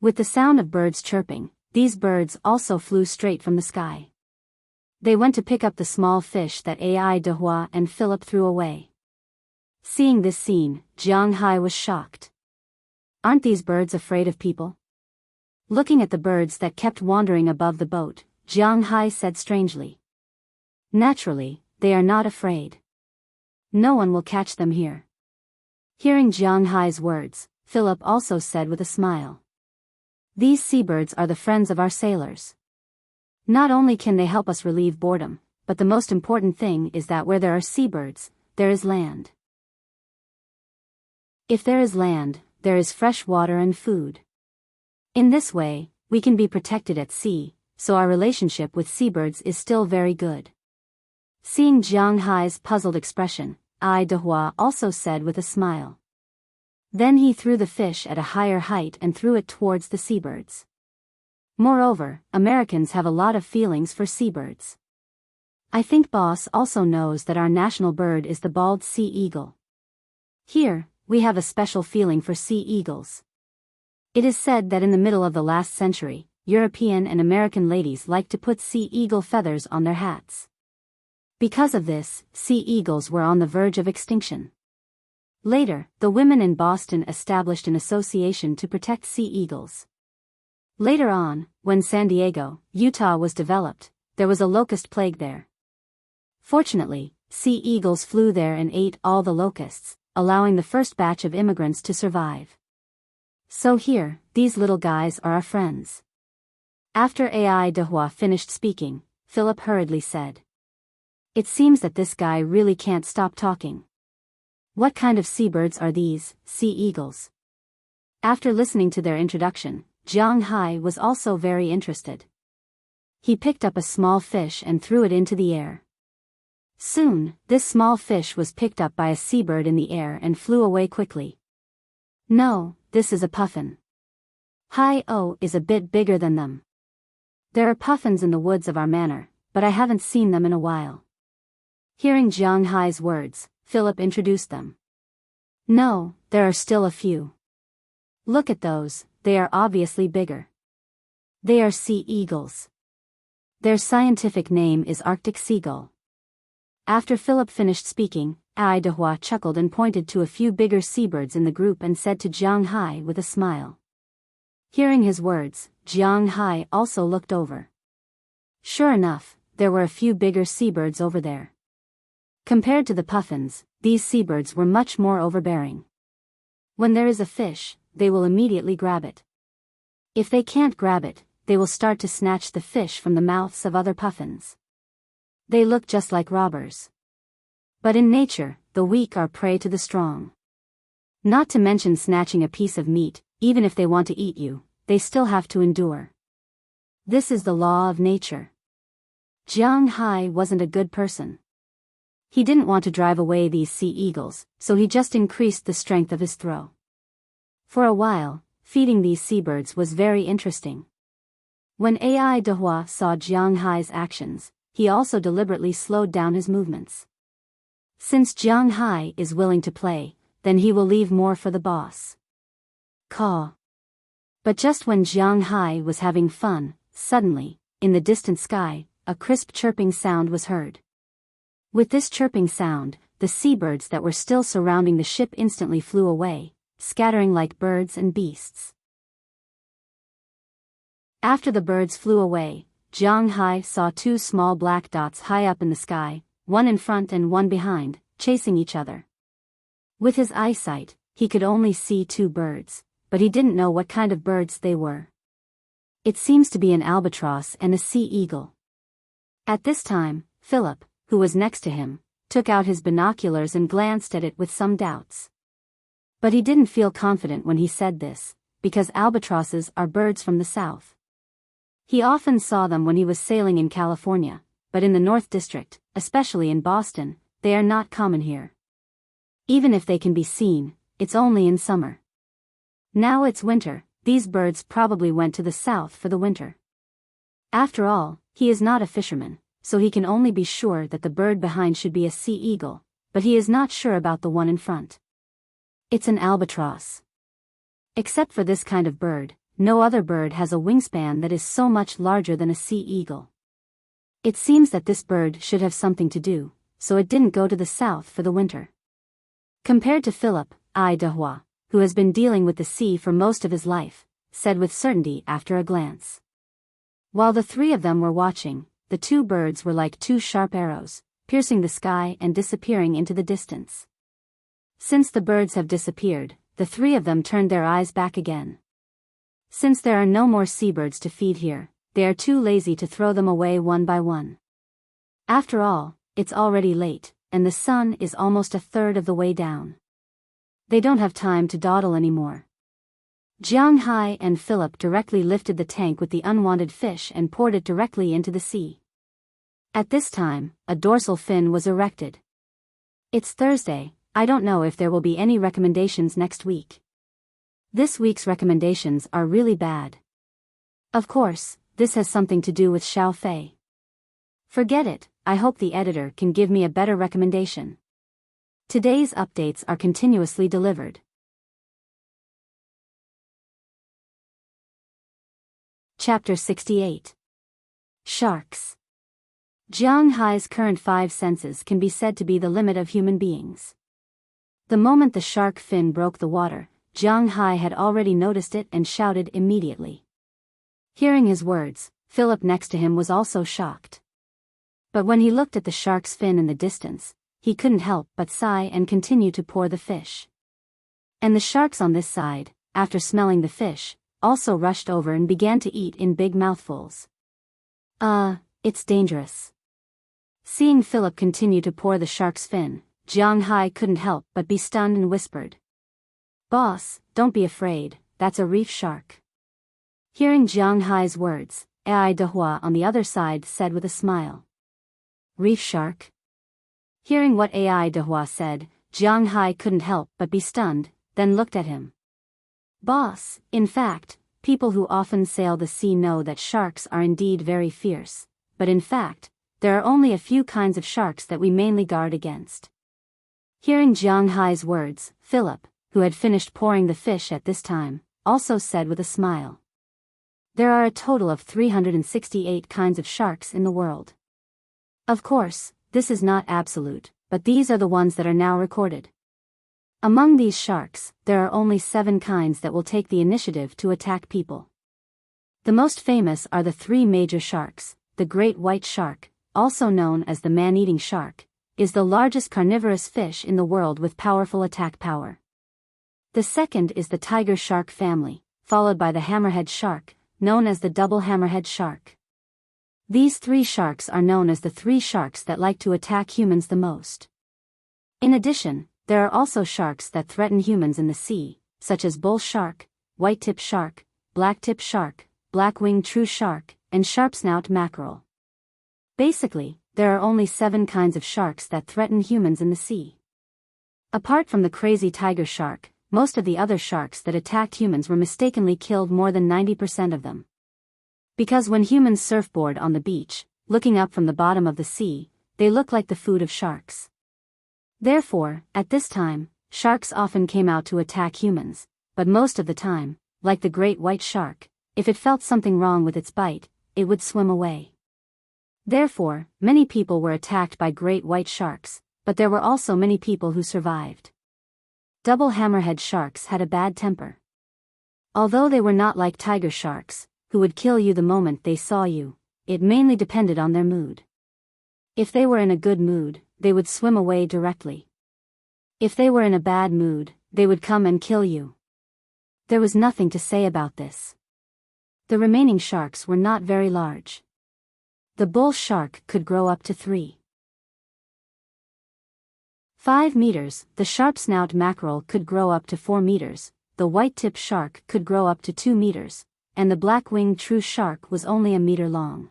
With the sound of birds chirping, these birds also flew straight from the sky. They went to pick up the small fish that Ai Dehua and Philip threw away. Seeing this scene, Jiang Hai was shocked. Aren't these birds afraid of people? Looking at the birds that kept wandering above the boat, Jiang Hai said strangely. Naturally, they are not afraid. No one will catch them here. Hearing Jiang Hai's words, Philip also said with a smile. These seabirds are the friends of our sailors. Not only can they help us relieve boredom, but the most important thing is that where there are seabirds, there is land. If there is land, there is fresh water and food. In this way, we can be protected at sea, so our relationship with seabirds is still very good. Seeing Jiang Hai's puzzled expression, Ai Dehua also said with a smile. Then he threw the fish at a higher height and threw it towards the seabirds. Moreover, Americans have a lot of feelings for seabirds. I think boss also knows that our national bird is the bald sea eagle. Here, we have a special feeling for sea eagles. It is said that in the middle of the last century, European and American ladies liked to put sea eagle feathers on their hats. Because of this, sea eagles were on the verge of extinction. Later, the women in Boston established an association to protect sea eagles. Later on, when San Diego, Utah was developed, there was a locust plague there. Fortunately, sea eagles flew there and ate all the locusts, allowing the first batch of immigrants to survive. So here, these little guys are our friends. After Ai Dehua finished speaking, Philip hurriedly said, "It seems that this guy really can't stop talking. What kind of seabirds are these, sea eagles?" After listening to their introduction, Jiang Hai was also very interested. He picked up a small fish and threw it into the air. Soon, this small fish was picked up by a seabird in the air and flew away quickly. "No, this is a puffin. Hi-oh is a bit bigger than them. There are puffins in the woods of our manor, but I haven't seen them in a while." Hearing Jiang Hai's words, Philip introduced them. "No, there are still a few. Look at those, they are obviously bigger. They are sea eagles. Their scientific name is Arctic seagull." After Philip finished speaking, Ai Dehua chuckled and pointed to a few bigger seabirds in the group and said to Jiang Hai with a smile. Hearing his words, Jiang Hai also looked over. Sure enough, there were a few bigger seabirds over there. Compared to the puffins, these seabirds were much more overbearing. When there is a fish, they will immediately grab it. If they can't grab it, they will start to snatch the fish from the mouths of other puffins. They look just like robbers. But in nature, the weak are prey to the strong. Not to mention snatching a piece of meat, even if they want to eat you, they still have to endure. This is the law of nature. Jiang Hai wasn't a good person. He didn't want to drive away these sea eagles, so he just increased the strength of his throw. For a while, feeding these seabirds was very interesting. When Ai Dehua saw Jiang Hai's actions, he also deliberately slowed down his movements. Since Jiang Hai is willing to play, then he will leave more for the boss. Caw. But just when Jiang Hai was having fun, suddenly, in the distant sky, a crisp chirping sound was heard. With this chirping sound, the seabirds that were still surrounding the ship instantly flew away, scattering like birds and beasts. After the birds flew away, Jiang Hai saw two small black dots high up in the sky, one in front and one behind, chasing each other. With his eyesight, he could only see two birds, but he didn't know what kind of birds they were. It seems to be an albatross and a sea eagle. At this time, Philip, who was next to him, took out his binoculars and glanced at it with some doubts. But he didn't feel confident when he said this, because albatrosses are birds from the south. He often saw them when he was sailing in California, but in the North District, especially in Boston, they are not common here. Even if they can be seen, it's only in summer. Now it's winter, these birds probably went to the south for the winter. After all, he is not a fisherman, so he can only be sure that the bird behind should be a sea eagle, but he is not sure about the one in front. It's an albatross. Except for this kind of bird, no other bird has a wingspan that is so much larger than a sea eagle. It seems that this bird should have something to do, so it didn't go to the south for the winter. Compared to Philip, Ai Dehua, who has been dealing with the sea for most of his life, said with certainty after a glance. While the three of them were watching, the two birds were like two sharp arrows, piercing the sky and disappearing into the distance. Since the birds have disappeared, the three of them turned their eyes back again. Since there are no more seabirds to feed here, they are too lazy to throw them away one by one. After all, it's already late, and the sun is almost a third of the way down. They don't have time to dawdle anymore. Jiang Hai and Philip directly lifted the tank with the unwanted fish and poured it directly into the sea. At this time, a dorsal fin was erected. It's Thursday, I don't know if there will be any recommendations next week. This week's recommendations are really bad. Of course, this has something to do with Xiao Fei. Forget it, I hope the editor can give me a better recommendation. Today's updates are continuously delivered. Chapter 68. Sharks. Jiang Hai's current 5 senses can be said to be the limit of human beings. The moment the shark fin broke the water, Jiang Hai had already noticed it and shouted immediately. Hearing his words, Philip next to him was also shocked. But when he looked at the shark's fin in the distance, he couldn't help but sigh and continue to pour the fish. And the sharks on this side, after smelling the fish, also rushed over and began to eat in big mouthfuls. It's dangerous. Seeing Philip continue to pour the shark's fin, Jiang Hai couldn't help but be stunned and whispered. Boss, don't be afraid, that's a reef shark. Hearing Jiang Hai's words, Ai Dehua on the other side said with a smile. Reef shark? Hearing what Ai Dehua said, Jiang Hai couldn't help but be stunned, then looked at him. Boss, in fact, people who often sail the sea know that sharks are indeed very fierce, but in fact, there are only a few kinds of sharks that we mainly guard against. Hearing Jiang Hai's words, Philip, who had finished pouring the fish at this time, also said with a smile. There are a total of 368 kinds of sharks in the world. Of course, this is not absolute, but these are the ones that are now recorded. Among these sharks, there are only 7 kinds that will take the initiative to attack people. The most famous are the 3 major sharks. The great white shark, also known as the man-eating shark, is the largest carnivorous fish in the world with powerful attack power. The second is the tiger shark family, followed by the hammerhead shark, known as the double hammerhead shark. These 3 sharks are known as the 3 sharks that like to attack humans the most. In addition, there are also sharks that threaten humans in the sea, such as bull shark, white-tip shark, black-tip shark, black-winged true shark, and sharp-snout mackerel. Basically, there are only 7 kinds of sharks that threaten humans in the sea. Apart from the crazy tiger shark, most of the other sharks that attacked humans were mistakenly killed, more than 90% of them. Because when humans surfboard on the beach, looking up from the bottom of the sea, they look like the food of sharks. Therefore, at this time, sharks often came out to attack humans, but most of the time, like the great white shark, if it felt something wrong with its bite, it would swim away. Therefore, many people were attacked by great white sharks, but there were also many people who survived. Double hammerhead sharks had a bad temper. Although they were not like tiger sharks, who would kill you the moment they saw you, it mainly depended on their mood. If they were in a good mood, they would swim away directly. If they were in a bad mood, they would come and kill you. There was nothing to say about this. The remaining sharks were not very large. The bull shark could grow up to 3.5 meters, the sharp-snout mackerel could grow up to 4 meters, the white-tip shark could grow up to 2 meters, and the black-winged true shark was only a meter long.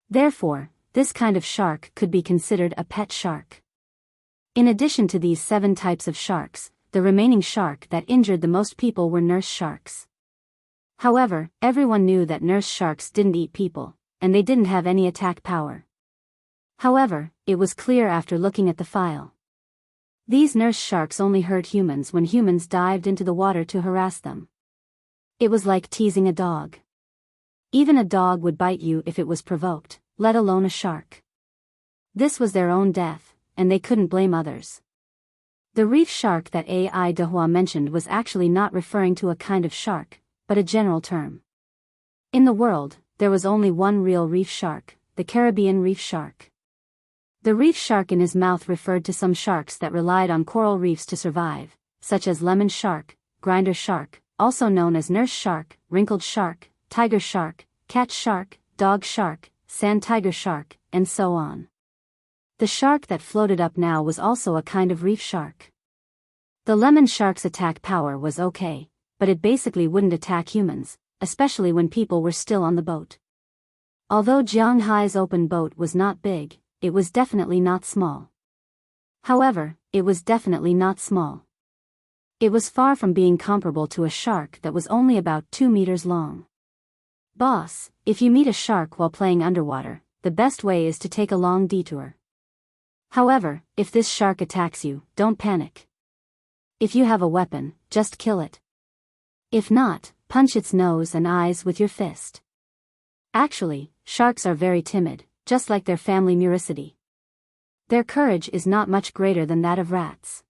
Therefore, this kind of shark could be considered a pet shark. In addition to these 7 types of sharks, the remaining shark that injured the most people were nurse sharks. However, everyone knew that nurse sharks didn't eat people, and they didn't have any attack power. However, it was clear after looking at the file. These nurse sharks only hurt humans when humans dived into the water to harass them. It was like teasing a dog. Even a dog would bite you if it was provoked, let alone a shark. This was their own death, and they couldn't blame others. The reef shark that Ai Dehua mentioned was actually not referring to a kind of shark, but a general term. In the world, there was only one real reef shark, the Caribbean reef shark. The reef shark in his mouth referred to some sharks that relied on coral reefs to survive, such as lemon shark, grinder shark, also known as nurse shark, wrinkled shark, tiger shark, cat shark, dog shark, sand tiger shark, and so on. The shark that floated up now was also a kind of reef shark. The lemon shark's attack power was okay, but it basically wouldn't attack humans, especially when people were still on the boat. Although Jiang Hai's open boat was not big, it was definitely not small. However, it was definitely not small. It was far from being comparable to a shark that was only about 2 meters long. Boss, if you meet a shark while playing underwater, the best way is to take a long detour. However, if this shark attacks you, don't panic. If you have a weapon, just kill it. If not, punch its nose and eyes with your fist. Actually, sharks are very timid, just like their family Muricidi. Their courage is not much greater than that of rats.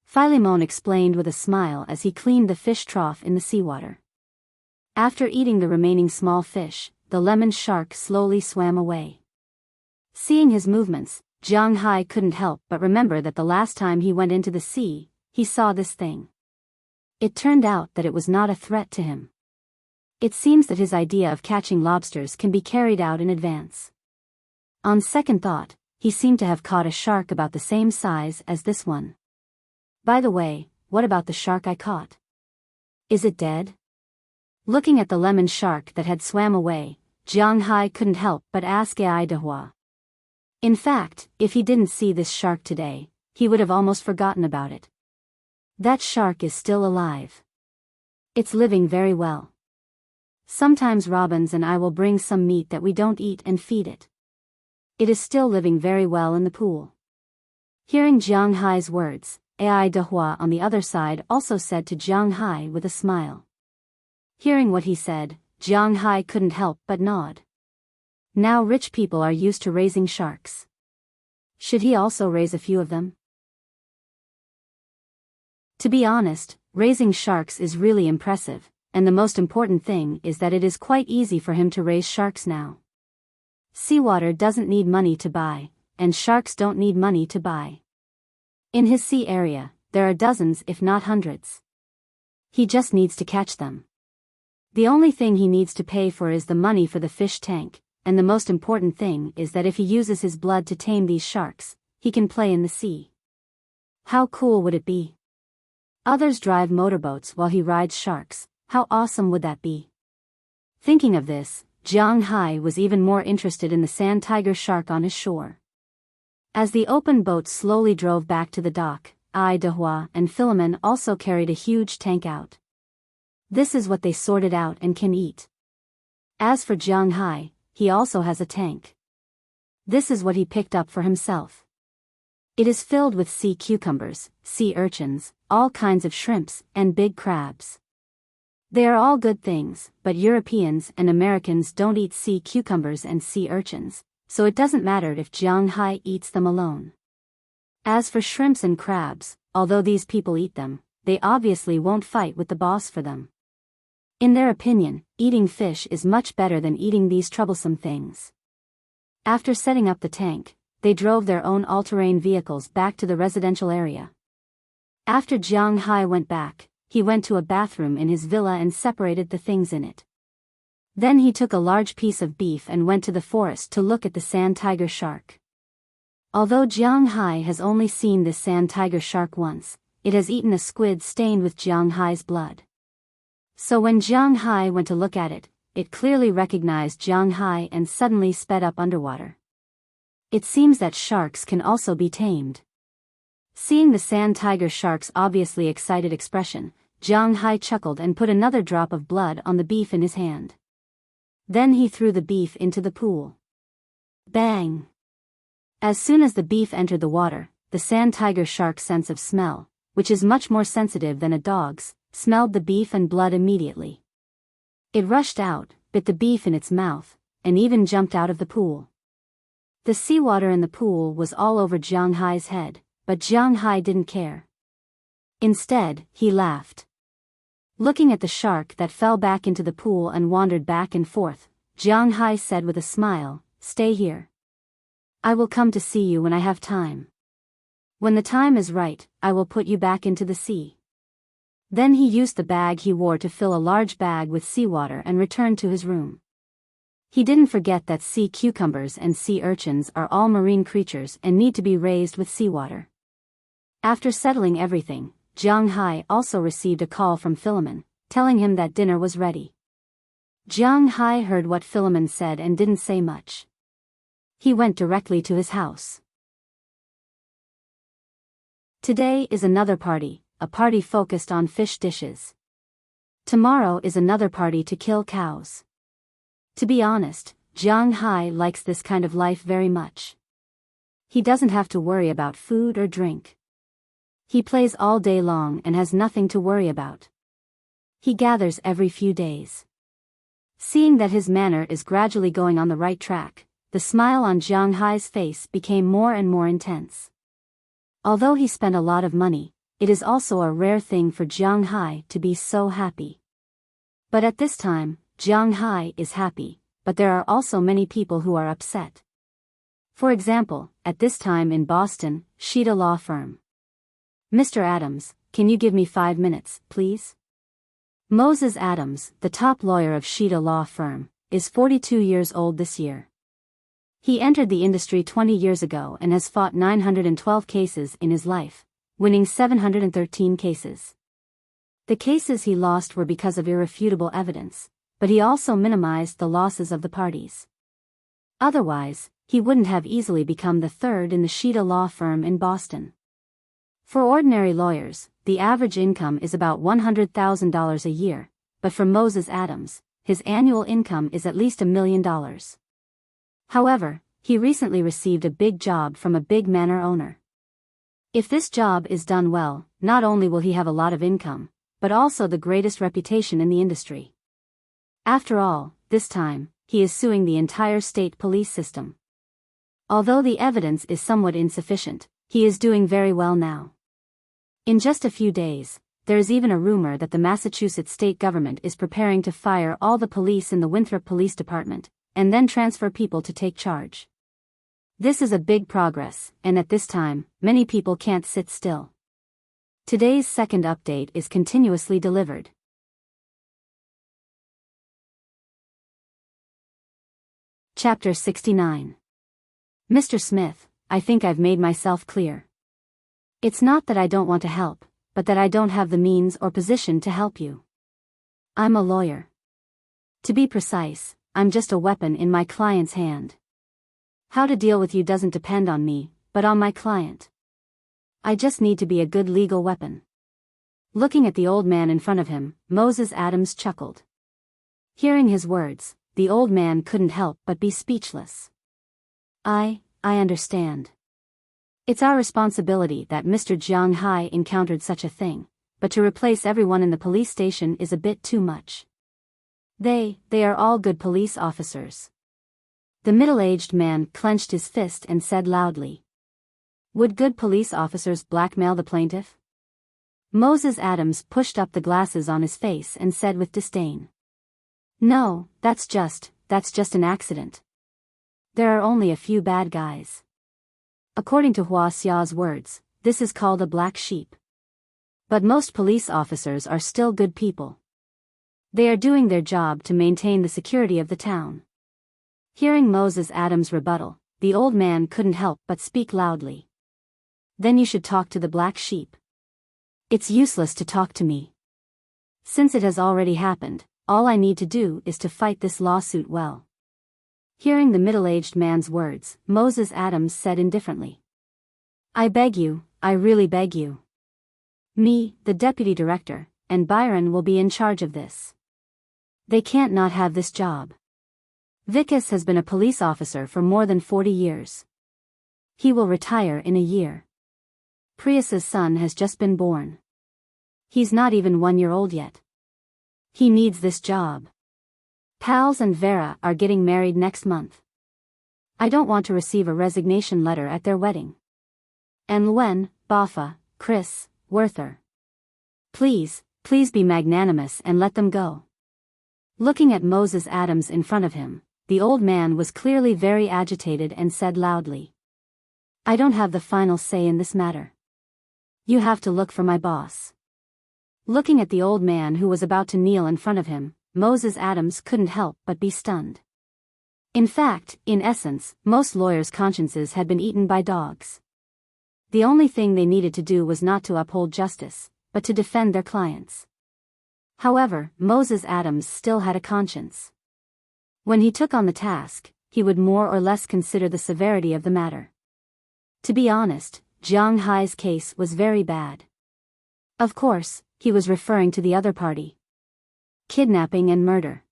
Philemon explained with a smile as he cleaned the fish trough in the seawater. After eating the remaining small fish, the lemon shark slowly swam away. Seeing his movements, Jiang Hai couldn't help but remember that the last time he went into the sea, he saw this thing. It turned out that it was not a threat to him. It seems that his idea of catching lobsters can be carried out in advance. On second thought, he seemed to have caught a shark about the same size as this one. By the way, what about the shark I caught? Is it dead? Looking at the lemon shark that had swam away, Jiang Hai couldn't help but ask Ai Dehua. In fact, if he didn't see this shark today, he would have almost forgotten about it. That shark is still alive. It's living very well. Sometimes Robbins and I will bring some meat that we don't eat and feed it. It is still living very well in the pool. Hearing Jiang Hai's words, Ai Dehua on the other side also said to Jiang Hai with a smile. Hearing what he said, Jiang Hai couldn't help but nod. Now rich people are used to raising sharks. Should he also raise a few of them? To be honest, raising sharks is really impressive, and the most important thing is that it is quite easy for him to raise sharks now. Seawater doesn't need money to buy, and sharks don't need money to buy. In his sea area, there are dozens if not hundreds. He just needs to catch them. The only thing he needs to pay for is the money for the fish tank, and the most important thing is that if he uses his blood to tame these sharks, he can play in the sea. How cool would it be? Others drive motorboats while he rides sharks. How awesome would that be? Thinking of this, Jiang Hai was even more interested in the sand tiger shark on his shore. As the open boat slowly drove back to the dock, Ai Dehua and Philemon also carried a huge tank out. This is what they sorted out and can eat. As for Jiang Hai, he also has a tank. This is what he picked up for himself. It is filled with sea cucumbers, sea urchins, all kinds of shrimps, and big crabs. They are all good things, but Europeans and Americans don't eat sea cucumbers and sea urchins, so it doesn't matter if Jiang Hai eats them alone. As for shrimps and crabs, although these people eat them, they obviously won't fight with the boss for them. In their opinion, eating fish is much better than eating these troublesome things. After setting up the tank, they drove their own all-terrain vehicles back to the residential area. After Jiang Hai went back, he went to a bathroom in his villa and separated the things in it. Then he took a large piece of beef and went to the forest to look at the sand tiger shark. Although Jiang Hai has only seen this sand tiger shark once, it has eaten a squid stained with Jiang Hai's blood. So when Jiang Hai went to look at it, it clearly recognized Jiang Hai and suddenly sped up underwater. It seems that sharks can also be tamed. Seeing the sand tiger shark's obviously excited expression, Jiang Hai chuckled and put another drop of blood on the beef in his hand. Then he threw the beef into the pool. Bang! As soon as the beef entered the water, the sand tiger shark's sense of smell, which is much more sensitive than a dog's, smelled the beef and blood immediately. It rushed out, bit the beef in its mouth, and even jumped out of the pool. The seawater in the pool was all over Jiang Hai's head, but Jiang Hai didn't care. Instead, he laughed. Looking at the shark that fell back into the pool and wandered back and forth, Jiang Hai said with a smile, "Stay here. I will come to see you when I have time. When the time is right, I will put you back into the sea." Then he used the bag he wore to fill a large bag with seawater and returned to his room. He didn't forget that sea cucumbers and sea urchins are all marine creatures and need to be raised with seawater. After settling everything, Jiang Hai also received a call from Philemon, telling him that dinner was ready. Jiang Hai heard what Philemon said and didn't say much. He went directly to his house. Today is another party, a party focused on fish dishes. Tomorrow is another party to kill cows. To be honest, Jiang Hai likes this kind of life very much. He doesn't have to worry about food or drink. He plays all day long and has nothing to worry about. He gathers every few days. Seeing that his manner is gradually going on the right track, the smile on Jiang Hai's face became more and more intense. Although he spent a lot of money, it is also a rare thing for Jiang Hai to be so happy. But at this time, Jiang Hai is happy, but there are also many people who are upset. For example, at this time in Boston, Sheeta Law Firm. Mr. Adams, can you give me 5 minutes, please? Moses Adams, the top lawyer of Sheeta Law Firm, is 42 years old this year. He entered the industry 20 years ago and has fought 912 cases in his life, winning 713 cases. The cases he lost were because of irrefutable evidence, but he also minimized the losses of the parties. Otherwise, he wouldn't have easily become the third in the Sheeta Law Firm in Boston. For ordinary lawyers, the average income is about $100,000 a year, but for Moses Adams, his annual income is at least $1 million. However, he recently received a big job from a big manor owner. If this job is done well, not only will he have a lot of income, but also the greatest reputation in the industry. After all, this time, he is suing the entire state police system. Although the evidence is somewhat insufficient, he is doing very well now. In just a few days, there is even a rumor that the Massachusetts state government is preparing to fire all the police in the Winthrop Police Department, and then transfer people to take charge. This is a big progress, and at this time, many people can't sit still. Today's second update is continuously delivered. Chapter 69. Mr. Smith, I think I've made myself clear. It's not that I don't want to help, but that I don't have the means or position to help you. I'm a lawyer. To be precise, I'm just a weapon in my client's hand. How to deal with you doesn't depend on me, but on my client. I just need to be a good legal weapon. Looking at the old man in front of him, Moses Adams chuckled. Hearing his words, the old man couldn't help but be speechless. I understand. It's our responsibility that Mr. Jiang Hai encountered such a thing, but to replace everyone in the police station is a bit too much. They are all good police officers. The middle-aged man clenched his fist and said loudly. Would good police officers blackmail the plaintiff? Moses Adams pushed up the glasses on his face and said with disdain. No, that's just an accident. There are only a few bad guys. According to Hua Xia's words, this is called a black sheep. But most police officers are still good people. They are doing their job to maintain the security of the town. Hearing Moses Adams' rebuttal, the old man couldn't help but speak loudly. Then you should talk to the black sheep. It's useless to talk to me. Since it has already happened, all I need to do is to fight this lawsuit well. Hearing the middle-aged man's words, Moses Adams said indifferently. I beg you, I really beg you. Me, the deputy director, and Byron will be in charge of this. They can't not have this job. Vikas has been a police officer for more than 40 years. He will retire in a year. Prius's son has just been born. He's not even 1 year old yet. He needs this job. Pals and Vera are getting married next month. I don't want to receive a resignation letter at their wedding. And Luen, Bafa, Chris, Werther. Please be magnanimous and let them go. Looking at Moses Adams in front of him, the old man was clearly very agitated and said loudly. I don't have the final say in this matter. You have to look for my boss. Looking at the old man who was about to kneel in front of him, Moses Adams couldn't help but be stunned. In fact, in essence, most lawyers' consciences had been eaten by dogs. The only thing they needed to do was not to uphold justice, but to defend their clients. However, Moses Adams still had a conscience. When he took on the task, he would more or less consider the severity of the matter. To be honest, Jiang Hai's case was very bad. Of course, he was referring to the other party. Kidnapping and murder.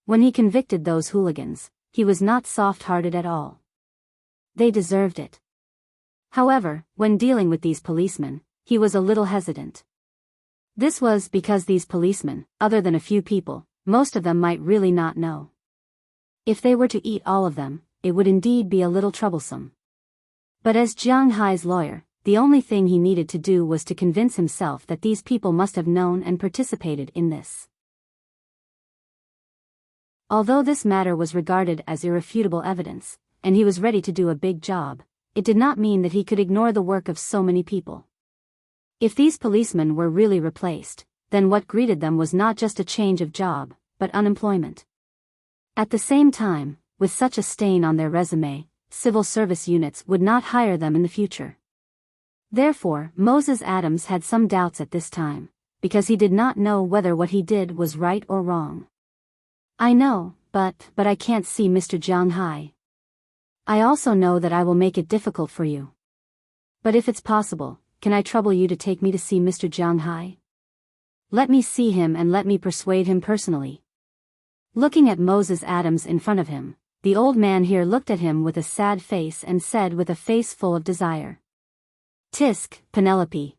When he convicted those hooligans, he was not soft-hearted at all. They deserved it. However, when dealing with these policemen, he was a little hesitant. This was because these policemen, other than a few people, most of them might really not know. If they were to eat all of them, it would indeed be a little troublesome. But as Jiang Hai's lawyer, the only thing he needed to do was to convince himself that these people must have known and participated in this. Although this matter was regarded as irrefutable evidence, and he was ready to do a big job, it did not mean that he could ignore the work of so many people. If these policemen were really replaced, then what greeted them was not just a change of job, but unemployment. At the same time, with such a stain on their resume, civil service units would not hire them in the future. Therefore, Moses Adams had some doubts at this time, because he did not know whether what he did was right or wrong. I know, but I can't see Mr. Jiang Hai. I also know that I will make it difficult for you. But if it's possible, can I trouble you to take me to see Mr. Jiang Hai? Let me see him and let me persuade him personally. Looking at Moses Adams in front of him, the old man here looked at him with a sad face and said with a face full of desire. Tisk, Penelope.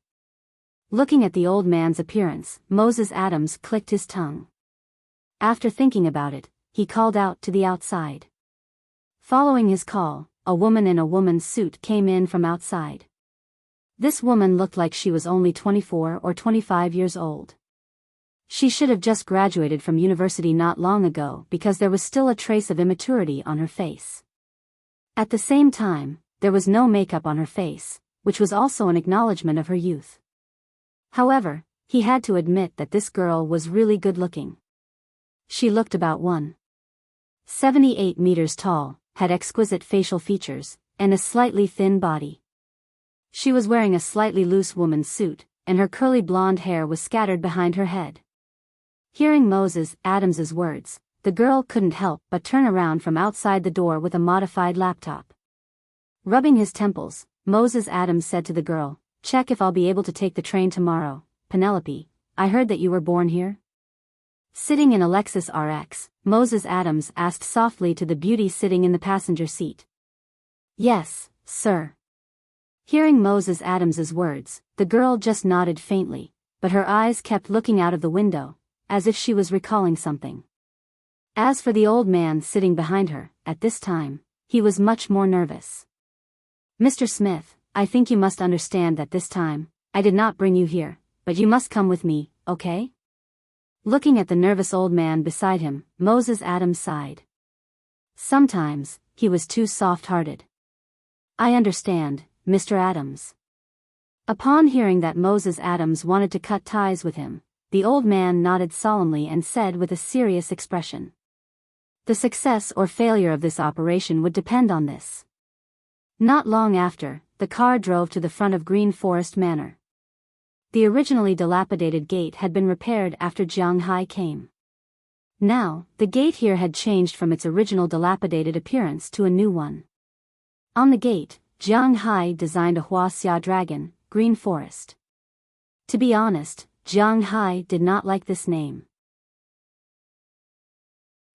Looking at the old man's appearance, Moses Adams clicked his tongue. After thinking about it, he called out to the outside. Following his call, a woman in a woman's suit came in from outside. This woman looked like she was only 24 or 25 years old. She should have just graduated from university not long ago because there was still a trace of immaturity on her face. At the same time, there was no makeup on her face, which was also an acknowledgement of her youth. However, he had to admit that this girl was really good-looking. She looked about 1.78 meters tall, had exquisite facial features, and a slightly thin body. She was wearing a slightly loose woman's suit, and her curly blonde hair was scattered behind her head. Hearing Moses Adams's words, the girl couldn't help but turn around from outside the door with a modified laptop. Rubbing his temples, Moses Adams said to the girl, "Check if I'll be able to take the train tomorrow, Penelope. I heard that you were born here?" Sitting in a Lexus RX, Moses Adams asked softly to the beauty sitting in the passenger seat. "Yes, sir." Hearing Moses Adams's words, the girl just nodded faintly, but her eyes kept looking out of the window, as if she was recalling something. As for the old man sitting behind her, at this time, he was much more nervous. "Mr. Smith, I think you must understand that this time, I did not bring you here, but you must come with me, okay?" Looking at the nervous old man beside him, Moses Adams sighed. Sometimes, he was too soft-hearted. "I understand, Mr. Adams." Upon hearing that Moses Adams wanted to cut ties with him, the old man nodded solemnly and said with a serious expression. The success or failure of this operation would depend on this. Not long after, the car drove to the front of Green Forest Manor. The originally dilapidated gate had been repaired after Jiang Hai came. Now, the gate here had changed from its original dilapidated appearance to a new one. On the gate, Jiang Hai designed a Huaxia dragon, Green Forest. To be honest, Jiang Hai did not like this name.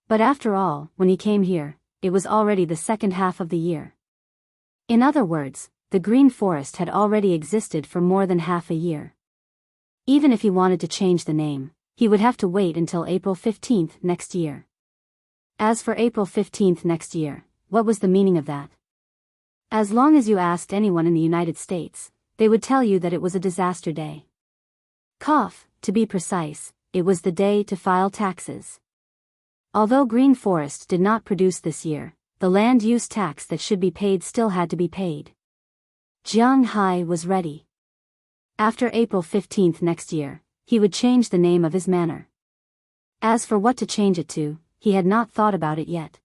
But after all, when he came here, it was already the second half of the year. In other words, the Green Forest had already existed for more than half a year. Even if he wanted to change the name, he would have to wait until April 15th next year. As for April 15th next year, what was the meaning of that? As long as you asked anyone in the United States, they would tell you that it was a disaster day. To be precise, it was the day to file taxes. Although Green Forest did not produce this year, the land use tax that should be paid still had to be paid. Jiang Hai was ready. After April 15th next year, he would change the name of his manor. As for what to change it to, he had not thought about it yet.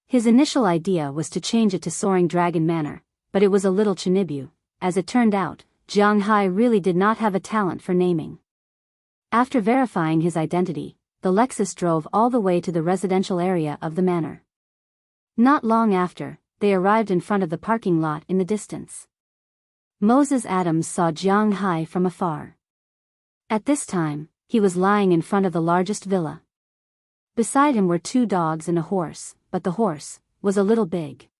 His initial idea was to change it to Soaring Dragon Manor, but it was a little chinibu. As it turned out, Jiang Hai really did not have a talent for naming. After verifying his identity, the Lexus drove all the way to the residential area of the manor. Not long after, they arrived in front of the parking lot in the distance. Moses Adams saw Jiang Hai from afar. At this time, he was lying in front of the largest villa. Beside him were 2 dogs and a horse, but the horse was a little big.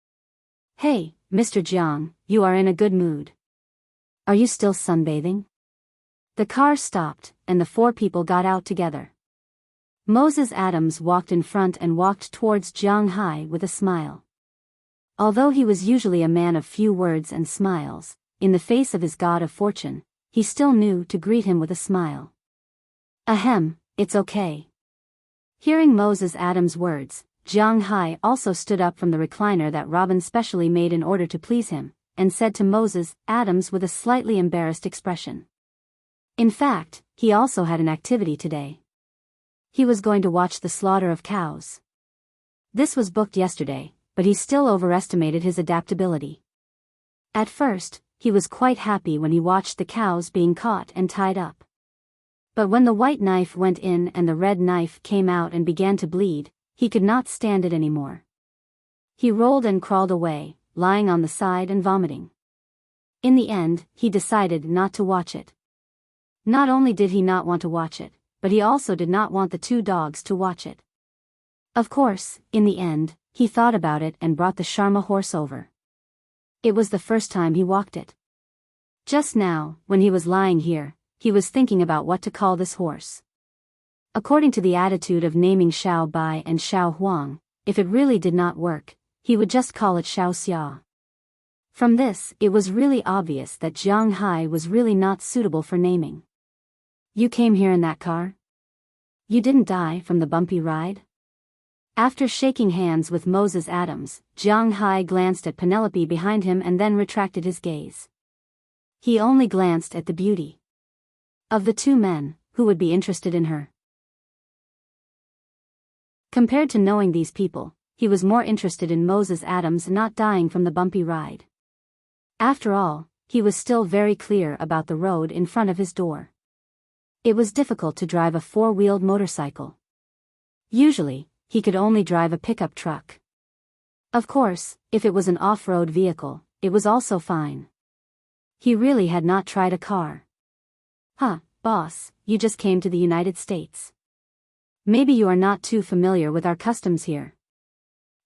"Hey, Mr. Jiang, you are in a good mood. Are you still sunbathing?" The car stopped, and the 4 people got out together. Moses Adams walked in front and walked towards Jiang Hai with a smile. Although he was usually a man of few words and smiles, in the face of his god of fortune, he still knew to greet him with a smile. "Ahem, it's okay." Hearing Moses Adams' words, Jiang Hai also stood up from the recliner that Robin specially made in order to please him, and said to Moses Adams with a slightly embarrassed expression. In fact, he also had an activity today. He was going to watch the slaughter of cows. This was booked yesterday, but he still overestimated his adaptability. At first, he was quite happy when he watched the cows being caught and tied up. But when the white knife went in and the red knife came out and began to bleed, he could not stand it anymore. He rolled and crawled away, lying on the side and vomiting. In the end, he decided not to watch it. Not only did he not want to watch it, but he also did not want the 2 dogs to watch it. Of course, in the end, he thought about it and brought the Sharma horse over. It was the first time he walked it. Just now, when he was lying here, he was thinking about what to call this horse. According to the attitude of naming Xiao Bai and Xiao Huang, if it really did not work, he would just call it Xiao Xia. From this, it was really obvious that Jiang Hai was really not suitable for naming. "You came here in that car? You didn't die from the bumpy ride?" After shaking hands with Moses Adams, Jiang Hai glanced at Penelope behind him and then retracted his gaze. He only glanced at the beauty. Of the 2 men, who would be interested in her? Compared to knowing these people, he was more interested in Moses Adams not dying from the bumpy ride. After all, he was still very clear about the road in front of his door. It was difficult to drive a 4-wheeled motorcycle. Usually, he could only drive a pickup truck. Of course, if it was an off-road vehicle, it was also fine. He really had not tried a car. "Huh, boss, you just came to the United States. Maybe you are not too familiar with our customs here.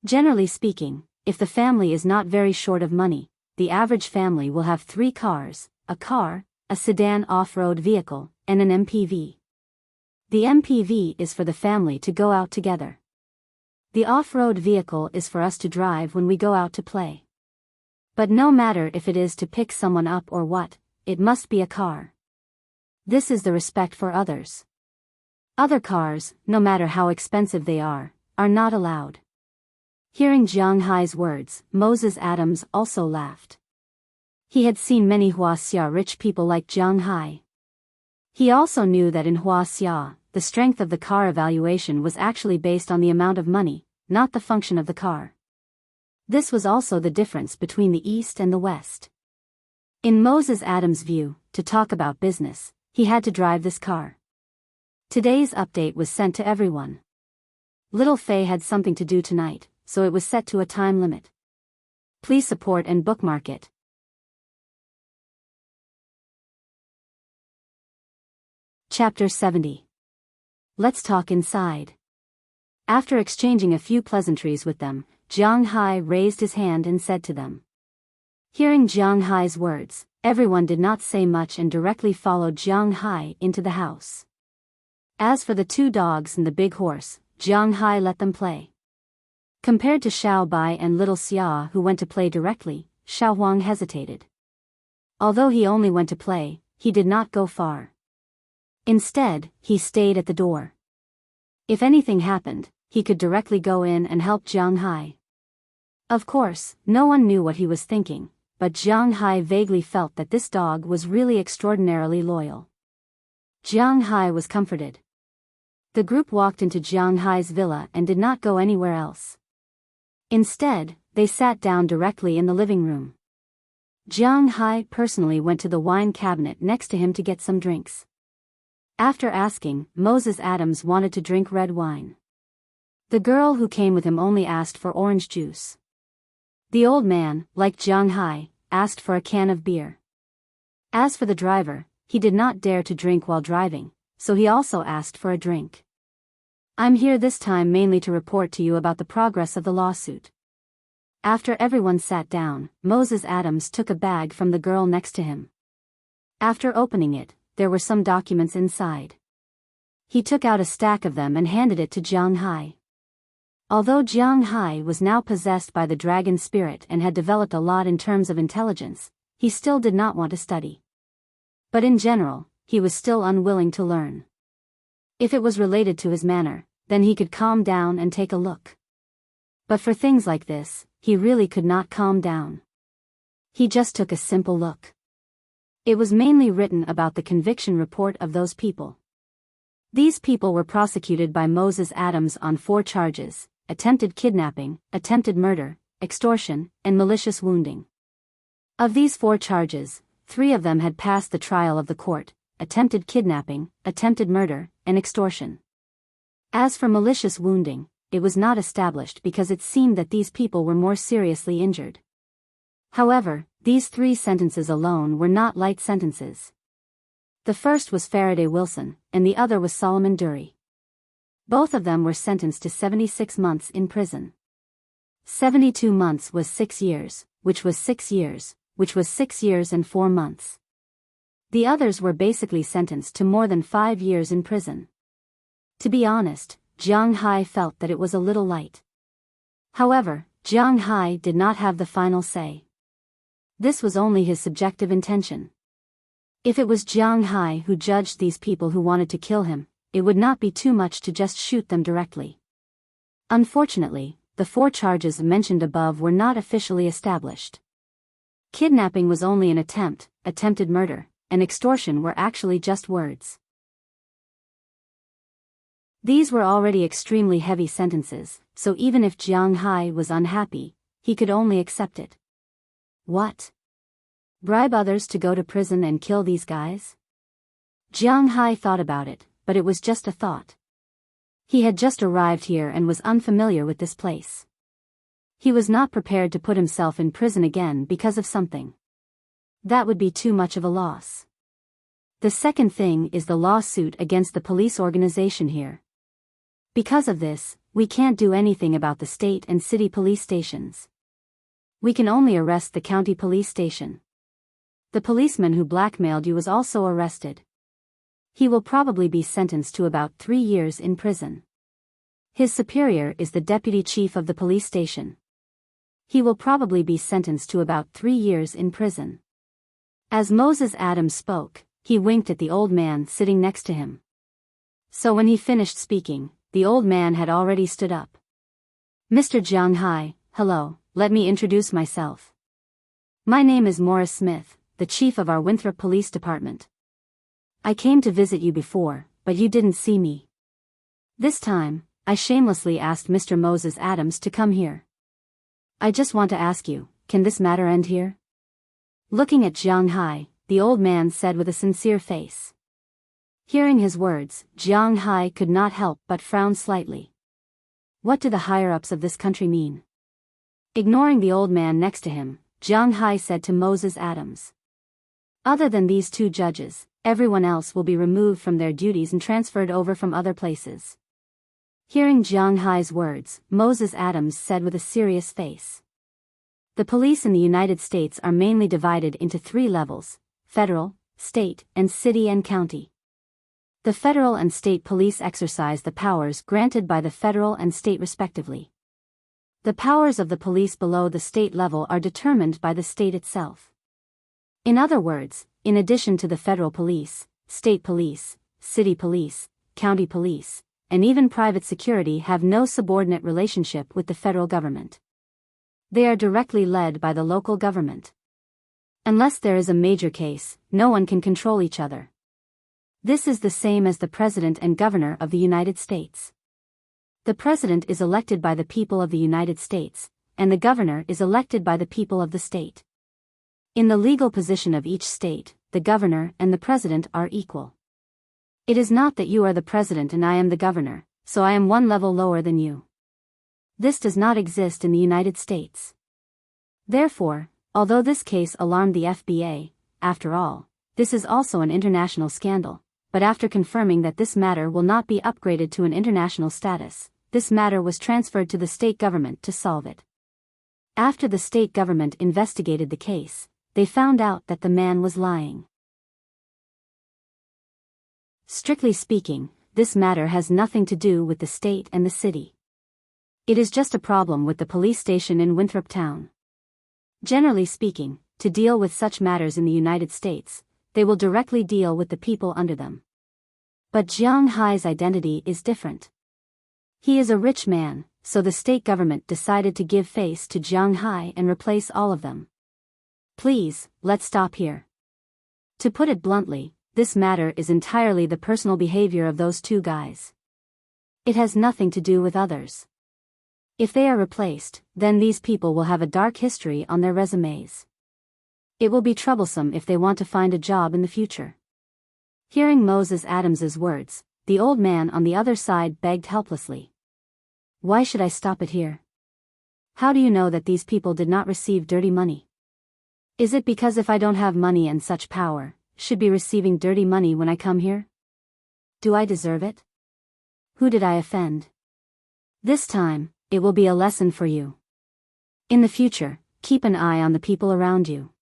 Generally speaking, if the family is not very short of money, the average family will have 3 cars, a car, a sedan off-road vehicle, and an MPV. The MPV is for the family to go out together. The off-road vehicle is for us to drive when we go out to play. But no matter if it is to pick someone up or what, it must be a car. This is the respect for others. Other cars, no matter how expensive they are not allowed." Hearing Jiang Hai's words, Moses Adams also laughed. He had seen many Huaxia rich people like Jiang Hai. He also knew that in Huaxia, the strength of the car evaluation was actually based on the amount of money, not the function of the car. This was also the difference between the East and the West. In Moses Adams' view, to talk about business, he had to drive this car. Today's update was sent to everyone. Little Faye had something to do tonight, so it was set to a time limit. Please support and bookmark it. Chapter 70. Let's talk inside. After exchanging a few pleasantries with them, Jiang Hai raised his hand and said to them. Hearing Jiang Hai's words, everyone did not say much and directly followed Jiang Hai into the house. As for the 2 dogs and the big horse, Jiang Hai let them play. Compared to Xiao Bai and little Xia who went to play directly, Xiao Huang hesitated. Although he only went to play, he did not go far. Instead, he stayed at the door. If anything happened, he could directly go in and help Jiang Hai. Of course, no one knew what he was thinking, but Jiang Hai vaguely felt that this dog was really extraordinarily loyal. Jiang Hai was comforted. The group walked into Jiang Hai's villa and did not go anywhere else. Instead, they sat down directly in the living room. Jiang Hai personally went to the wine cabinet next to him to get some drinks. After asking, Moses Adams wanted to drink red wine. The girl who came with him only asked for orange juice. The old man, like Jiang Hai, asked for a can of beer. As for the driver, he did not dare to drink while driving, so he also asked for a drink. I'm here this time mainly to report to you about the progress of the lawsuit. After everyone sat down, Moses Adams took a bag from the girl next to him. After opening it, there were some documents inside. He took out a stack of them and handed it to Jiang Hai. Although Jiang Hai was now possessed by the dragon spirit and had developed a lot in terms of intelligence, he still did not want to study. But in general, he was still unwilling to learn. If it was related to his manner, then he could calm down and take a look. But for things like this, he really could not calm down. He just took a simple look. It was mainly written about the conviction report of those people. These people were prosecuted by Moses Adams on 4 charges: attempted kidnapping, attempted murder, extortion, and malicious wounding. Of these 4 charges, 3 of them had passed the trial of the court: attempted kidnapping, attempted murder, and extortion. As for malicious wounding, it was not established because it seemed that these people were more seriously injured. However, these 3 sentences alone were not light sentences. The first was Faraday Wilson, and the other was Solomon Dury. Both of them were sentenced to 76 months in prison. 72 months was 6 years, which was 6 years, which was 6 years and 4 months. The others were basically sentenced to more than 5 years in prison. To be honest, Jiang Hai felt that it was a little light. However, Jiang Hai did not have the final say. This was only his subjective intention. If it was Jiang Hai who judged these people who wanted to kill him, it would not be too much to just shoot them directly. Unfortunately, the 4 charges mentioned above were not officially established. Kidnapping was only an attempt, attempted murder, and extortion were actually just words. These were already extremely heavy sentences, so even if Jiang Hai was unhappy, he could only accept it. What? Bribe others to go to prison and kill these guys? Jiang Hai thought about it, but it was just a thought. He had just arrived here and was unfamiliar with this place. He was not prepared to put himself in prison again because of something. That would be too much of a loss. The second thing is the lawsuit against the police organization here. Because of this, we can't do anything about the state and city police stations. We can only arrest the county police station. The policeman who blackmailed you was also arrested. He will probably be sentenced to about 3 years in prison. His superior is the deputy chief of the police station. He will probably be sentenced to about 3 years in prison. As Moses Adams spoke, he winked at the old man sitting next to him. So when he finished speaking, the old man had already stood up. Mr. Jiang Hai, hello, let me introduce myself. My name is Morris Smith, the chief of our Winthrop Police Department. I came to visit you before, but you didn't see me. This time, I shamelessly asked Mr. Moses Adams to come here. I just want to ask you, can this matter end here? Looking at Jiang Hai, the old man said with a sincere face. Hearing his words, Jiang Hai could not help but frown slightly. What do the higher-ups of this country mean? Ignoring the old man next to him, Jiang Hai said to Moses Adams. Other than these 2 judges, everyone else will be removed from their duties and transferred over from other places. Hearing Jiang Hai's words, Moses Adams said with a serious face. The police in the United States are mainly divided into 3 levels: federal, state, and city and county. The federal and state police exercise the powers granted by the federal and state respectively. The powers of the police below the state level are determined by the state itself. In other words, in addition to the federal police, state police, city police, county police, and even private security have no subordinate relationship with the federal government. They are directly led by the local government. Unless there is a major case, no one can control each other. This is the same as the President and Governor of the United States. The President is elected by the people of the United States, and the Governor is elected by the people of the state. In the legal position of each state, the Governor and the President are equal. It is not that you are the President and I am the Governor, so I am one level lower than you. This does not exist in the United States. Therefore, although this case alarmed the FBA, after all, this is also an international scandal, but after confirming that this matter will not be upgraded to an international status, this matter was transferred to the state government to solve it. After the state government investigated the case, they found out that the man was lying. Strictly speaking, this matter has nothing to do with the state and the city. It is just a problem with the police station in Winthrop Town. Generally speaking, to deal with such matters in the United States, they will directly deal with the people under them. But Jiang Hai's identity is different. He is a rich man, so the state government decided to give face to Jiang Hai and replace all of them. Please, let's stop here. To put it bluntly, this matter is entirely the personal behavior of those two guys. It has nothing to do with others. If they are replaced, then these people will have a dark history on their resumes. It will be troublesome if they want to find a job in the future. Hearing Moses Adams's words, the old man on the other side begged helplessly. Why should I stop it here? How do you know that these people did not receive dirty money? Is it because if I don't have money and such power, should be receiving dirty money when I come here? Do I deserve it? Who did I offend? This time, it will be a lesson for you. In the future, keep an eye on the people around you.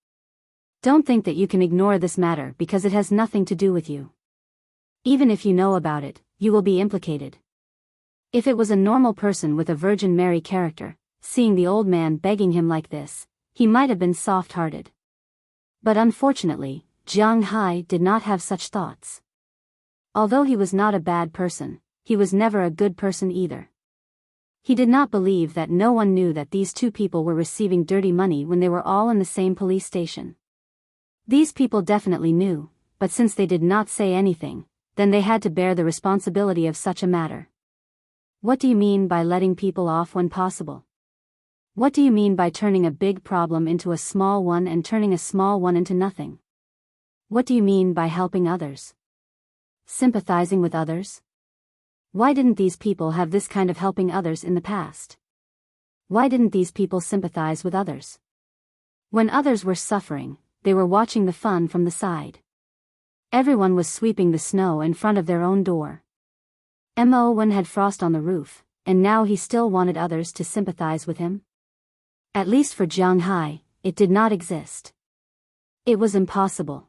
Don't think that you can ignore this matter because it has nothing to do with you. Even if you know about it, you will be implicated. If it was a normal person with a Virgin Mary character, seeing the old man begging him like this, he might have been soft-hearted. But unfortunately, Jiang Hai did not have such thoughts. Although he was not a bad person, he was never a good person either. He did not believe that no one knew that these two people were receiving dirty money when they were all in the same police station. These people definitely knew, but since they did not say anything, then they had to bear the responsibility of such a matter. What do you mean by letting people off when possible? What do you mean by turning a big problem into a small one and turning a small one into nothing? What do you mean by helping others? Sympathizing with others? Why didn't these people have this kind of helping others in the past? Why didn't these people sympathize with others? When others were suffering, they were watching the fun from the side. Everyone was sweeping the snow in front of their own door. One had frost on the roof, and now he still wanted others to sympathize with him? At least for Jiang Hai, it did not exist. It was impossible.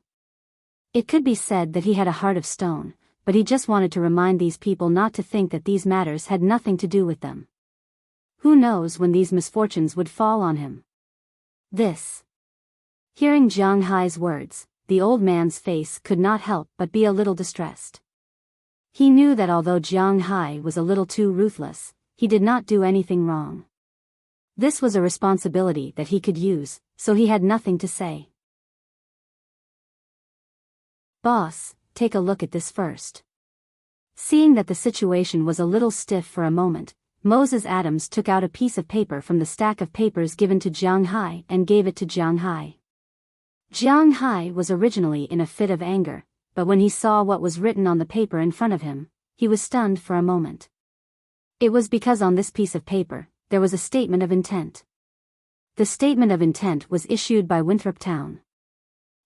It could be said that he had a heart of stone, but he just wanted to remind these people not to think that these matters had nothing to do with them. Who knows when these misfortunes would fall on him? Hearing Jiang Hai's words, the old man's face could not help but be a little distressed. He knew that although Jiang Hai was a little too ruthless, he did not do anything wrong. This was a responsibility that he could use, so he had nothing to say. Boss, take a look at this first. Seeing that the situation was a little stiff for a moment, Moses Adams took out a piece of paper from the stack of papers given to Jiang Hai and gave it to Jiang Hai. Jiang Hai was originally in a fit of anger, but when he saw what was written on the paper in front of him, he was stunned for a moment. It was because on this piece of paper, there was a statement of intent. The statement of intent was issued by Winthrop Town.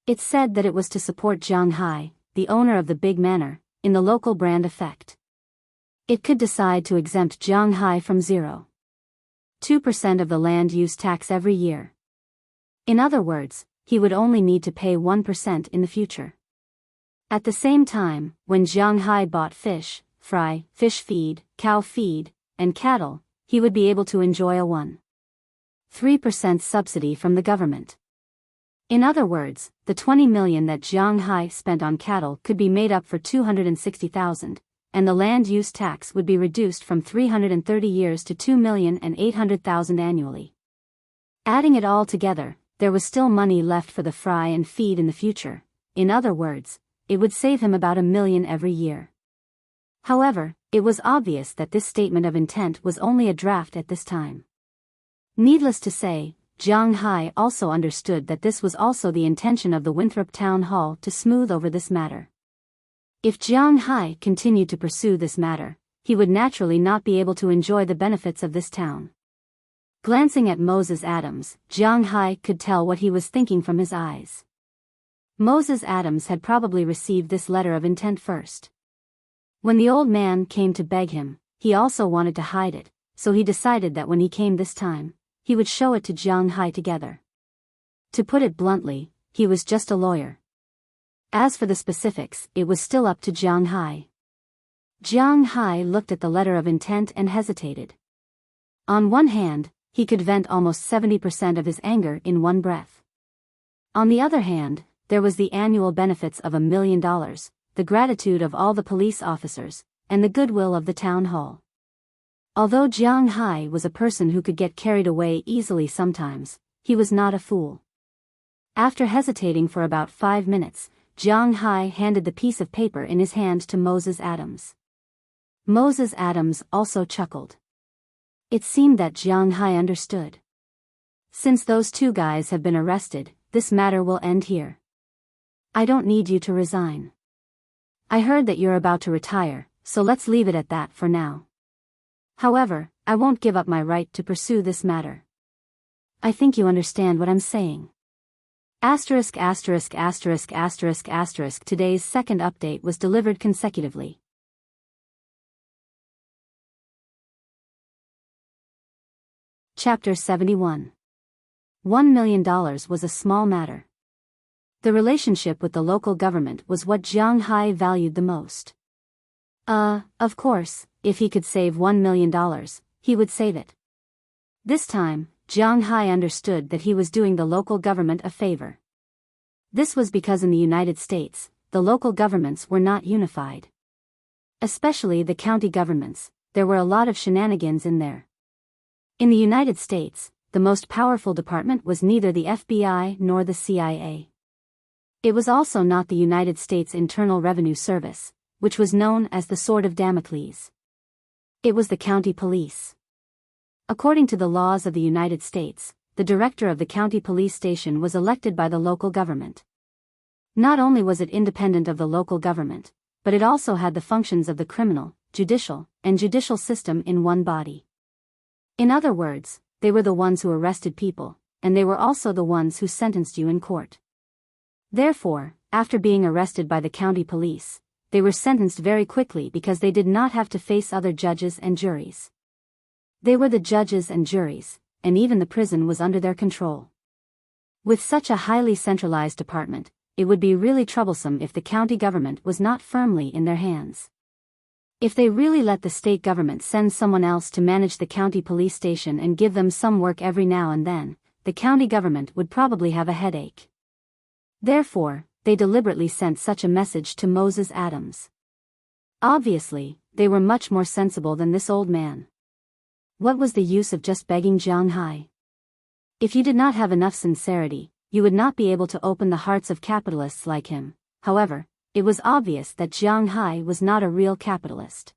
It said that it was to support Jiang Hai, the owner of the big manor, in the local brand effect. It could decide to exempt Jiang Hai from 0.2% of the land use tax every year. In other words, he would only need to pay 1% in the future. At the same time, when Jiang Hai bought fish, fry, fish feed, cow feed, and cattle, he would be able to enjoy a 1.3% subsidy from the government. In other words, the 20 million that Jiang Hai spent on cattle could be made up for 260,000, and the land use tax would be reduced from 330 years to 2,800,000 annually. Adding it all together, there was still money left for the fry and feed in the future. In other words, it would save him about $1 million every year. However, it was obvious that this statement of intent was only a draft at this time. Needless to say, Jiang Hai also understood that this was also the intention of the Winthrop Town Hall to smooth over this matter. If Jiang Hai continued to pursue this matter, he would naturally not be able to enjoy the benefits of this town. Glancing at Moses Adams, Jiang Hai could tell what he was thinking from his eyes. Moses Adams had probably received this letter of intent first. When the old man came to beg him, he also wanted to hide it, so he decided that when he came this time, he would show it to Jiang Hai together. To put it bluntly, he was just a lawyer. As for the specifics, it was still up to Jiang Hai. Jiang Hai looked at the letter of intent and hesitated. On one hand, he could vent almost 70% of his anger in one breath. On the other hand, there was the annual benefits of $1 million, the gratitude of all the police officers, and the goodwill of the town hall. Although Jiang Hai was a person who could get carried away easily sometimes, he was not a fool. After hesitating for about 5 minutes, Jiang Hai handed the piece of paper in his hand to Moses Adams. Moses Adams also chuckled. It seemed that Jiang Hai understood. Since those two guys have been arrested, this matter will end here. I don't need you to resign. I heard that you're about to retire, so let's leave it at that for now. However, I won't give up my right to pursue this matter. I think you understand what I'm saying. Today's second update was delivered consecutively. Chapter 71. $1 million was a small matter. The relationship with the local government was what Jiang Hai valued the most. Of course, if he could save $1 million, he would save it. This time, Jiang Hai understood that he was doing the local government a favor. This was because in the United States, the local governments were not unified. Especially the county governments, there were a lot of shenanigans in there. In the United States, the most powerful department was neither the FBI nor the CIA. It was also not the United States Internal Revenue Service, which was known as the Sword of Damocles. It was the county police. According to the laws of the United States, the director of the county police station was elected by the local government. Not only was it independent of the local government, but it also had the functions of the criminal, judicial, and judicial system in one body. In other words, they were the ones who arrested people, and they were also the ones who sentenced you in court. Therefore, after being arrested by the county police, they were sentenced very quickly because they did not have to face other judges and juries. They were the judges and juries, and even the prison was under their control. With such a highly centralized department, it would be really troublesome if the county government was not firmly in their hands. If they really let the state government send someone else to manage the county police station and give them some work every now and then, the county government would probably have a headache. Therefore, they deliberately sent such a message to Moses Adams. Obviously, they were much more sensible than this old man. What was the use of just begging Jiang Hai? If you did not have enough sincerity, you would not be able to open the hearts of capitalists like him. However, it was obvious that Jiang Hai was not a real capitalist.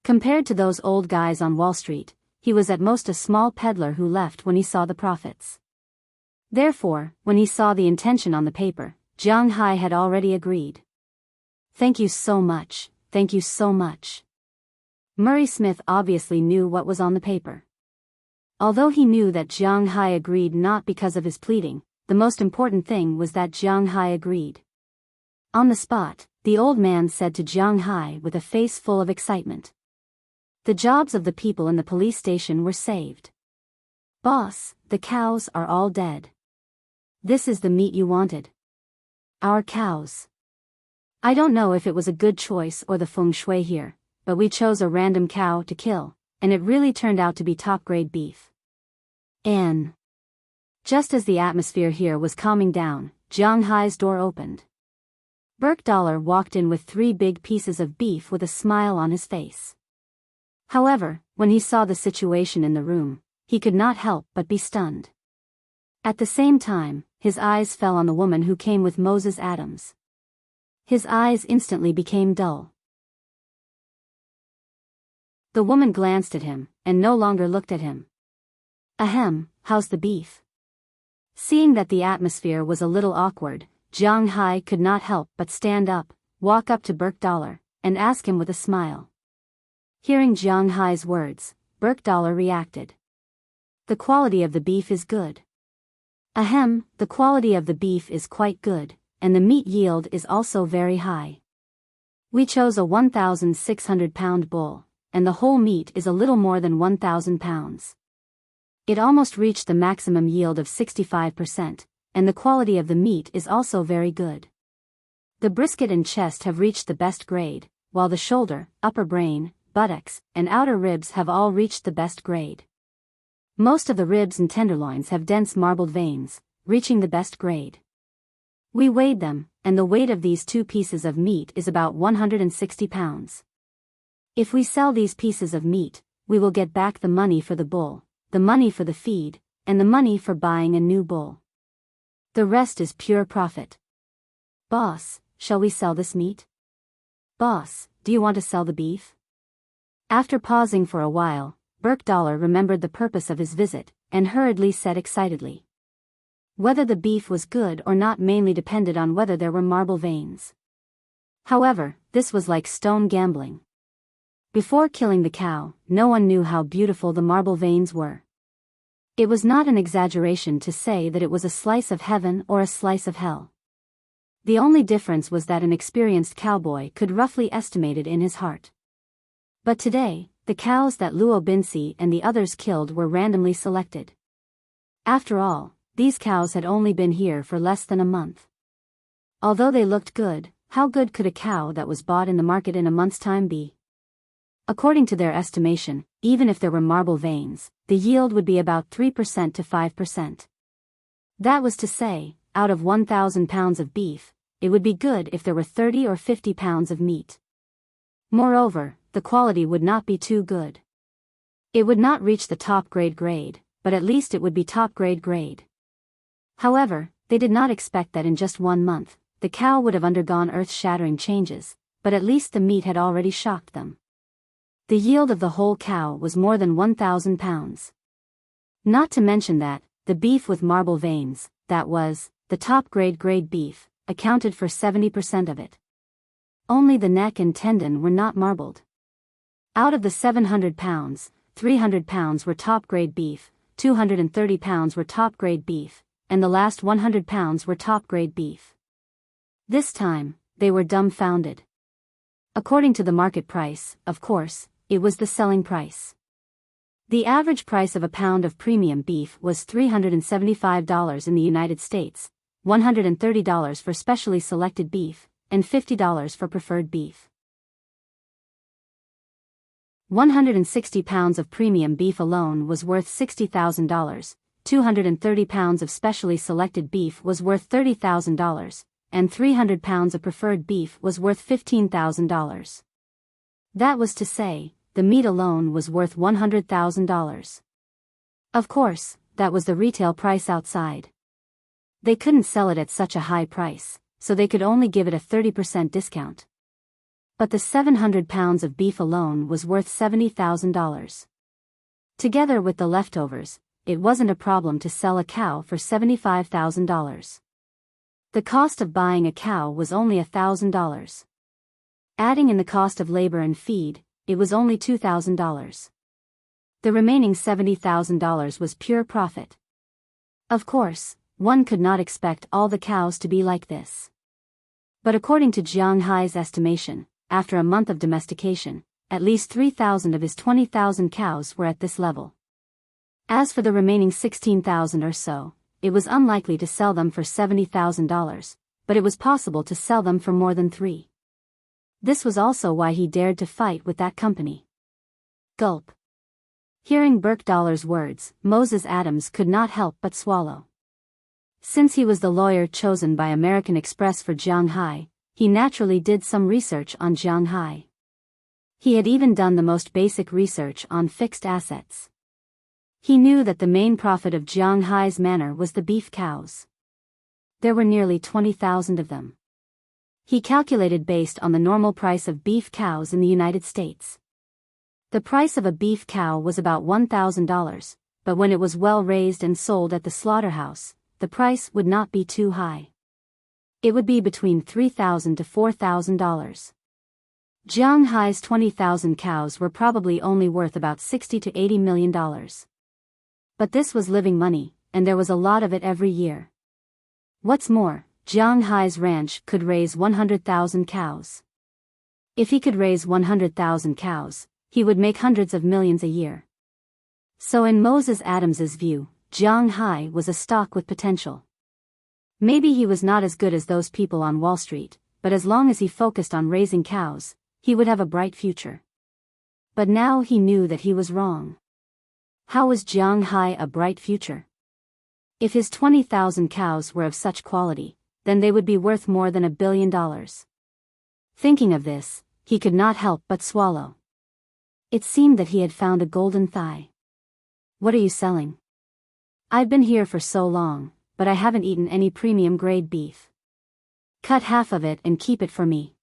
Compared to those old guys on Wall Street, he was at most a small peddler who left when he saw the profits. Therefore, when he saw the intention on the paper, Jiang Hai had already agreed. Thank you so much, thank you so much. Murray Smith obviously knew what was on the paper. Although he knew that Jiang Hai agreed not because of his pleading, the most important thing was that Jiang Hai agreed. On the spot, the old man said to Jiang Hai with a face full of excitement. The jobs of the people in the police station were saved. Boss, the cows are all dead. This is the meat you wanted. Our cows. I don't know if it was a good choice or the feng shui here, but we chose a random cow to kill, and it really turned out to be top-grade beef. And just as the atmosphere here was calming down, Jiang Hai's door opened. Burkdollar walked in with 3 big pieces of beef with a smile on his face. However, when he saw the situation in the room, he could not help but be stunned. At the same time, his eyes fell on the woman who came with Moses Adams. His eyes instantly became dull. The woman glanced at him, and no longer looked at him. Ahem, how's the beef? Seeing that the atmosphere was a little awkward, Jiang Hai could not help but stand up, walk up to Burkdollar, and ask him with a smile. Hearing Jiang Hai's words, Burkdollar reacted. The quality of the beef is good. Ahem, the quality of the beef is quite good, and the meat yield is also very high. We chose a 1,600-pound bull, and the whole meat is a little more than 1,000 pounds. It almost reached the maximum yield of 65%, and the quality of the meat is also very good. The brisket and chest have reached the best grade, while the shoulder, upper brain, buttocks, and outer ribs have all reached the best grade. Most of the ribs and tenderloins have dense marbled veins, reaching the best grade. We weighed them, and the weight of these two pieces of meat is about 160 pounds. If we sell these pieces of meat, we will get back the money for the bull, the money for the feed, and the money for buying a new bull. The rest is pure profit. Boss, shall we sell this meat? Boss, do you want to sell the beef? After pausing for a while, Burkdollar remembered the purpose of his visit, and hurriedly said excitedly. Whether the beef was good or not mainly depended on whether there were marble veins. However, this was like stone gambling. Before killing the cow, no one knew how beautiful the marble veins were. It was not an exaggeration to say that it was a slice of heaven or a slice of hell. The only difference was that an experienced cowboy could roughly estimate it in his heart. But today, the cows that Luo Binsi and the others killed were randomly selected. After all, these cows had only been here for less than a month. Although they looked good, how good could a cow that was bought in the market in a month's time be? According to their estimation, even if there were marble veins, the yield would be about 3% to 5%. That was to say, out of 1,000 pounds of beef, it would be good if there were 30 or 50 pounds of meat. Moreover, the quality would not be too good. It would not reach the top grade, but at least it would be top grade. However, they did not expect that in just 1 month, the cow would have undergone earth-shattering changes, but at least the meat had already shocked them. The yield of the whole cow was more than 1,000 pounds. Not to mention that, the beef with marble veins, that was, the top grade beef, accounted for 70% of it. Only the neck and tendon were not marbled. Out of the 700 pounds, 300 pounds were top grade beef, 230 pounds were top grade beef, and the last 100 pounds were top grade beef. This time, they were dumbfounded. According to the market price, of course, it was the selling price. The average price of a pound of premium beef was $375 in the United States, $130 for specially selected beef, and $50 for preferred beef. 160 pounds of premium beef alone was worth $60,000, 230 pounds of specially selected beef was worth $30,000, and 300 pounds of preferred beef was worth $15,000. That was to say, the meat alone was worth $100,000. Of course, that was the retail price outside. They couldn't sell it at such a high price, so they could only give it a 30% discount. But the 700 pounds of beef alone was worth $70,000. Together with the leftovers, it wasn't a problem to sell a cow for $75,000. The cost of buying a cow was only $1,000. Adding in the cost of labor and feed, it was only $2,000. The remaining $70,000 was pure profit. Of course, one could not expect all the cows to be like this. But according to Jiang Hai's estimation, after a month of domestication, at least 3,000 of his 20,000 cows were at this level. As for the remaining 16,000 or so, it was unlikely to sell them for $70,000, but it was possible to sell them for more than 3. This was also why he dared to fight with that company. Gulp. Hearing Burkdollar's words, Moses Adams could not help but swallow. Since he was the lawyer chosen by American Express for Jiang Hai, he naturally did some research on Jiang Hai. He had even done the most basic research on fixed assets. He knew that the main profit of Jiang Hai's manor was the beef cows. There were nearly 20,000 of them. He calculated based on the normal price of beef cows in the United States. The price of a beef cow was about $1,000, but when it was well raised and sold at the slaughterhouse, the price would not be too high. It would be between $3,000 to $4,000. Jiang Hai's 20,000 cows were probably only worth about $60 to $80 million. But this was living money, and there was a lot of it every year. What's more, Jiang Hai's ranch could raise 100,000 cows. If he could raise 100,000 cows, he would make hundreds of millions a year. So in Moses Adams's view, Jiang Hai was a stock with potential. Maybe he was not as good as those people on Wall Street, but as long as he focused on raising cows, he would have a bright future. But now he knew that he was wrong. How was Jiang Hai a bright future? If his 20,000 cows were of such quality, then they would be worth more than $1 billion. Thinking of this, he could not help but swallow. It seemed that he had found a golden thigh. What are you selling? I've been here for so long, but I haven't eaten any premium grade beef. Cut half of it and keep it for me.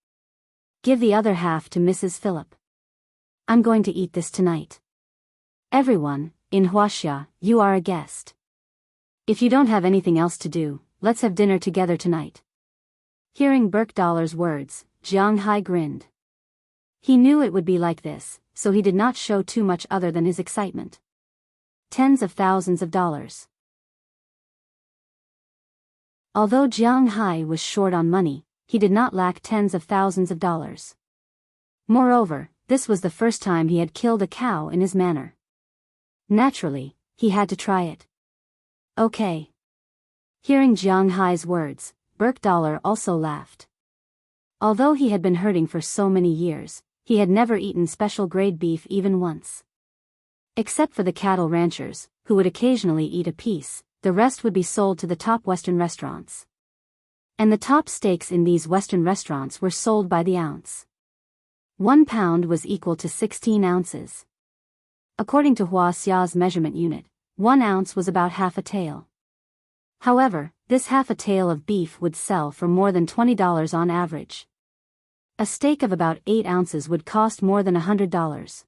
Give the other half to Mrs. Phillip. I'm going to eat this tonight. Everyone, in Huaxia, you are a guest. If you don't have anything else to do, let's have dinner together tonight. Hearing Berkdoller's words, Jiang Hai grinned. He knew it would be like this, so he did not show too much other than his excitement. Tens of thousands of dollars. Although Jiang Hai was short on money, he did not lack tens of thousands of dollars. Moreover, this was the first time he had killed a cow in his manor. Naturally, he had to try it. Okay. Hearing Jiang Hai's words, Berkdollar also laughed. Although he had been herding for so many years, he had never eaten special grade beef even once. Except for the cattle ranchers, who would occasionally eat a piece, the rest would be sold to the top Western restaurants. And the top steaks in these Western restaurants were sold by the ounce. 1 pound was equal to 16 ounces. According to Huaxia's measurement unit, 1 ounce was about half a tael. However, this half a tael of beef would sell for more than $20 on average. A steak of about 8 ounces would cost more than $100.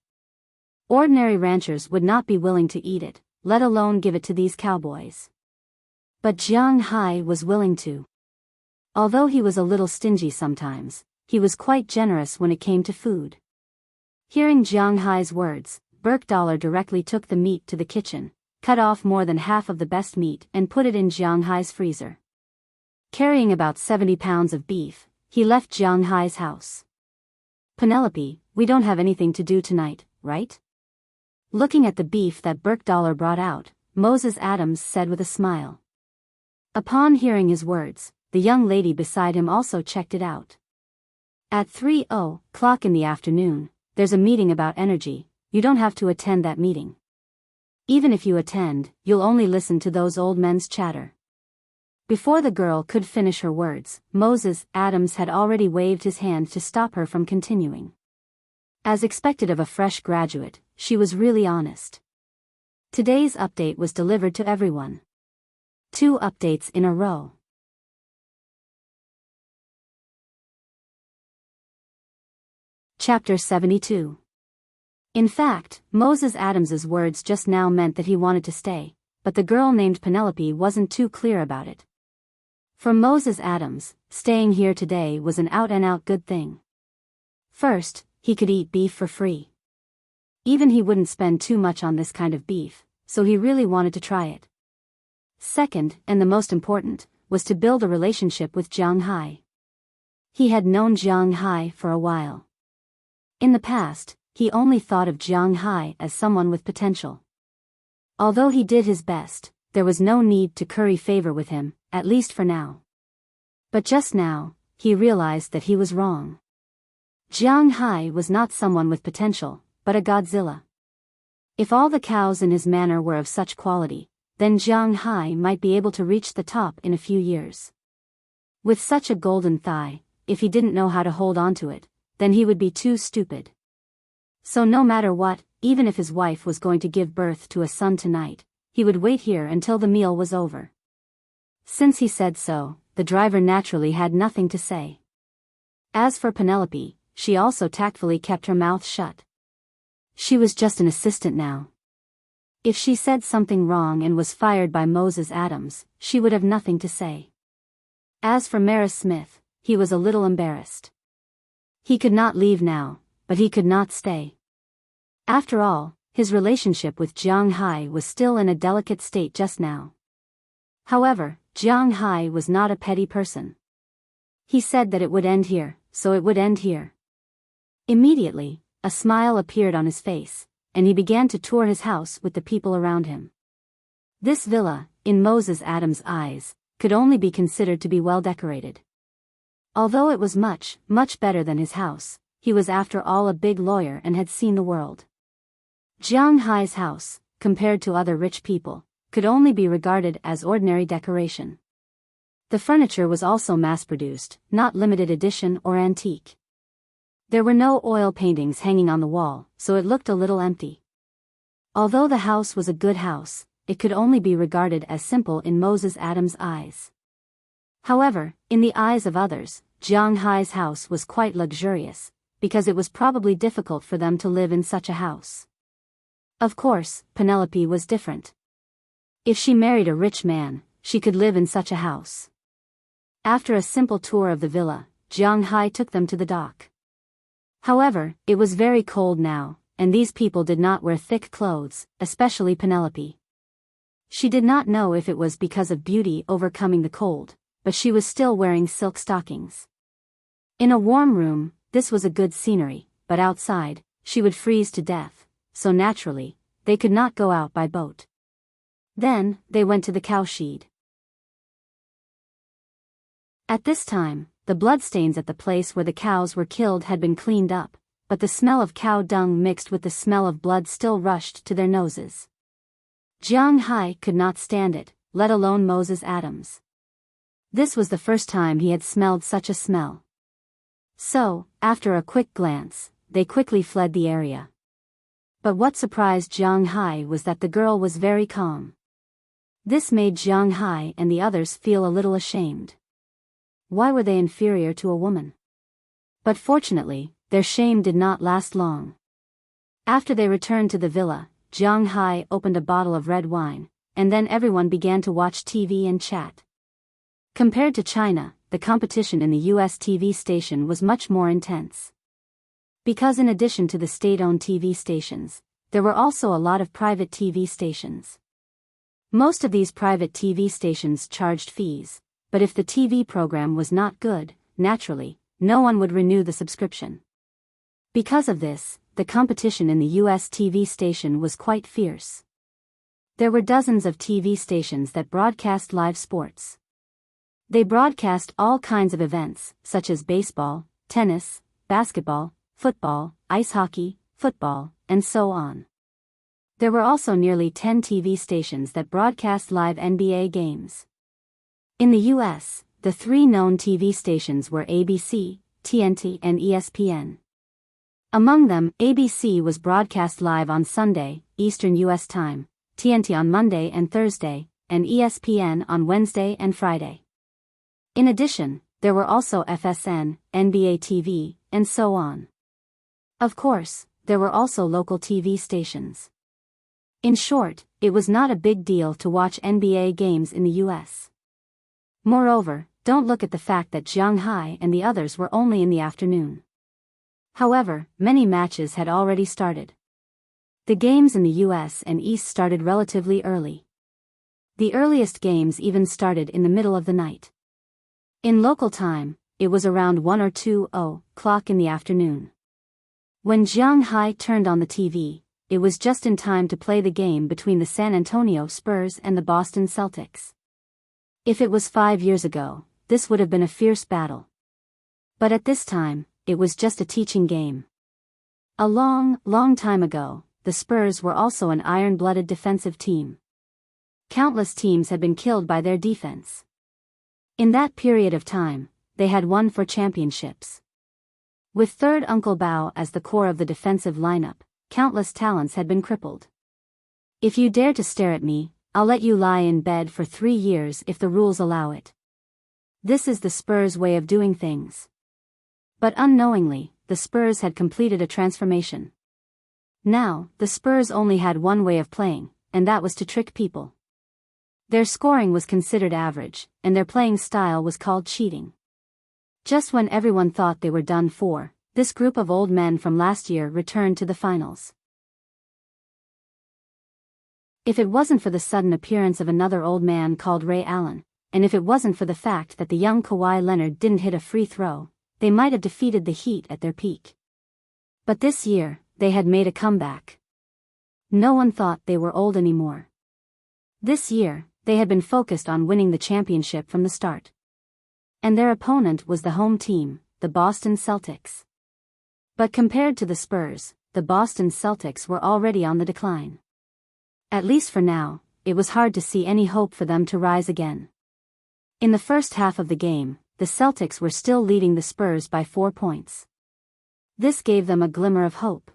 Ordinary ranchers would not be willing to eat it, let alone give it to these cowboys. But Jiang Hai was willing to. Although he was a little stingy sometimes, he was quite generous when it came to food. Hearing Jiang Hai's words, Berkdollar directly took the meat to the kitchen, cut off more than half of the best meat and put it in Jiang Hai's freezer. Carrying about 70 pounds of beef, he left Jiang Hai's house. Penelope, we don't have anything to do tonight, right? Looking at the beef that Berkdollar brought out, Moses Adams said with a smile. Upon hearing his words, the young lady beside him also checked it out. At 3:00 in the afternoon, there's a meeting about energy. You don't have to attend that meeting. Even if you attend, you'll only listen to those old men's chatter. Before the girl could finish her words, Moses Adams had already waved his hand to stop her from continuing. As expected of a fresh graduate, she was really honest. Today's update was delivered to everyone. 2 updates in a row. Chapter 72. In fact, Moses Adams's words just now meant that he wanted to stay, but the girl named Penelope wasn't too clear about it. For Moses Adams, staying here today was an out-and-out good thing. First, he could eat beef for free. Even he wouldn't spend too much on this kind of beef, so he really wanted to try it. Second, and the most important, was to build a relationship with Jiang Hai. He had known Jiang Hai for a while. In the past, he only thought of Jiang Hai as someone with potential. Although he did his best, there was no need to curry favor with him, at least for now. But just now, he realized that he was wrong. Jiang Hai was not someone with potential, but a Godzilla. If all the cows in his manor were of such quality, then Jiang Hai might be able to reach the top in a few years. With such a golden thigh, if he didn't know how to hold on to it, then he would be too stupid. So no matter what, even if his wife was going to give birth to a son tonight, he would wait here until the meal was over. Since he said so, the driver naturally had nothing to say. As for Penelope, she also tactfully kept her mouth shut. She was just an assistant now. If she said something wrong and was fired by Moses Adams, she would have nothing to say. As for Maris Smith, he was a little embarrassed. He could not leave now, but he could not stay. After all, his relationship with Jiang Hai was still in a delicate state just now. However, Jiang Hai was not a petty person. He said that it would end here, so it would end here. Immediately, a smile appeared on his face, and he began to tour his house with the people around him. This villa, in Moses Adams' eyes, could only be considered to be well decorated. Although it was much, much better than his house, he was after all a big lawyer and had seen the world. Jiang Hai's house, compared to other rich people, could only be regarded as ordinary decoration. The furniture was also mass-produced, not limited edition or antique. There were no oil paintings hanging on the wall, so it looked a little empty. Although the house was a good house, it could only be regarded as simple in Moses Adams' eyes. However, in the eyes of others, Jiang Hai's house was quite luxurious, because it was probably difficult for them to live in such a house. Of course, Penelope was different. If she married a rich man, she could live in such a house. After a simple tour of the villa, Jiang Hai took them to the dock. However, it was very cold now, and these people did not wear thick clothes, especially Penelope. She did not know if it was because of beauty overcoming the cold, but she was still wearing silk stockings. In a warm room, this was a good scenery, but outside, she would freeze to death, so naturally, they could not go out by boat. Then, they went to the cowshed. At this time, the bloodstains at the place where the cows were killed had been cleaned up, but the smell of cow dung mixed with the smell of blood still rushed to their noses. Jiang Hai could not stand it, let alone Moses Adams. This was the first time he had smelled such a smell. So, after a quick glance, they quickly fled the area. But what surprised Jiang Hai was that the girl was very calm. This made Jiang Hai and the others feel a little ashamed. Why were they inferior to a woman? But fortunately, their shame did not last long. After they returned to the villa, Jiang Hai opened a bottle of red wine, and then everyone began to watch TV and chat. Compared to China, the competition in the US TV station was much more intense. Because in addition to the state-owned TV stations, there were also a lot of private TV stations. Most of these private TV stations charged fees, but if the TV program was not good, naturally, no one would renew the subscription. Because of this, the competition in the US TV station was quite fierce. There were dozens of TV stations that broadcast live sports. They broadcast all kinds of events, such as baseball, tennis, basketball, football, ice hockey, football, and so on. There were also nearly 10 TV stations that broadcast live NBA games. In the US, the three known TV stations were ABC, TNT, and ESPN. Among them, ABC was broadcast live on Sunday, Eastern US time, TNT on Monday and Thursday, and ESPN on Wednesday and Friday. In addition, there were also FSN, NBA TV, and so on. Of course, there were also local TV stations. In short, it was not a big deal to watch NBA games in the US. Moreover, don't look at the fact that Jiang Hai and the others were only in the afternoon. However, many matches had already started. The games in the US and East started relatively early. The earliest games even started in the middle of the night. In local time, it was around 1 or 2 o'clock in the afternoon. When Jiang Hai turned on the TV, it was just in time to play the game between the San Antonio Spurs and the Boston Celtics. If it was 5 years ago, this would have been a fierce battle. But at this time, it was just a teaching game. A long, long time ago, the Spurs were also an iron-blooded defensive team. Countless teams had been killed by their defense. In that period of time, they had won 4 championships. With third Uncle Bao as the core of the defensive lineup, countless talents had been crippled. If you dare to stare at me, I'll let you lie in bed for 3 years if the rules allow it. This is the Spurs' way of doing things. But unknowingly, the Spurs had completed a transformation. Now, the Spurs only had one way of playing, and that was to trick people. Their scoring was considered average, and their playing style was called cheating. Just when everyone thought they were done for, this group of old men from last year returned to the finals. If it wasn't for the sudden appearance of another old man called Ray Allen, and if it wasn't for the fact that the young Kawhi Leonard didn't hit a free throw, they might have defeated the Heat at their peak. But this year, they had made a comeback. No one thought they were old anymore. This year, they had been focused on winning the championship from the start. And their opponent was the home team, the Boston Celtics. But compared to the Spurs, the Boston Celtics were already on the decline. At least for now, it was hard to see any hope for them to rise again. In the first half of the game, the Celtics were still leading the Spurs by 4 points. This gave them a glimmer of hope.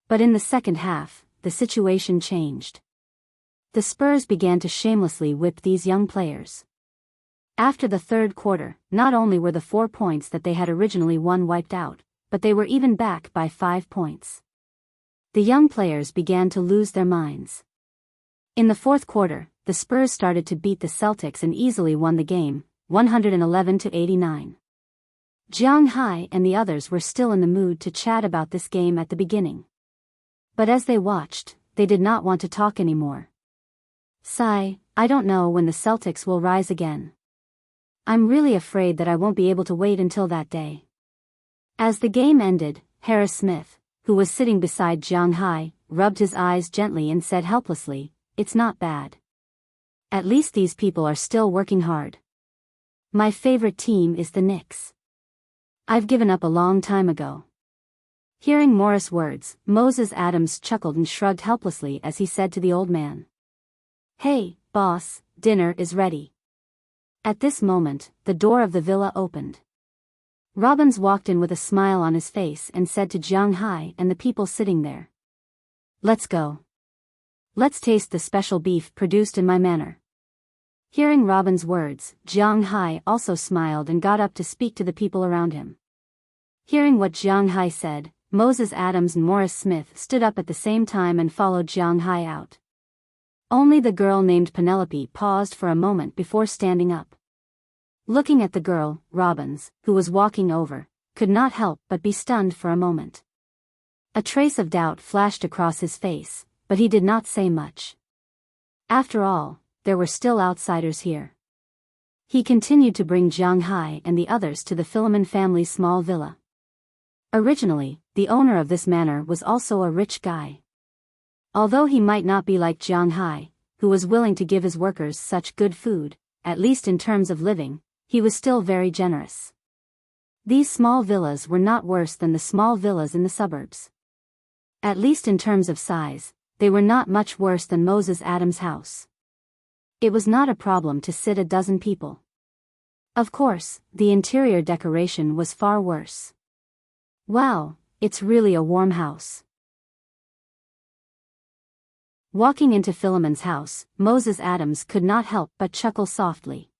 But in the second half, the situation changed. The Spurs began to shamelessly whip these young players. After the third quarter, not only were the 4 points that they had originally won wiped out, but they were even back by 5 points. The young players began to lose their minds. In the fourth quarter, the Spurs started to beat the Celtics and easily won the game, 111-89. Jiang Hai and the others were still in the mood to chat about this game at the beginning. But as they watched, they did not want to talk anymore. Sigh, I don't know when the Celtics will rise again. I'm really afraid that I won't be able to wait until that day. As the game ended, Harris Smith, who was sitting beside Jiang Hai, rubbed his eyes gently and said helplessly, "It's not bad. At least these people are still working hard. My favorite team is the Knicks. I've given up a long time ago." Hearing Morris' words, Moses Adams chuckled and shrugged helplessly as he said to the old man, "Hey, boss, dinner is ready." At this moment, the door of the villa opened. Robbins walked in with a smile on his face and said to Jiang Hai and the people sitting there, "Let's go. Let's taste the special beef produced in my manor." Hearing Robin's words, Jiang Hai also smiled and got up to speak to the people around him. Hearing what Jiang Hai said, Moses Adams and Morris Smith stood up at the same time and followed Jiang Hai out. Only the girl named Penelope paused for a moment before standing up. Looking at the girl, Robbins, who was walking over, could not help but be stunned for a moment. A trace of doubt flashed across his face, but he did not say much. After all, there were still outsiders here. He continued to bring Jiang Hai and the others to the Philemon family's small villa. Originally, the owner of this manor was also a rich guy. Although he might not be like Jiang Hai, who was willing to give his workers such good food, at least in terms of living, he was still very generous. These small villas were not worse than the small villas in the suburbs. At least in terms of size, they were not much worse than Moses Adams' house. It was not a problem to sit a dozen people. Of course, the interior decoration was far worse. Wow, it's really a warm house. Walking into Philemon's house, Moses Adams could not help but chuckle softly.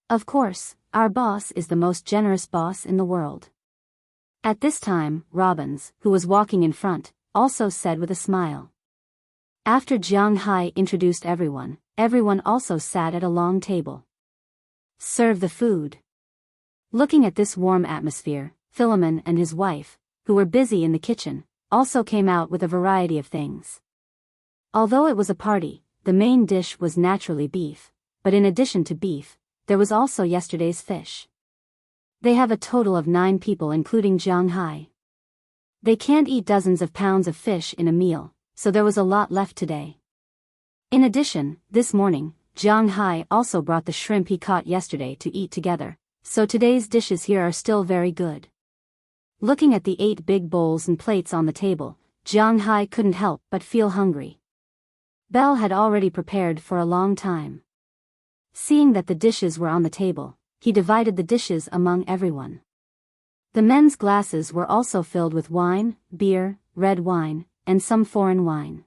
Of course, our boss is the most generous boss in the world. At this time, Robbins, who was walking in front, also said with a smile. After Jiang Hai introduced everyone also sat at a long table. Serve the food. Looking at this warm atmosphere, Philemon and his wife, who were busy in the kitchen, also came out with a variety of things. Although it was a party, the main dish was naturally beef, but in addition to beef, there was also yesterday's fish. They have a total of 9 people including Jiang Hai. They can't eat dozens of pounds of fish in a meal, so there was a lot left today. In addition, this morning, Jiang Hai also brought the shrimp he caught yesterday to eat together, so today's dishes here are still very good. Looking at the 8 big bowls and plates on the table, Jiang Hai couldn't help but feel hungry. Belle had already prepared for a long time. Seeing that the dishes were on the table, he divided the dishes among everyone. The men's glasses were also filled with wine, beer, red wine, and some foreign wine.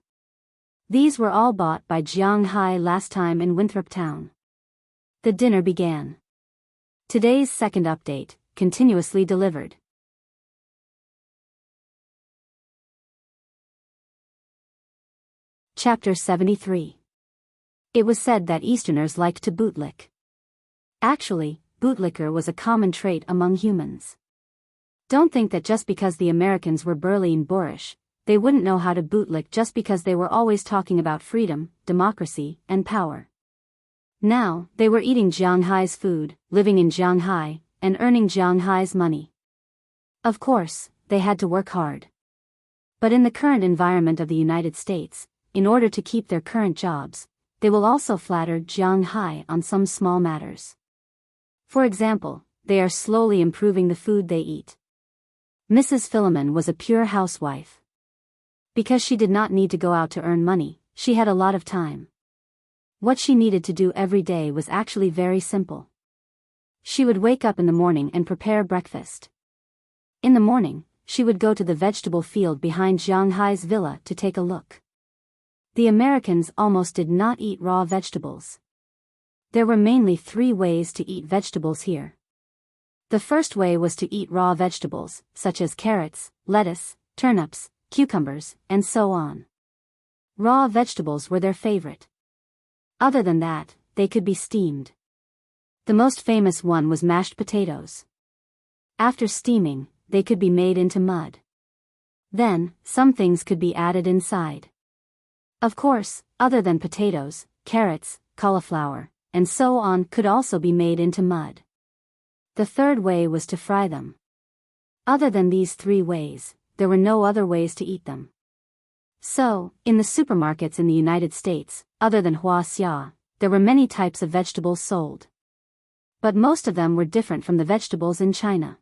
These were all bought by Jiang Hai last time in Winthrop Town. The dinner began. Today's second update, continuously delivered. Chapter 73. It was said that Easterners liked to bootlick. Actually, bootlicker was a common trait among humans. Don't think that just because the Americans were burly and boorish, they wouldn't know how to bootlick just because they were always talking about freedom, democracy, and power. Now, they were eating Shanghai's food, living in Shanghai, and earning Shanghai's money. Of course, they had to work hard. But in the current environment of the United States, in order to keep their current jobs, they will also flatter Shanghai on some small matters. For example, they are slowly improving the food they eat. Mrs. Philemon was a pure housewife. Because she did not need to go out to earn money, she had a lot of time. What she needed to do every day was actually very simple. She would wake up in the morning and prepare breakfast. In the morning, she would go to the vegetable field behind Shanghai's villa to take a look. The Americans almost did not eat raw vegetables. There were mainly 3 ways to eat vegetables here. The first way was to eat raw vegetables, such as carrots, lettuce, turnips, cucumbers, and so on. Raw vegetables were their favorite. Other than that, they could be steamed. The most famous one was mashed potatoes. After steaming, they could be made into mud. Then, some things could be added inside. Of course, other than potatoes, carrots, cauliflower, and so on could also be made into mud. The third way was to fry them. Other than these 3 ways, there were no other ways to eat them. So, in the supermarkets in the United States, other than huaxia, there were many types of vegetables sold. But most of them were different from the vegetables in China.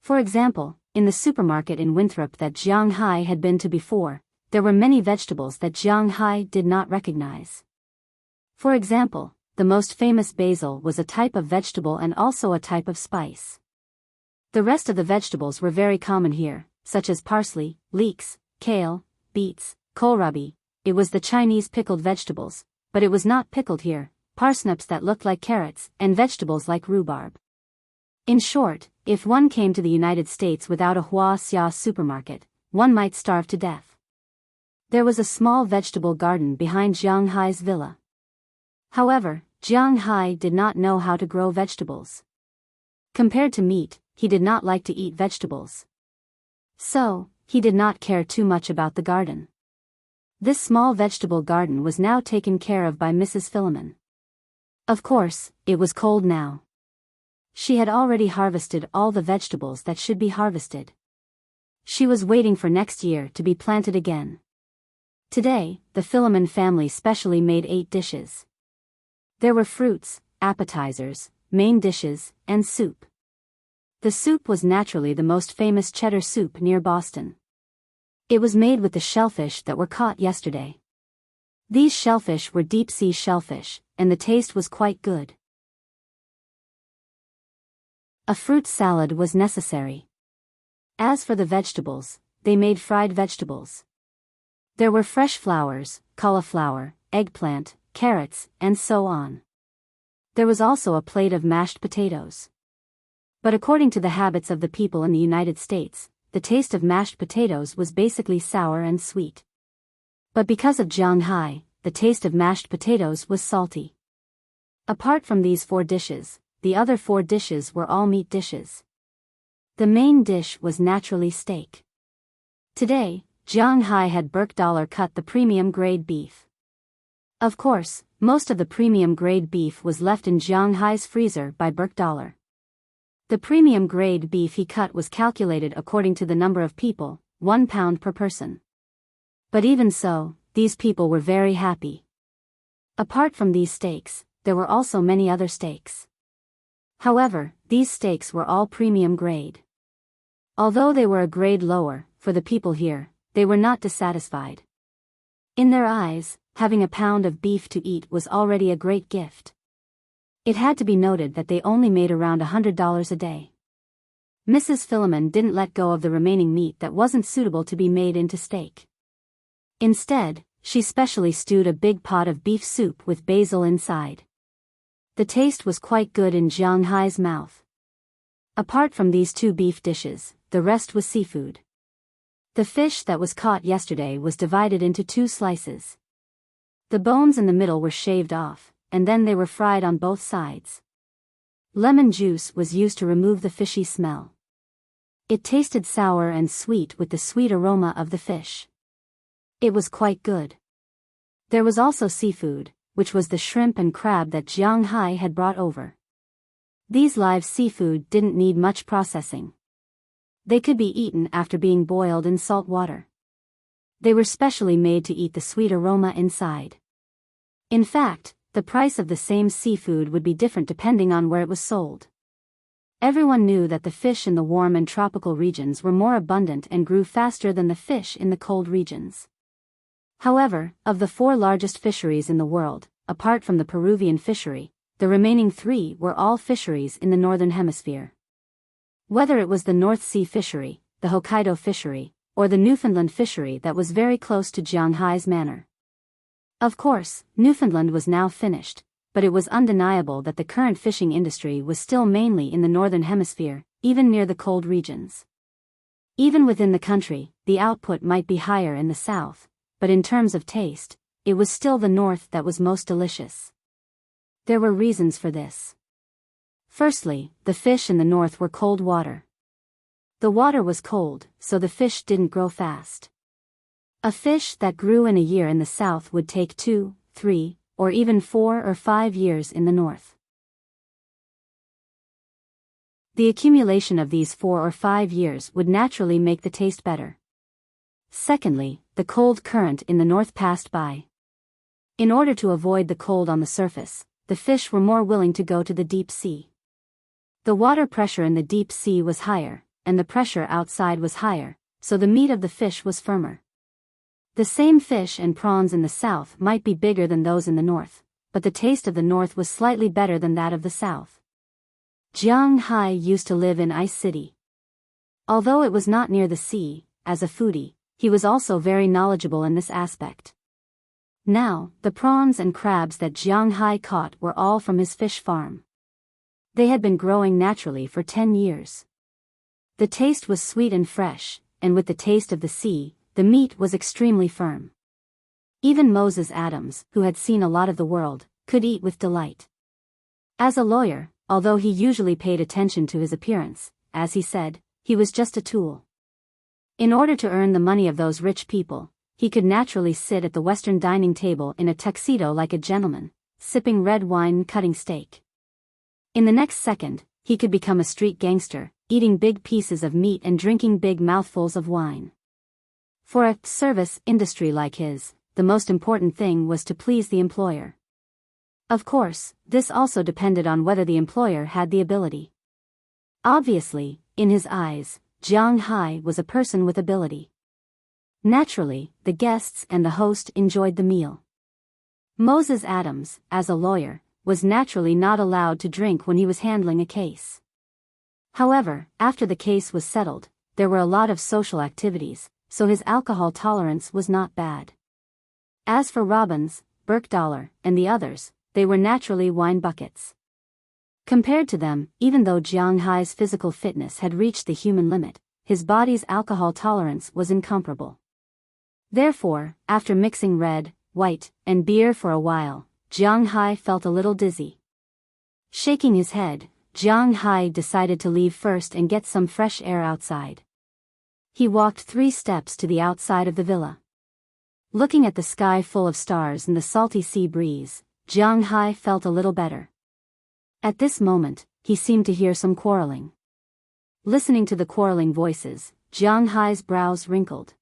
For example, in the supermarket in Winthrop that Shanghai had been to before, there were many vegetables that Shanghai did not recognize. For example, the most famous basil was a type of vegetable and also a type of spice. The rest of the vegetables were very common here, such as parsley, leeks, kale, beets, kohlrabi. It was the Chinese pickled vegetables, but it was not pickled here, parsnips that looked like carrots, and vegetables like rhubarb. In short, if one came to the United States without a huaxia supermarket, one might starve to death. There was a small vegetable garden behind Shanghai's villa. However, Shanghai did not know how to grow vegetables. Compared to meat, he did not like to eat vegetables. So, he did not care too much about the garden. This small vegetable garden was now taken care of by Mrs. Philemon. Of course, it was cold now. She had already harvested all the vegetables that should be harvested. She was waiting for next year to be planted again. Today, the Philemon family specially made 8 dishes. There were fruits, appetizers, main dishes, and soup. The soup was naturally the most famous cheddar soup near Boston. It was made with the shellfish that were caught yesterday. These shellfish were deep-sea shellfish, and the taste was quite good. A fruit salad was necessary. As for the vegetables, they made fried vegetables. There were fresh flowers, cauliflower, eggplant, carrots, and so on. There was also a plate of mashed potatoes. But according to the habits of the people in the United States, the taste of mashed potatoes was basically sour and sweet. But because of Shanghai, the taste of mashed potatoes was salty. Apart from these 4 dishes, the other 4 dishes were all meat dishes. The main dish was naturally steak. Today, Shanghai had Birkdollar cut the premium grade beef. Of course, most of the premium grade beef was left in Shanghai's freezer by Birkdollar. The premium grade beef he cut was calculated according to the number of people, 1 pound per person. But even so, these people were very happy. Apart from these steaks, there were also many other steaks. However, these steaks were all premium grade. Although they were a grade lower, for the people here, they were not dissatisfied. In their eyes, having a pound of beef to eat was already a great gift. It had to be noted that they only made around $100 a day. Mrs. Philemon didn't let go of the remaining meat that wasn't suitable to be made into steak. Instead, she specially stewed a big pot of beef soup with basil inside. The taste was quite good in Shanghai's mouth. Apart from these 2 beef dishes, the rest was seafood. The fish that was caught yesterday was divided into 2 slices. The bones in the middle were shaved off, and then they were fried on both sides. Lemon juice was used to remove the fishy smell. It tasted sour and sweet with the sweet aroma of the fish. It was quite good. There was also seafood, which was the shrimp and crab that Jiang Hai had brought over. These live seafood didn't need much processing. They could be eaten after being boiled in salt water. They were specially made to eat the sweet aroma inside. In fact, the price of the same seafood would be different depending on where it was sold. Everyone knew that the fish in the warm and tropical regions were more abundant and grew faster than the fish in the cold regions. However, of the 4 largest fisheries in the world, apart from the Peruvian fishery, the remaining 3 were all fisheries in the northern hemisphere. Whether it was the North Sea fishery, the Hokkaido fishery, or the Newfoundland fishery that was very close to Jiang Hai's manor. Of course, Newfoundland was now finished, but it was undeniable that the current fishing industry was still mainly in the northern hemisphere, even near the cold regions. Even within the country, the output might be higher in the south, but in terms of taste, it was still the north that was most delicious. There were reasons for this. Firstly, the fish in the north were cold water. The water was cold, so the fish didn't grow fast. A fish that grew in a year in the south would take 2, 3, or even 4 or 5 years in the north. The accumulation of these 4 or 5 years would naturally make the taste better. Secondly, the cold current in the north passed by. In order to avoid the cold on the surface, the fish were more willing to go to the deep sea. The water pressure in the deep sea was higher, and the pressure outside was higher, so the meat of the fish was firmer. The same fish and prawns in the south might be bigger than those in the north, but the taste of the north was slightly better than that of the south. Jiang Hai used to live in Ice City. Although it was not near the sea, as a foodie, he was also very knowledgeable in this aspect. Now, the prawns and crabs that Jiang Hai caught were all from his fish farm. They had been growing naturally for 10 years. The taste was sweet and fresh, and with the taste of the sea, the meat was extremely firm. Even Moses Adams, who had seen a lot of the world, could eat with delight. As a lawyer, although he usually paid attention to his appearance, as he said, he was just a tool. In order to earn the money of those rich people, he could naturally sit at the Western dining table in a tuxedo like a gentleman, sipping red wine and cutting steak. In the next second, he could become a street gangster, eating big pieces of meat and drinking big mouthfuls of wine. For a service industry like his, the most important thing was to please the employer. Of course, this also depended on whether the employer had the ability. Obviously, in his eyes, Jiang Hai was a person with ability. Naturally, the guests and the host enjoyed the meal. Moses Adams, as a lawyer, was naturally not allowed to drink when he was handling a case. However, after the case was settled, there were a lot of social activities, so his alcohol tolerance was not bad. As for Robbins, Burkdollar, and the others, they were naturally wine buckets. Compared to them, even though Jiang Hai's physical fitness had reached the human limit, his body's alcohol tolerance was incomparable. Therefore, after mixing red, white, and beer for a while, Jiang Hai felt a little dizzy. Shaking his head, Jiang Hai decided to leave first and get some fresh air outside. He walked 3 steps to the outside of the villa. Looking at the sky full of stars and the salty sea breeze, Jiang Hai felt a little better. At this moment, he seemed to hear some quarreling. Listening to the quarreling voices, Jiang Hai's brows wrinkled.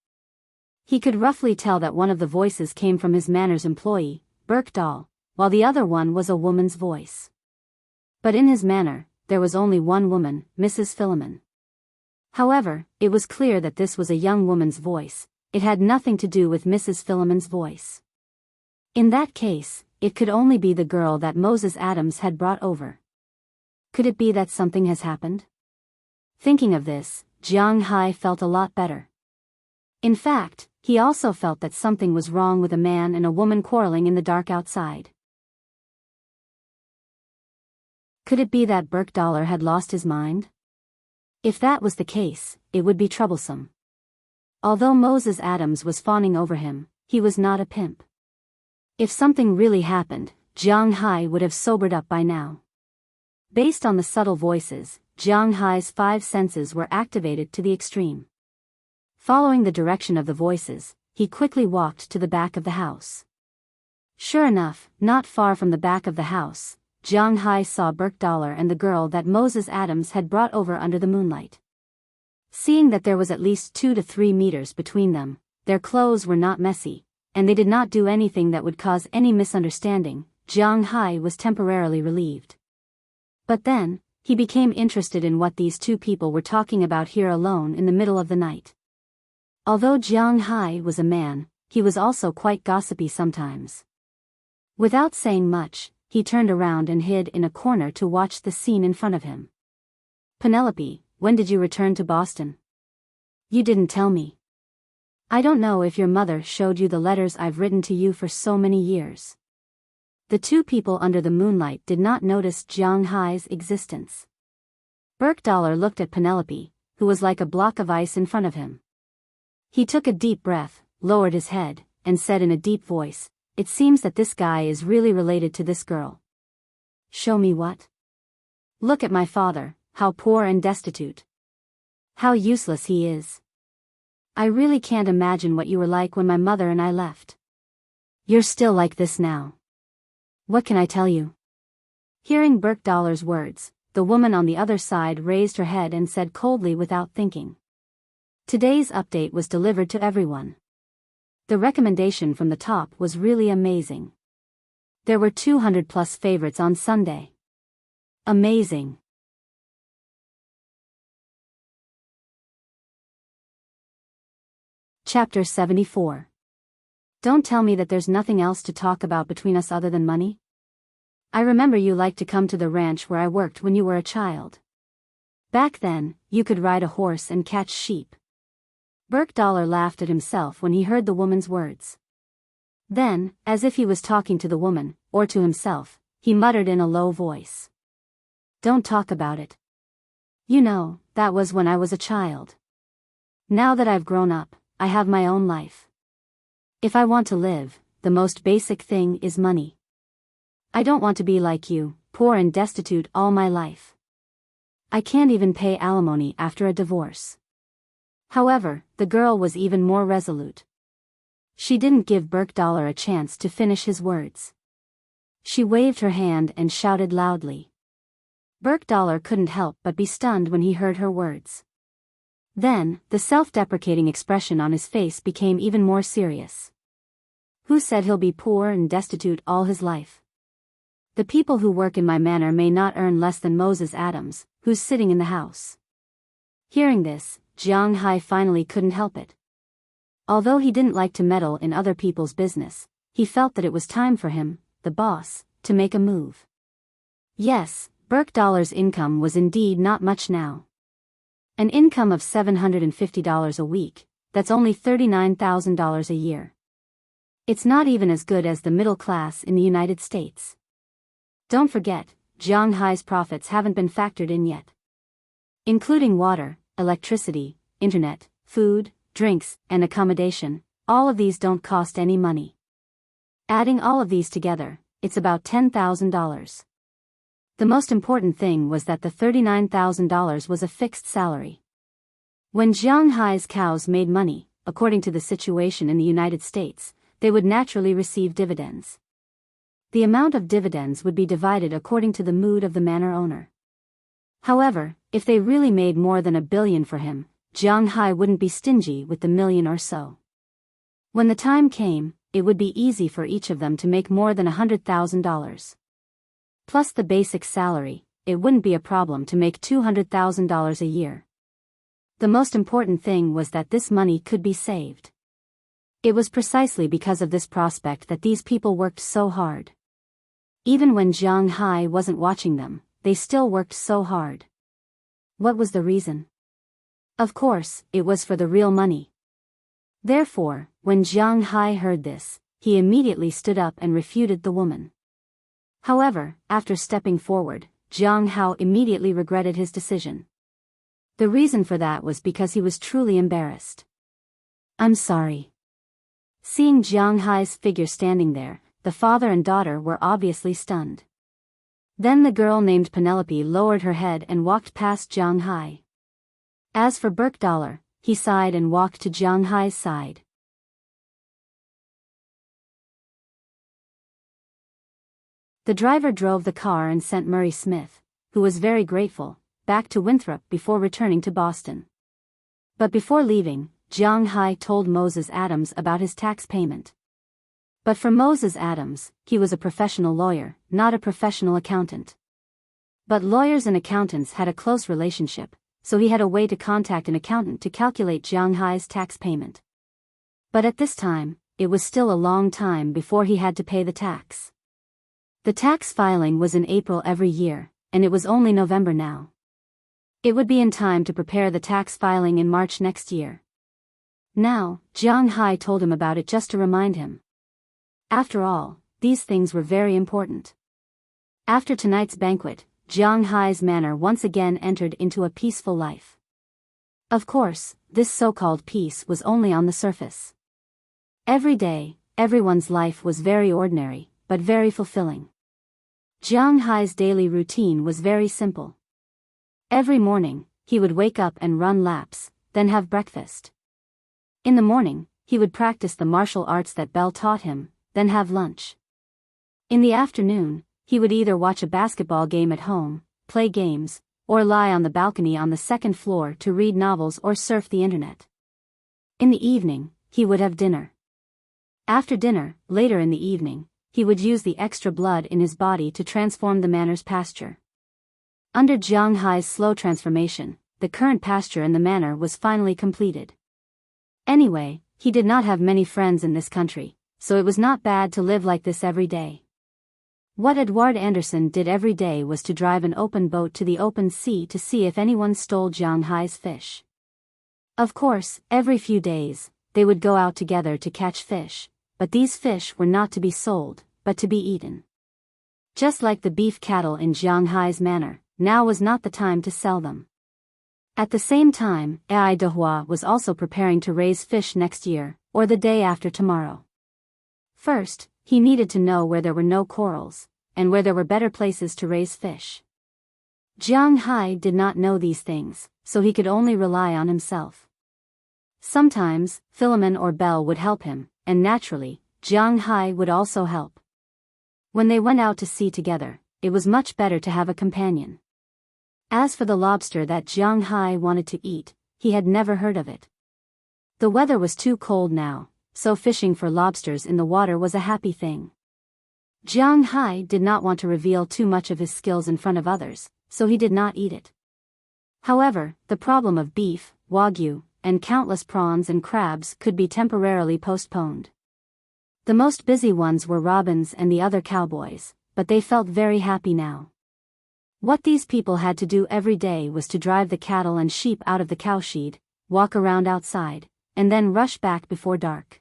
He could roughly tell that one of the voices came from his manor's employee, Burkdal, while the other one was a woman's voice. But in his manor, there was only one woman, Mrs. Philemon. However, it was clear that this was a young woman's voice. It had nothing to do with Mrs. Philemon's voice. In that case, it could only be the girl that Moses Adams had brought over. Could it be that something has happened? Thinking of this, Jiang Hai felt a lot better. In fact, he also felt that something was wrong with a man and a woman quarreling in the dark outside. Could it be that Burkdollar had lost his mind? If that was the case, it would be troublesome. Although Moses Adams was fawning over him, he was not a pimp. If something really happened, Jiang Hai would have sobered up by now. Based on the subtle voices, Jiang Hai's 5 senses were activated to the extreme. Following the direction of the voices, he quickly walked to the back of the house. Sure enough, not far from the back of the house, Jiang Hai saw Burke and the girl that Moses Adams had brought over under the moonlight. Seeing that there was at least 2 to 3 meters between them, their clothes were not messy, and they did not do anything that would cause any misunderstanding, Jiang Hai was temporarily relieved. But then, he became interested in what these two people were talking about here alone in the middle of the night. Although Jiang Hai was a man, he was also quite gossipy sometimes. Without saying much, he turned around and hid in a corner to watch the scene in front of him. Penelope, when did you return to Boston? You didn't tell me. I don't know if your mother showed you the letters I've written to you for so many years. The two people under the moonlight did not notice Jiang Hai's existence. Burke looked at Penelope, who was like a block of ice in front of him. He took a deep breath, lowered his head, and said in a deep voice, "It seems that this guy is really related to this girl." "Show me what?" "Look at my father, how poor and destitute. How useless he is. I really can't imagine what you were like when my mother and I left. You're still like this now. What can I tell you?" Hearing Burke words, the woman on the other side raised her head and said coldly without thinking. Today's update was delivered to everyone. The recommendation from the top was really amazing. There were 200 plus favorites on Sunday. Amazing. Chapter 74. Don't tell me that there's nothing else to talk about between us other than money. I remember you liked to come to the ranch where I worked when you were a child. Back then, you could ride a horse and catch sheep. Burke laughed at himself when he heard the woman's words. Then, as if he was talking to the woman, or to himself, he muttered in a low voice. Don't talk about it. You know, that was when I was a child. Now that I've grown up, I have my own life. If I want to live, the most basic thing is money. I don't want to be like you, poor and destitute all my life. I can't even pay alimony after a divorce. However, the girl was even more resolute. She didn't give Burke a chance to finish his words. She waved her hand and shouted loudly. Burke couldn't help but be stunned when he heard her words. Then, the self-deprecating expression on his face became even more serious. Who said he'll be poor and destitute all his life? The people who work in my manor may not earn less than Moses Adams, who's sitting in the house. Hearing this, Jiang Hai finally couldn't help it. Although he didn't like to meddle in other people's business, he felt that it was time for him, the boss, to make a move. Yes, Burke income was indeed not much now. An income of $750 a week, that's only $39,000 a year. It's not even as good as the middle class in the United States. Don't forget, Jiang Hai's profits haven't been factored in yet. Including water, electricity, internet, food, drinks, and accommodation, all of these don't cost any money. Adding all of these together, it's about $10,000. The most important thing was that the $39,000 was a fixed salary. When Jiang Hai's cows made money, according to the situation in the United States, they would naturally receive dividends. The amount of dividends would be divided according to the mood of the manor owner. However, if they really made more than $1 billion for him, Jiang Hai wouldn't be stingy with the million or so. When the time came, it would be easy for each of them to make more than $100,000. Plus the basic salary, it wouldn't be a problem to make $200,000 a year. The most important thing was that this money could be saved. It was precisely because of this prospect that these people worked so hard. Even when Jiang Hai wasn't watching them, they still worked so hard. What was the reason? Of course, it was for the real money. Therefore, when Jiang Hai heard this, he immediately stood up and refuted the woman. However, after stepping forward, Jiang Hao immediately regretted his decision. The reason for that was because he was truly embarrassed. I'm sorry. Seeing Jiang Hai's figure standing there, the father and daughter were obviously stunned. Then the girl named Penelope lowered her head and walked past Jiang Hai. As for Burke, he sighed and walked to Jiang Hai's side. The driver drove the car and sent Murray Smith, who was very grateful, back to Winthrop before returning to Boston. But before leaving, Jiang Hai told Moses Adams about his tax payment. But for Moses Adams, he was a professional lawyer, not a professional accountant. But lawyers and accountants had a close relationship, so he had a way to contact an accountant to calculate Jiang Hai's tax payment. But at this time, it was still a long time before he had to pay the tax. The tax filing was in April every year, and it was only November now. It would be in time to prepare the tax filing in March next year. Now, Jiang Hai told him about it just to remind him. After all, these things were very important. After tonight's banquet, Jiang Hai's manor once again entered into a peaceful life. Of course, this so-called peace was only on the surface. Every day, everyone's life was very ordinary, but very fulfilling. Jiang Hai's daily routine was very simple. Every morning, he would wake up and run laps, then have breakfast. In the morning, he would practice the martial arts that Belle taught him, then have lunch. In the afternoon, he would either watch a basketball game at home, play games, or lie on the balcony on the second floor to read novels or surf the internet. In the evening, he would have dinner. After dinner, later in the evening, he would use the extra blood in his body to transform the manor's pasture. Under Jiang Hai's slow transformation, the current pasture in the manor was finally completed. Anyway, he did not have many friends in this country, so it was not bad to live like this every day. What Edward Anderson did every day was to drive an open boat to the open sea to see if anyone stole Jiang Hai's fish. Of course, every few days, they would go out together to catch fish, but these fish were not to be sold, but to be eaten. Just like the beef cattle in Jiang Hai's manor, now was not the time to sell them. At the same time, Ai Dehua was also preparing to raise fish next year, or the day after tomorrow. First, he needed to know where there were no corals, and where there were better places to raise fish. Jiang Hai did not know these things, so he could only rely on himself. Sometimes, Philemon or Belle would help him, and naturally, Jiang Hai would also help. When they went out to sea together, it was much better to have a companion. As for the lobster that Jiang Hai wanted to eat, he had never heard of it. The weather was too cold now, so fishing for lobsters in the water was a happy thing. Jiang Hai did not want to reveal too much of his skills in front of others, so he did not eat it. However, the problem of beef, wagyu, and countless prawns and crabs could be temporarily postponed. The most busy ones were Robbins and the other cowboys, but they felt very happy now. What these people had to do every day was to drive the cattle and sheep out of the cowshed, walk around outside, and then rush back before dark.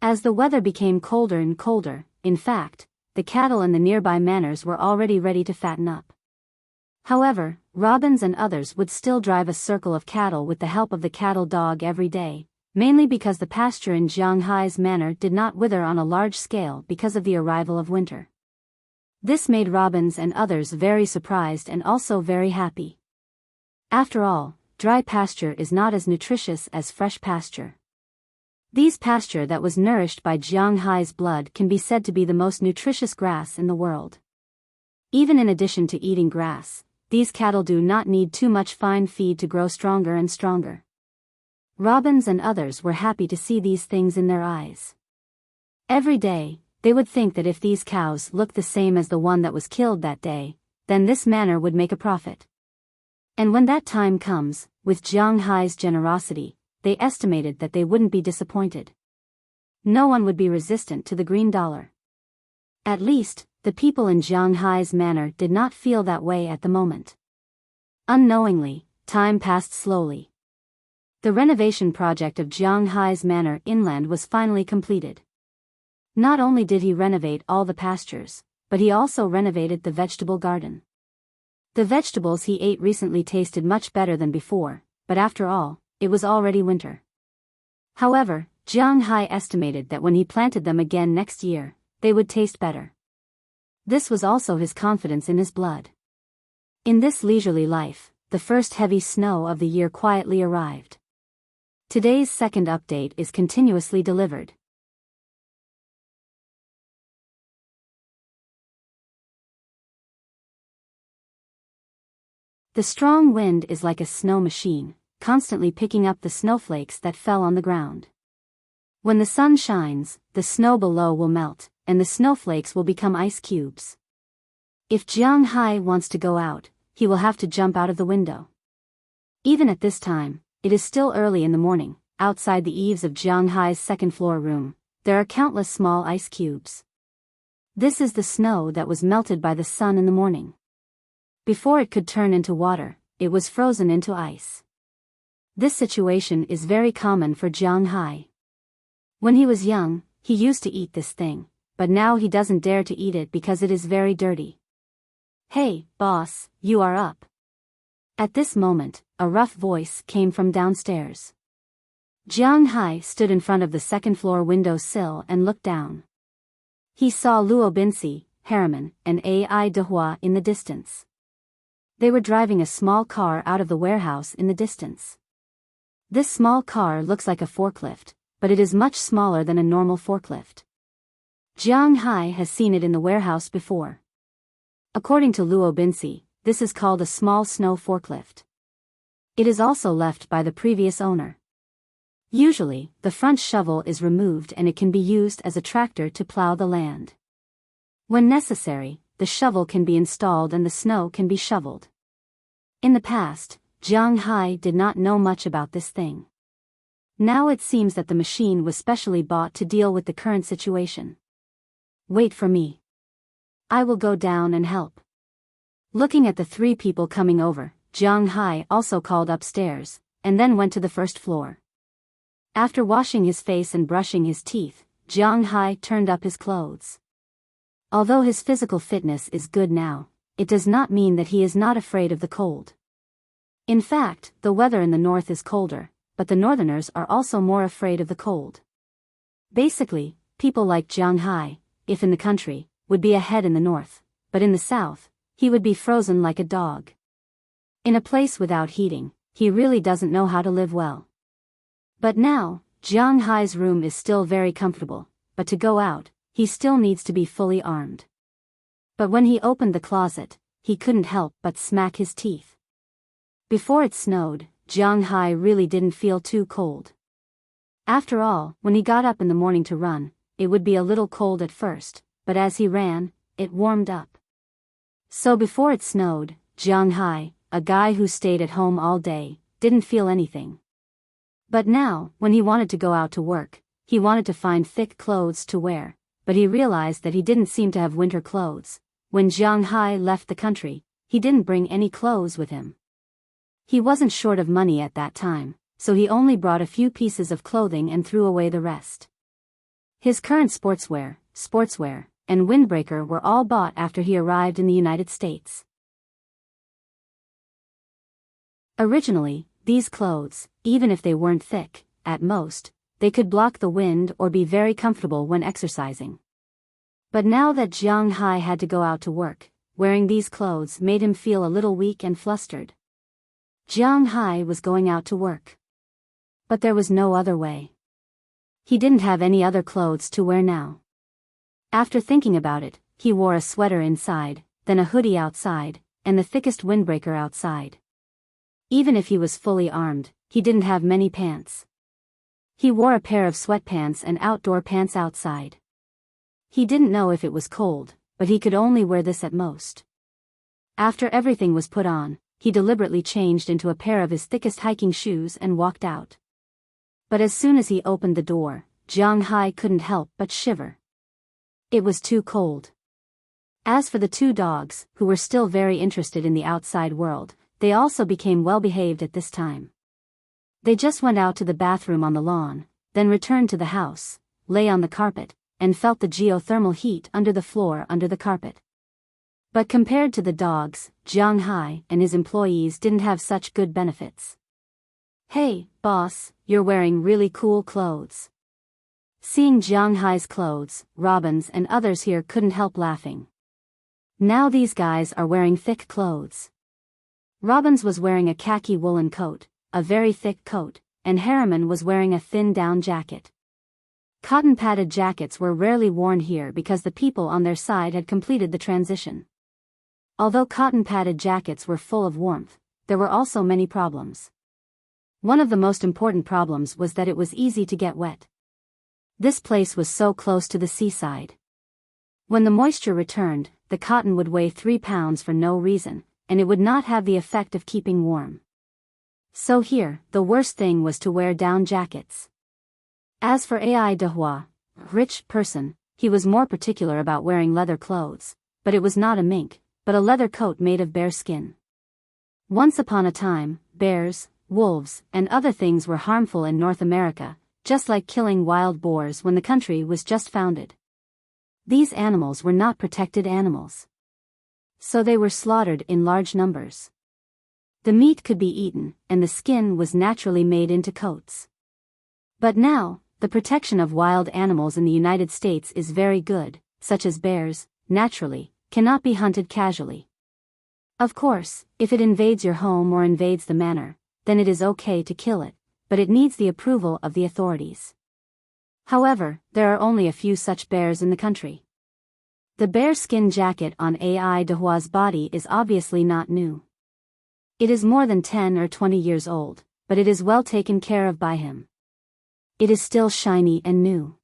As the weather became colder and colder, in fact, the cattle in the nearby manors were already ready to fatten up. However, Robbins and others would still drive a circle of cattle with the help of the cattle dog every day, mainly because the pasture in Jiang Hai's manor did not wither on a large scale because of the arrival of winter. This made Robbins and others very surprised and also very happy. After all, dry pasture is not as nutritious as fresh pasture. These pasture that was nourished by Jiang Hai's blood can be said to be the most nutritious grass in the world. Even in addition to eating grass, these cattle do not need too much fine feed to grow stronger and stronger. Robbins and others were happy to see these things in their eyes. Every day, they would think that if these cows looked the same as the one that was killed that day, then this manor would make a profit. And when that time comes, with Jiang Hai's generosity, they estimated that they wouldn't be disappointed. No one would be resistant to the green dollar. At least, the people in Jiang Hai's manor did not feel that way at the moment. Unknowingly, time passed slowly. The renovation project of Jiang Hai's manor inland was finally completed. Not only did he renovate all the pastures, but he also renovated the vegetable garden. The vegetables he ate recently tasted much better than before, but after all, it was already winter. However, Jiang Hai estimated that when he planted them again next year, they would taste better. This was also his confidence in his blood. In this leisurely life, the first heavy snow of the year quietly arrived. Today's second update is continuously delivered. The strong wind is like a snow machine, constantly picking up the snowflakes that fell on the ground. When the sun shines, the snow below will melt, and the snowflakes will become ice cubes. If Jiang Hai wants to go out, he will have to jump out of the window. Even at this time, it is still early in the morning. Outside the eaves of Jiang Hai's second-floor room, there are countless small ice cubes. This is the snow that was melted by the sun in the morning. Before it could turn into water, it was frozen into ice. This situation is very common for Jiang Hai. When he was young, he used to eat this thing, but now he doesn't dare to eat it because it is very dirty. "Hey, boss, you are up." At this moment, a rough voice came from downstairs. Jiang Hai stood in front of the second-floor window sill and looked down. He saw Luo Binci, Harriman, and Ai Dehua in the distance. They were driving a small car out of the warehouse in the distance. This small car looks like a forklift, but it is much smaller than a normal forklift. Jiang Hai has seen it in the warehouse before. According to Luo Binci, this is called a small snow forklift. It is also left by the previous owner. Usually, the front shovel is removed and it can be used as a tractor to plow the land. When necessary, the shovel can be installed and the snow can be shoveled. In the past, Jiang Hai did not know much about this thing. Now it seems that the machine was specially bought to deal with the current situation. "Wait for me. I will go down and help." Looking at the three people coming over, Jiang Hai also called upstairs, and then went to the first floor. After washing his face and brushing his teeth, Jiang Hai turned up his clothes. Although his physical fitness is good now, it does not mean that he is not afraid of the cold. In fact, the weather in the north is colder, but the northerners are also more afraid of the cold. Basically, people like Jiang Hai, if in the country, would be ahead in the north, but in the south, he would be frozen like a dog. In a place without heating, he really doesn't know how to live well. But now, Jiang Hai's room is still very comfortable, but to go out, he still needs to be fully armed. But when he opened the closet, he couldn't help but smack his teeth. Before it snowed, Jiang Hai really didn't feel too cold. After all, when he got up in the morning to run, it would be a little cold at first, but as he ran, it warmed up. So before it snowed, Jiang Hai, a guy who stayed at home all day, didn't feel anything. But now, when he wanted to go out to work, he wanted to find thick clothes to wear, but he realized that he didn't seem to have winter clothes. When Jiang Hai left the country, he didn't bring any clothes with him. He wasn't short of money at that time, so he only brought a few pieces of clothing and threw away the rest. His current sportswear, and windbreaker were all bought after he arrived in the United States. Originally, these clothes, even if they weren't thick, at most, they could block the wind or be very comfortable when exercising. But now that Jiang Hai had to go out to work, wearing these clothes made him feel a little weak and flustered. Jiang Hai was going out to work. But there was no other way. He didn't have any other clothes to wear now. After thinking about it, he wore a sweater inside, then a hoodie outside, and the thickest windbreaker outside. Even if he was fully armed, he didn't have many pants. He wore a pair of sweatpants and outdoor pants outside. He didn't know if it was cold, but he could only wear this at most. After everything was put on, he deliberately changed into a pair of his thickest hiking shoes and walked out. But as soon as he opened the door, Jiang Hai couldn't help but shiver. It was too cold. As for the two dogs, who were still very interested in the outside world, they also became well-behaved at this time. They just went out to the bathroom on the lawn, then returned to the house, lay on the carpet, and felt the geothermal heat under the floor under the carpet. But compared to the dogs, Jiang Hai and his employees didn't have such good benefits. "Hey, boss, you're wearing really cool clothes." Seeing Jiang Hai's clothes, Robbins and others here couldn't help laughing. Now these guys are wearing thick clothes. Robbins was wearing a khaki woolen coat, a very thick coat, and Harriman was wearing a thin down jacket. Cotton padded jackets were rarely worn here because the people on their side had completed the transition. Although cotton padded jackets were full of warmth, there were also many problems. One of the most important problems was that it was easy to get wet. This place was so close to the seaside. When the moisture returned, the cotton would weigh 3 pounds for no reason, and it would not have the effect of keeping warm. So here, the worst thing was to wear down jackets. As for Ai Dehua, rich person, he was more particular about wearing leather clothes, but it was not a mink, but a leather coat made of bear skin. Once upon a time, bears, wolves, and other things were harmful in North America, just like killing wild boars when the country was just founded. These animals were not protected animals. So they were slaughtered in large numbers. The meat could be eaten, and the skin was naturally made into coats. But now, the protection of wild animals in the United States is very good, such as bears, naturally, cannot be hunted casually. Of course, if it invades your home or invades the manor, then it is okay to kill it, but it needs the approval of the authorities. However, there are only a few such bears in the country. The bear skin jacket on Ai Dehua's body is obviously not new. It is more than 10 or 20 years old, but it is well taken care of by him. It is still shiny and new.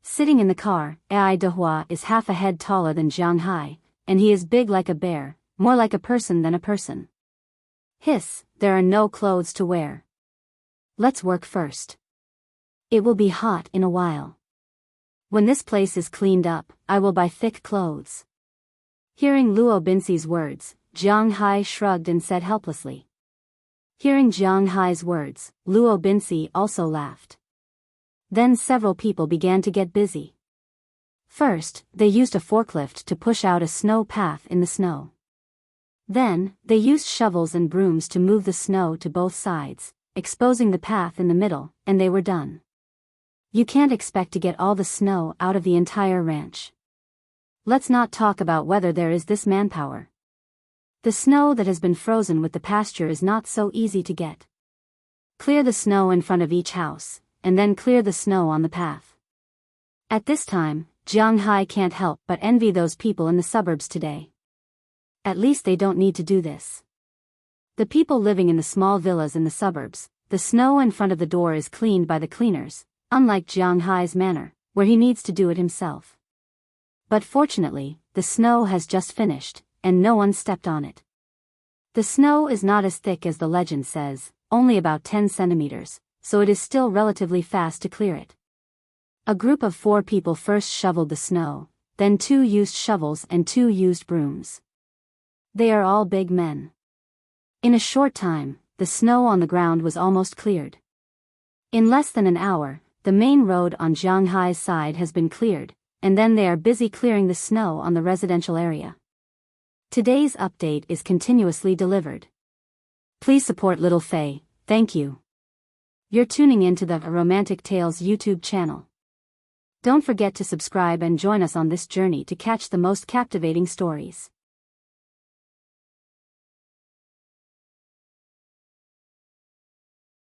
Sitting in the car, Ai Dehua is half a head taller than Jiang Hai, and he is big like a bear, more like a person than a person. Hiss, there are no clothes to wear. Let's work first. It will be hot in a while. When this place is cleaned up, I will buy thick clothes. Hearing Luo Binxi's words, Jiang Hai shrugged and said helplessly. Hearing Jiang Hai's words, Luo Binxi also laughed. Then several people began to get busy. First, they used a forklift to push out a snow path in the snow. Then, they used shovels and brooms to move the snow to both sides, exposing the path in the middle, and they were done. You can't expect to get all the snow out of the entire ranch. Let's not talk about whether there is this manpower. The snow that has been frozen with the pasture is not so easy to get. Clear the snow in front of each house, and then clear the snow on the path. At this time, Jiang Hai can't help but envy those people in the suburbs today. At least they don't need to do this. The people living in the small villas in the suburbs, the snow in front of the door is cleaned by the cleaners, unlike Jiang Hai's manor, where he needs to do it himself. But fortunately, the snow has just finished, and no one stepped on it. The snow is not as thick as the legend says, only about 10 centimeters, so it is still relatively fast to clear it. A group of 4 people first shoveled the snow, then 2 used shovels and 2 used brooms. They are all big men. In a short time, the snow on the ground was almost cleared. In less than an hour, the main road on Jiang Hai's side has been cleared, and then they are busy clearing the snow on the residential area. Today's update is continuously delivered. Please support Little Faye, thank you. You're tuning into the Romantic Tales YouTube channel. Don't forget to subscribe and join us on this journey to catch the most captivating stories.